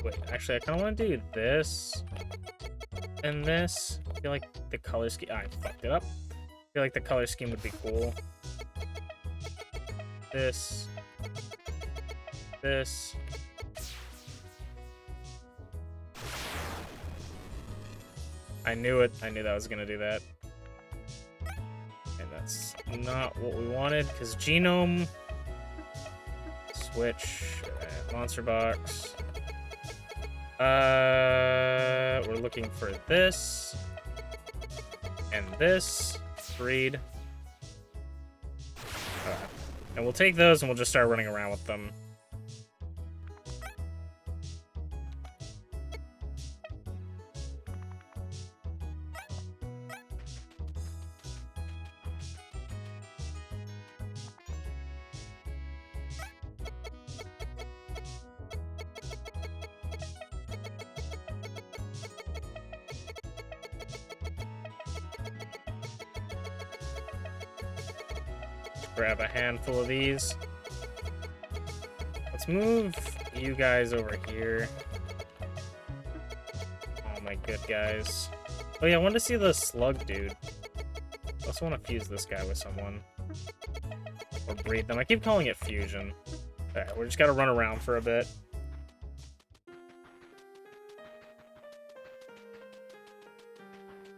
Wait, actually, I kind of want to do this and this. I feel like the color scheme. I fucked it up. I feel like the color scheme would be cool. This. I knew it. I knew that I was gonna do that. And that's not what we wanted, because genome. Switch. Monster Box. We're looking for this. And this. Breed. And we'll take those and we'll just start running around with them. Grab a handful of these. Let's move you guys over here. Oh my good guys. Oh yeah, I wanted to see the slug dude. I also want to fuse this guy with someone. Or breed them. I keep calling it fusion. Alright, we just gotta run around for a bit.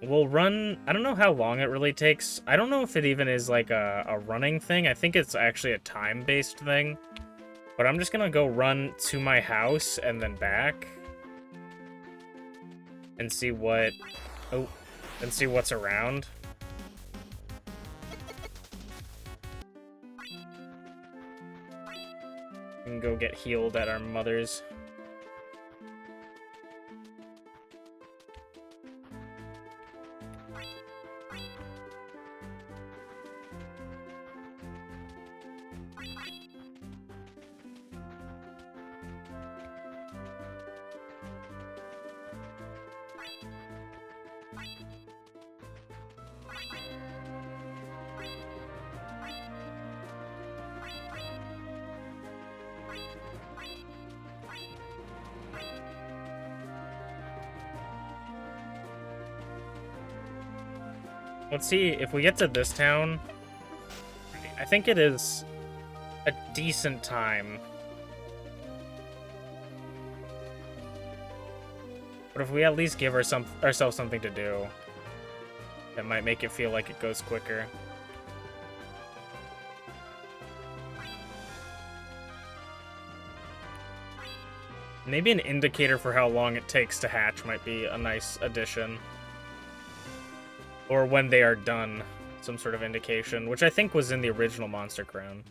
We'll run... I don't know how long it really takes. I don't know if it even is like a running thing. I think it's actually a time-based thing. But I'm just gonna go run to my house and then back. And see what... Oh, and see what's around. We can go get healed at our mother's. Let's see, if we get to this town, I think it is a decent time. But if we at least give ourselves something to do, that might make it feel like it goes quicker. Maybe an indicator for how long it takes to hatch might be a nice addition. Or when they are done, some sort of indication, which I think was in the original Monster Crown.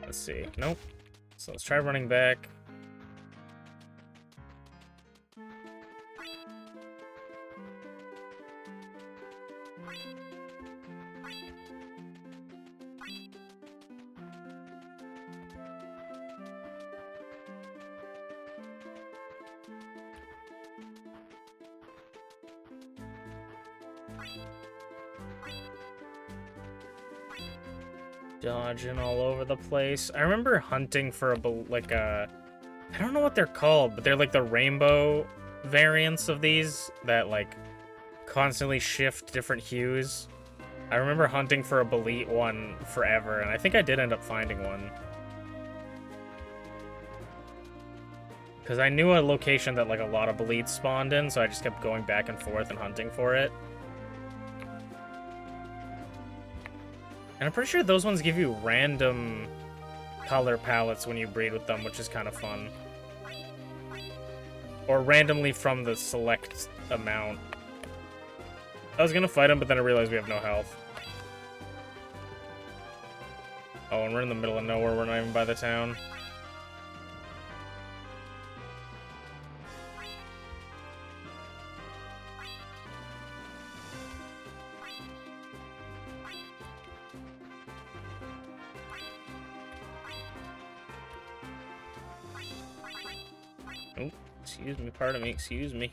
Let's see. Nope. So let's try running back. Dodging all over the place. I remember hunting for I don't know what they're called, but they're like the rainbow variants of these that like constantly shift different hues. I remember hunting for a Bolete one forever, and I think I did end up finding one. Because I knew a location that like a lot of Boletes spawned in, so I just kept going back and forth and hunting for it. And I'm pretty sure those ones give you random color palettes when you breed with them, which is kind of fun. Or randomly from the select amount. I was gonna fight him, but then I realized we have no health. Oh, and we're in the middle of nowhere, we're not even by the town. Oh, excuse me, pardon me, excuse me.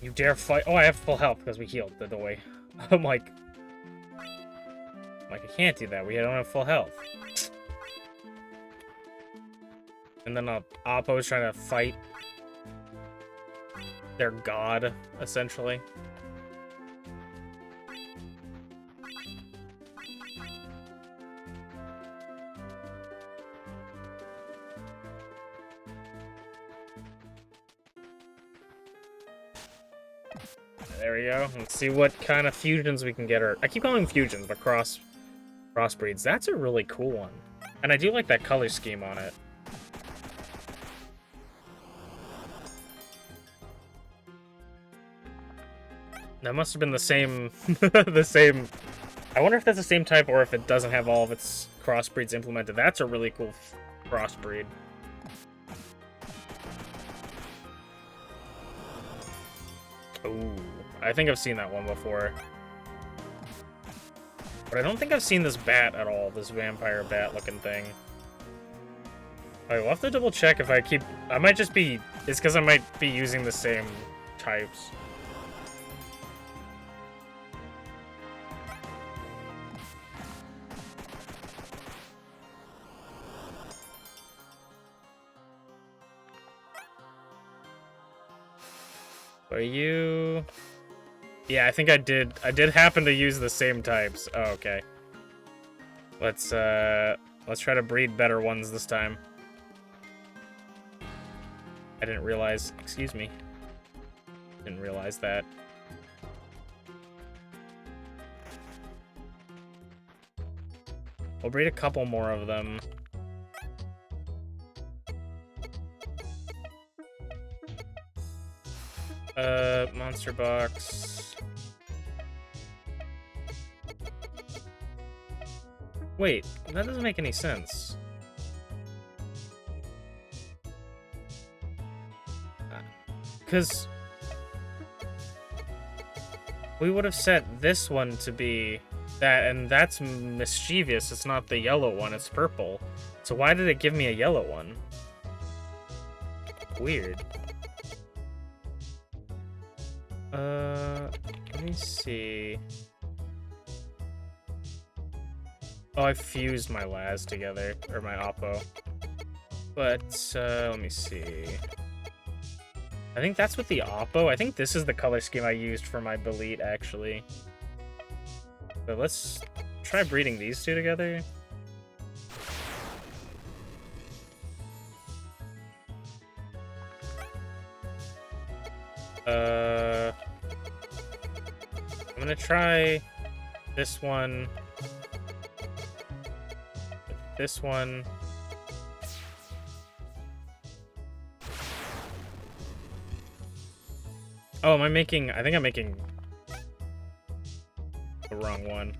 You dare fight? Oh, I have full health because we healed the way. I'm like, I can't do that. We don't have full health. And then Oppo's trying to fight their god, essentially. There we go. Let's see what kind of fusions we can get. Or I keep calling them fusions, but crossbreeds. That's a really cool one. And I do like that color scheme on it. That must have been the same, the same. I wonder if that's the same type or if it doesn't have all of its crossbreeds implemented. That's a really cool crossbreed. Ooh, I think I've seen that one before. But I don't think I've seen this bat at all, this vampire bat looking thing. Alright, we'll have to double check if I keep... I might just be... It's because I might be using the same types. Are you... Yeah, I think I did happen to use the same types. Oh, okay. Let's try to breed better ones this time. I didn't realize... Excuse me. Didn't realize that. We'll breed a couple more of them. Monster box. Wait, that doesn't make any sense. Because we would have set this one to be that, and that's mischievous. It's not the yellow one, it's purple. So why did it give me a yellow one? Weird. Let me see. Oh, I fused my Laz together, or my Oppo. But, let me see. I think that's with the Oppo. I think this is the color scheme I used for my Belit, actually. So let's try breeding these two together. I'm gonna try this one, this one. Oh, I think I'm making the wrong one.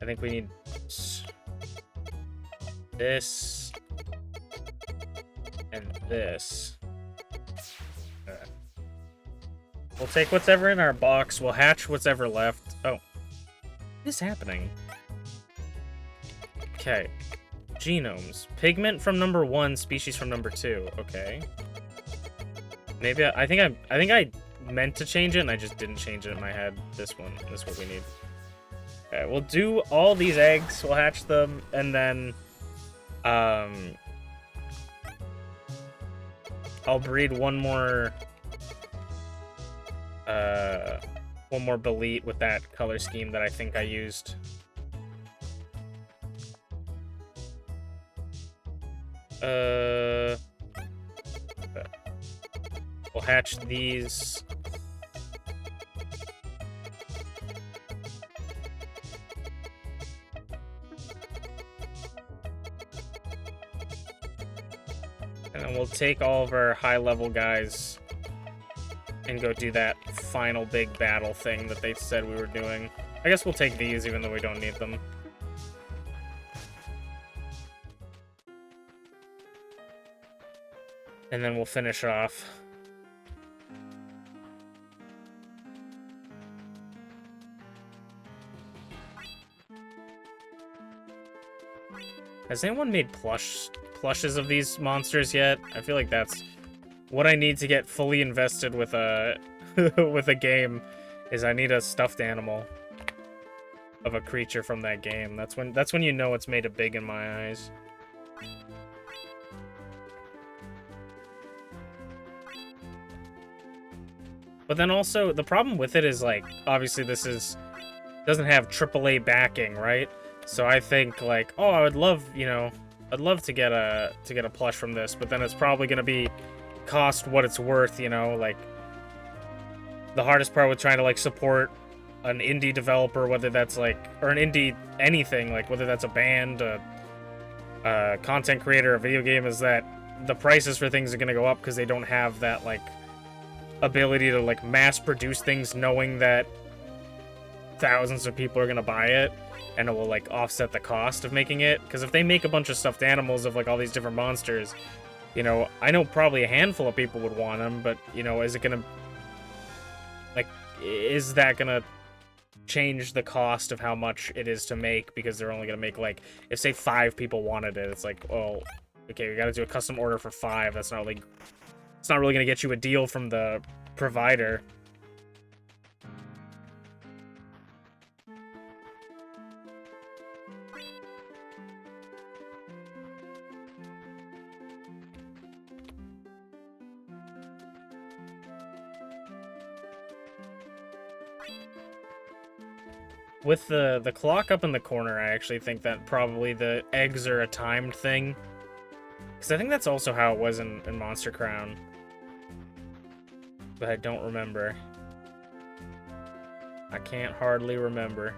I think we need this and this. We'll take whatever in our box. We'll hatch whatever left. Oh. What is happening? Okay. Genomes. Pigment from number 1, species from number 2. Okay. Maybe I think I meant to change it and I just didn't change it in my head. This one. This is what we need. Okay, we'll do all these eggs. We'll hatch them and then I'll breed one more Belit with that color scheme that I think I used. We'll hatch these. And then we'll take all of our high-level guys and go do that final big battle thing that they said we were doing. I guess we'll take these even though we don't need them. And then we'll finish off. Has anyone made plushes of these monsters yet? I feel like that's what I need to get fully invested with a with a game. Is I need a stuffed animal of a creature from that game. That's when you know it's made it big in my eyes. But then also the problem with it is like obviously this doesn't have AAA backing, right? So I think like, oh, I would love, I'd love to get a plush from this, but then it's probably gonna be cost what it's worth, like the hardest part with trying to like support an indie developer, whether that's like, or an indie anything, like whether that's a band, a content creator, a video game, is that the prices for things are gonna go up because they don't have that like ability to like mass produce things knowing that thousands of people are gonna buy it and it will like offset the cost of making it. Because if they make a bunch of stuffed animals of like all these different monsters, I know probably a handful of people would want them, but is it gonna Like, is that gonna change the cost of how much it is to make, because they're only gonna make, like, if say 5 people wanted it, it's like, well, okay, we gotta do a custom order for 5. That's not like, it's not really gonna get you a deal from the provider. With the clock up in the corner, I actually think that probably the eggs are a timed thing. Because I think that's also how it was in Monster Crown. But I don't remember. I can't hardly remember.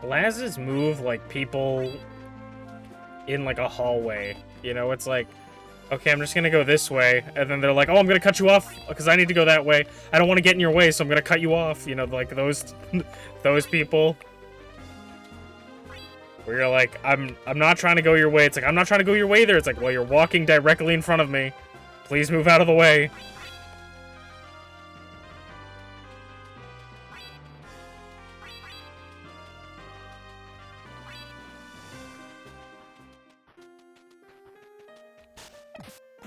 Laz's move like people in like a hallway. You know, it's like, okay, I'm just gonna go this way, and then they're like, oh, I'm gonna cut you off because I need to go that way. I don't want to get in your way, so I'm gonna cut you off. You know, like those people. Where you're like, I'm not trying to go your way. It's like, I'm not trying to go your way there. It's like, well, you're walking directly in front of me. Please move out of the way.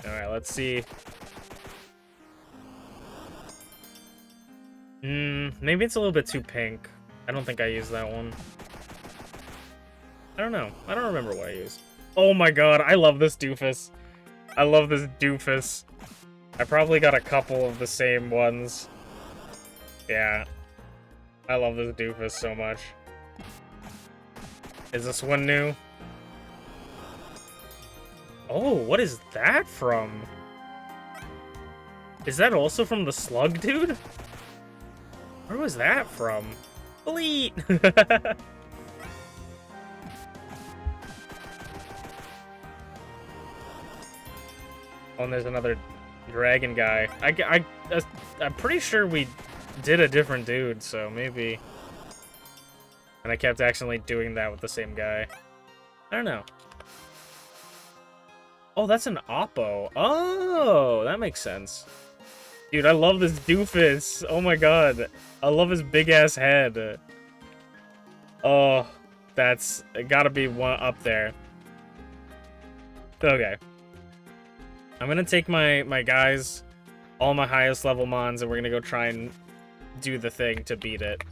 Alright, let's see. Maybe it's a little bit too pink. I don't think I used that one. I don't know. I don't remember what I used. Oh my god, I love this doofus. I love this doofus. I probably got a couple of the same ones. Yeah. I love this doofus so much. Is this one new? Oh, what is that from? Is that also from the slug dude? Where was that from? Bleat! Oh, and there's another dragon guy. I'm pretty sure we did a different dude, so maybe... And I kept accidentally doing that with the same guy. I don't know. Oh, that's an Oppo. Oh, that makes sense. Dude, I love this doofus. Oh my god. I love his big-ass head. Oh, that's gotta be one up there. Okay. I'm gonna take my guys, all my highest level mons, and we're gonna go try and do the thing to beat it.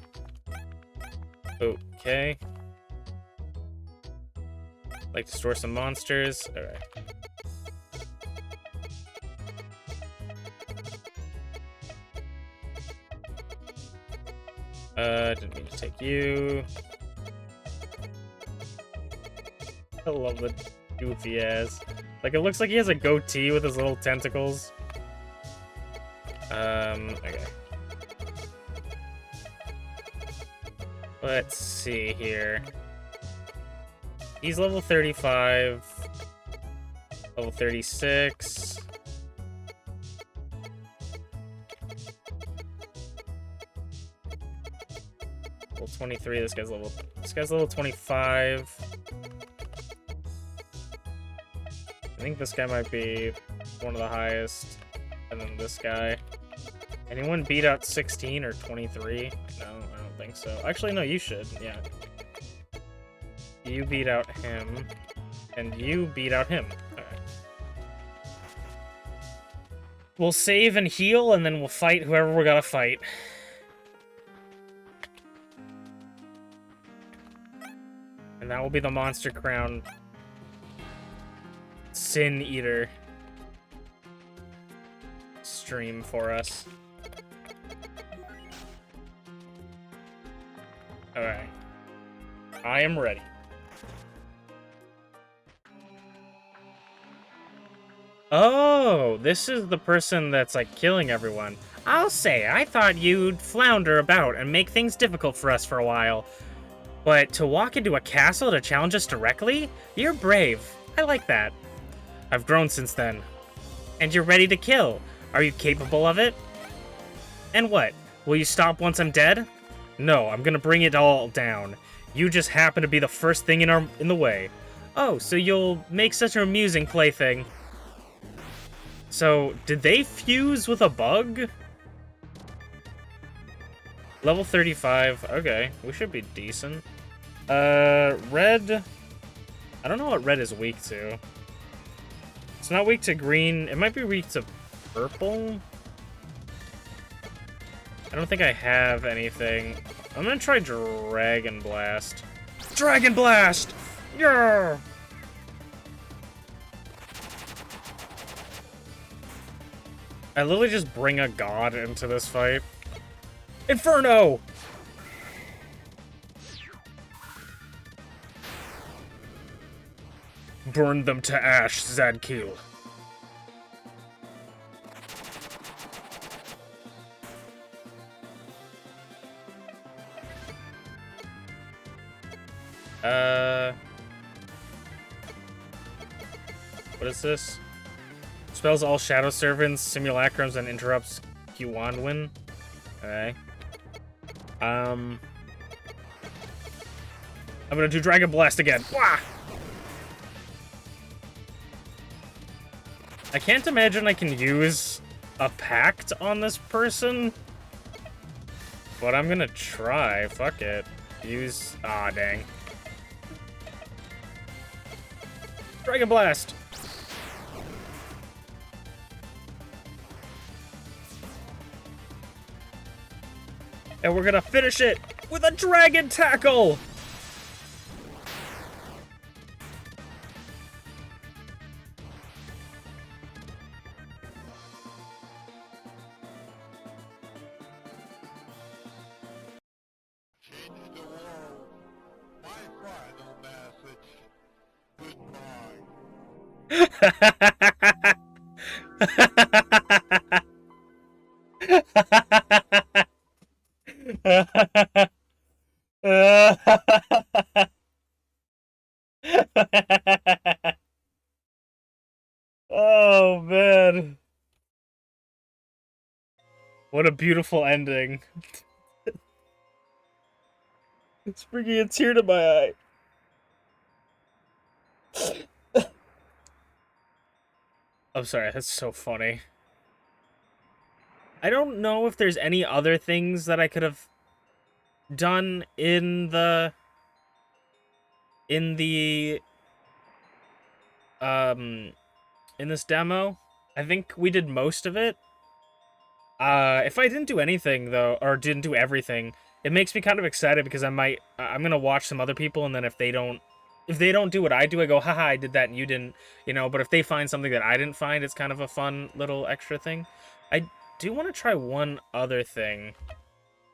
Okay. Like to store some monsters. Alright. Didn't mean to take you. I love the goofy ass. Like, it looks like he has a goatee with his little tentacles. Okay. Let's see here. He's level 35. Level 36. Level 23, this guy's level 25. I think this guy might be one of the highest, and then this guy. Anyone beat out 16 or 23? No, I don't think so. Actually, no, you should, yeah. You beat out him, and you beat out him. Alright. We'll save and heal, and then we'll fight whoever we gotta fight. And that will be the Monster Crown Sin Eater stream for us. Alright. I am ready. Oh, this is the person that's like killing everyone. I'll say, I thought you'd flounder about and make things difficult for us for a while. But to walk into a castle to challenge us directly? You're brave. I like that. I've grown since then. And you're ready to kill. Are you capable of it? And what? Will you stop once I'm dead? No, I'm gonna bring it all down. You just happen to be the first thing in the way. Oh, so you'll make such an amusing plaything. So, did they fuse with a bug? Level 35. Okay, we should be decent. Red. I don't know what red is weak to. It's not weak to green. It might be weak to purple. I don't think I have anything. I'm gonna try Dragon Blast. Dragon Blast! Yeah! I literally just bring a god into this fight. Inferno! Burn them to ash, Zadkiel. What is this? Spells all Shadow Servants, Simulacrums, and interrupts Qwanwin. Okay. I'm gonna do Dragon Blast again. Wah! I can't imagine I can use a Pact on this person. But I'm gonna try. Fuck it. Use... Ah, dang. Dragon Blast! And we're gonna finish it with a Dragon Tackle! Oh, man. What a beautiful ending. It's bringing a tear to my eye. I'm sorry, that's so funny. I don't know if there's any other things that I could have done in the in this demo. I think we did most of it. If I didn't do anything though, or didn't do everything, it makes me kind of excited because I'm gonna watch some other people, and then if they don't do what I do, I go, haha, I did that and you didn't, you know. But if they find something that I didn't find, it's kind of a fun little extra thing. I do want to try one other thing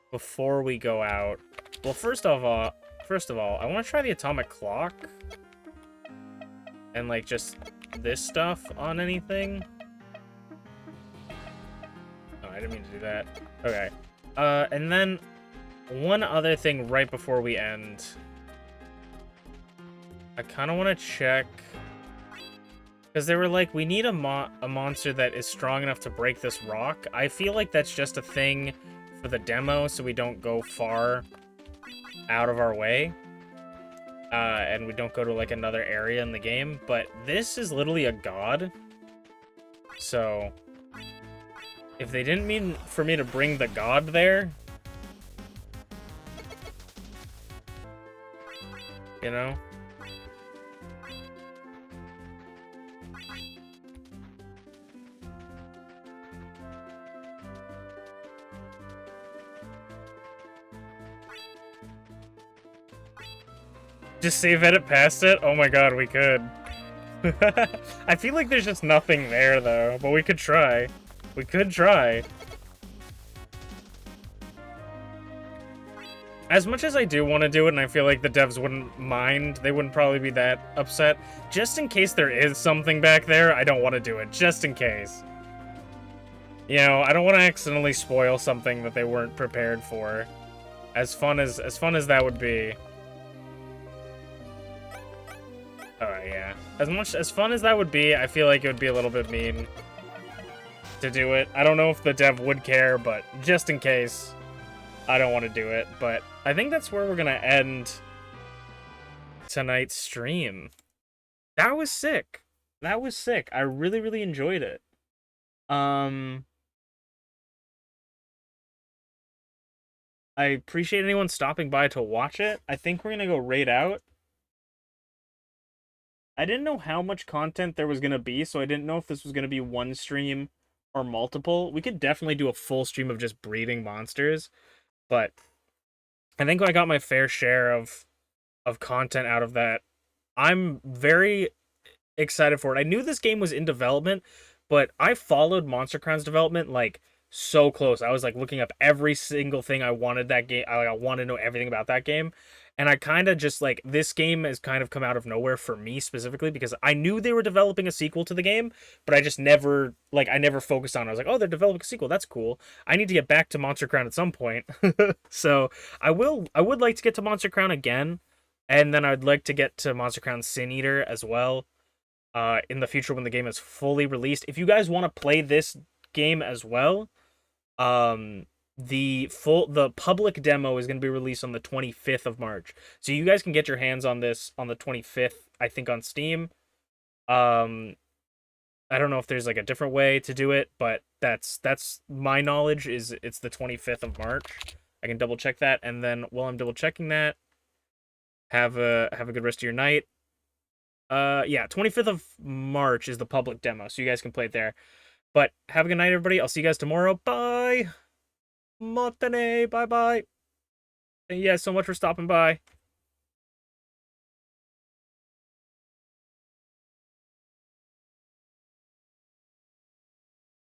before we go out. Well, first of all, I want to try the atomic clock and like just this stuff on anything. Oh, I didn't mean to do that. Okay. And then one other thing right before we end. I kind of want to check, because they were like, we need a monster that is strong enough to break this rock. I feel like that's just a thing for the demo, so we don't go far out of our way. And we don't go to like another area in the game. But this is literally a god. So if they didn't mean for me to bring the god there, you know? Just save edit past it? Oh my god, we could. I feel like there's just nothing there, though. But we could try. We could try. As much as I do want to do it, and I feel like the devs wouldn't mind, they wouldn't probably be that upset. Just in case there is something back there, I don't want to do it. Just in case. You know, I don't want to accidentally spoil something that they weren't prepared for. As fun as that would be. Alright, yeah. As fun as that would be, I feel like it would be a little bit mean. to do it. I don't know if the dev would care, but just in case, I don't want to do it. But I think that's where we're gonna end tonight's stream. That was sick. That was sick. I really, really enjoyed it. I appreciate anyone stopping by to watch it. I think we're gonna go raid out. I didn't know how much content there was gonna be, so I didn't know if this was gonna be one stream or multiple. We could definitely do a full stream of just breeding monsters, but I think I got my fair share of content out of that. I'm very excited for it. I knew this game was in development, but I followed Monster Crown's development like so close. I was like looking up every single thing I wanted that game. I wanted to know everything about that game. And I kind of just like this game has kind of come out of nowhere for me specifically because I knew they were developing a sequel to the game, but I just never I never focused on it. I was like, oh, they're developing a sequel. That's cool. I need to get back to Monster Crown at some point. So I would like to get to Monster Crown again, and then I'd like to get to Monster Crown Sin Eater as well. In the future when the game is fully released. If you guys want to play this game as well, the public demo is going to be released on the 25th of March. So you guys can get your hands on this on the 25th, I think, on Steam. I don't know if there's like a different way to do it, but that's my knowledge is it's the 25th of March. I can double check that, and then while I'm double checking that, have a good rest of your night. Yeah, 25th of March is the public demo, so you guys can play it there. But have a good night, everybody. I'll see you guys tomorrow. Bye. Matane. Bye-bye. Thank you guys so much for stopping by.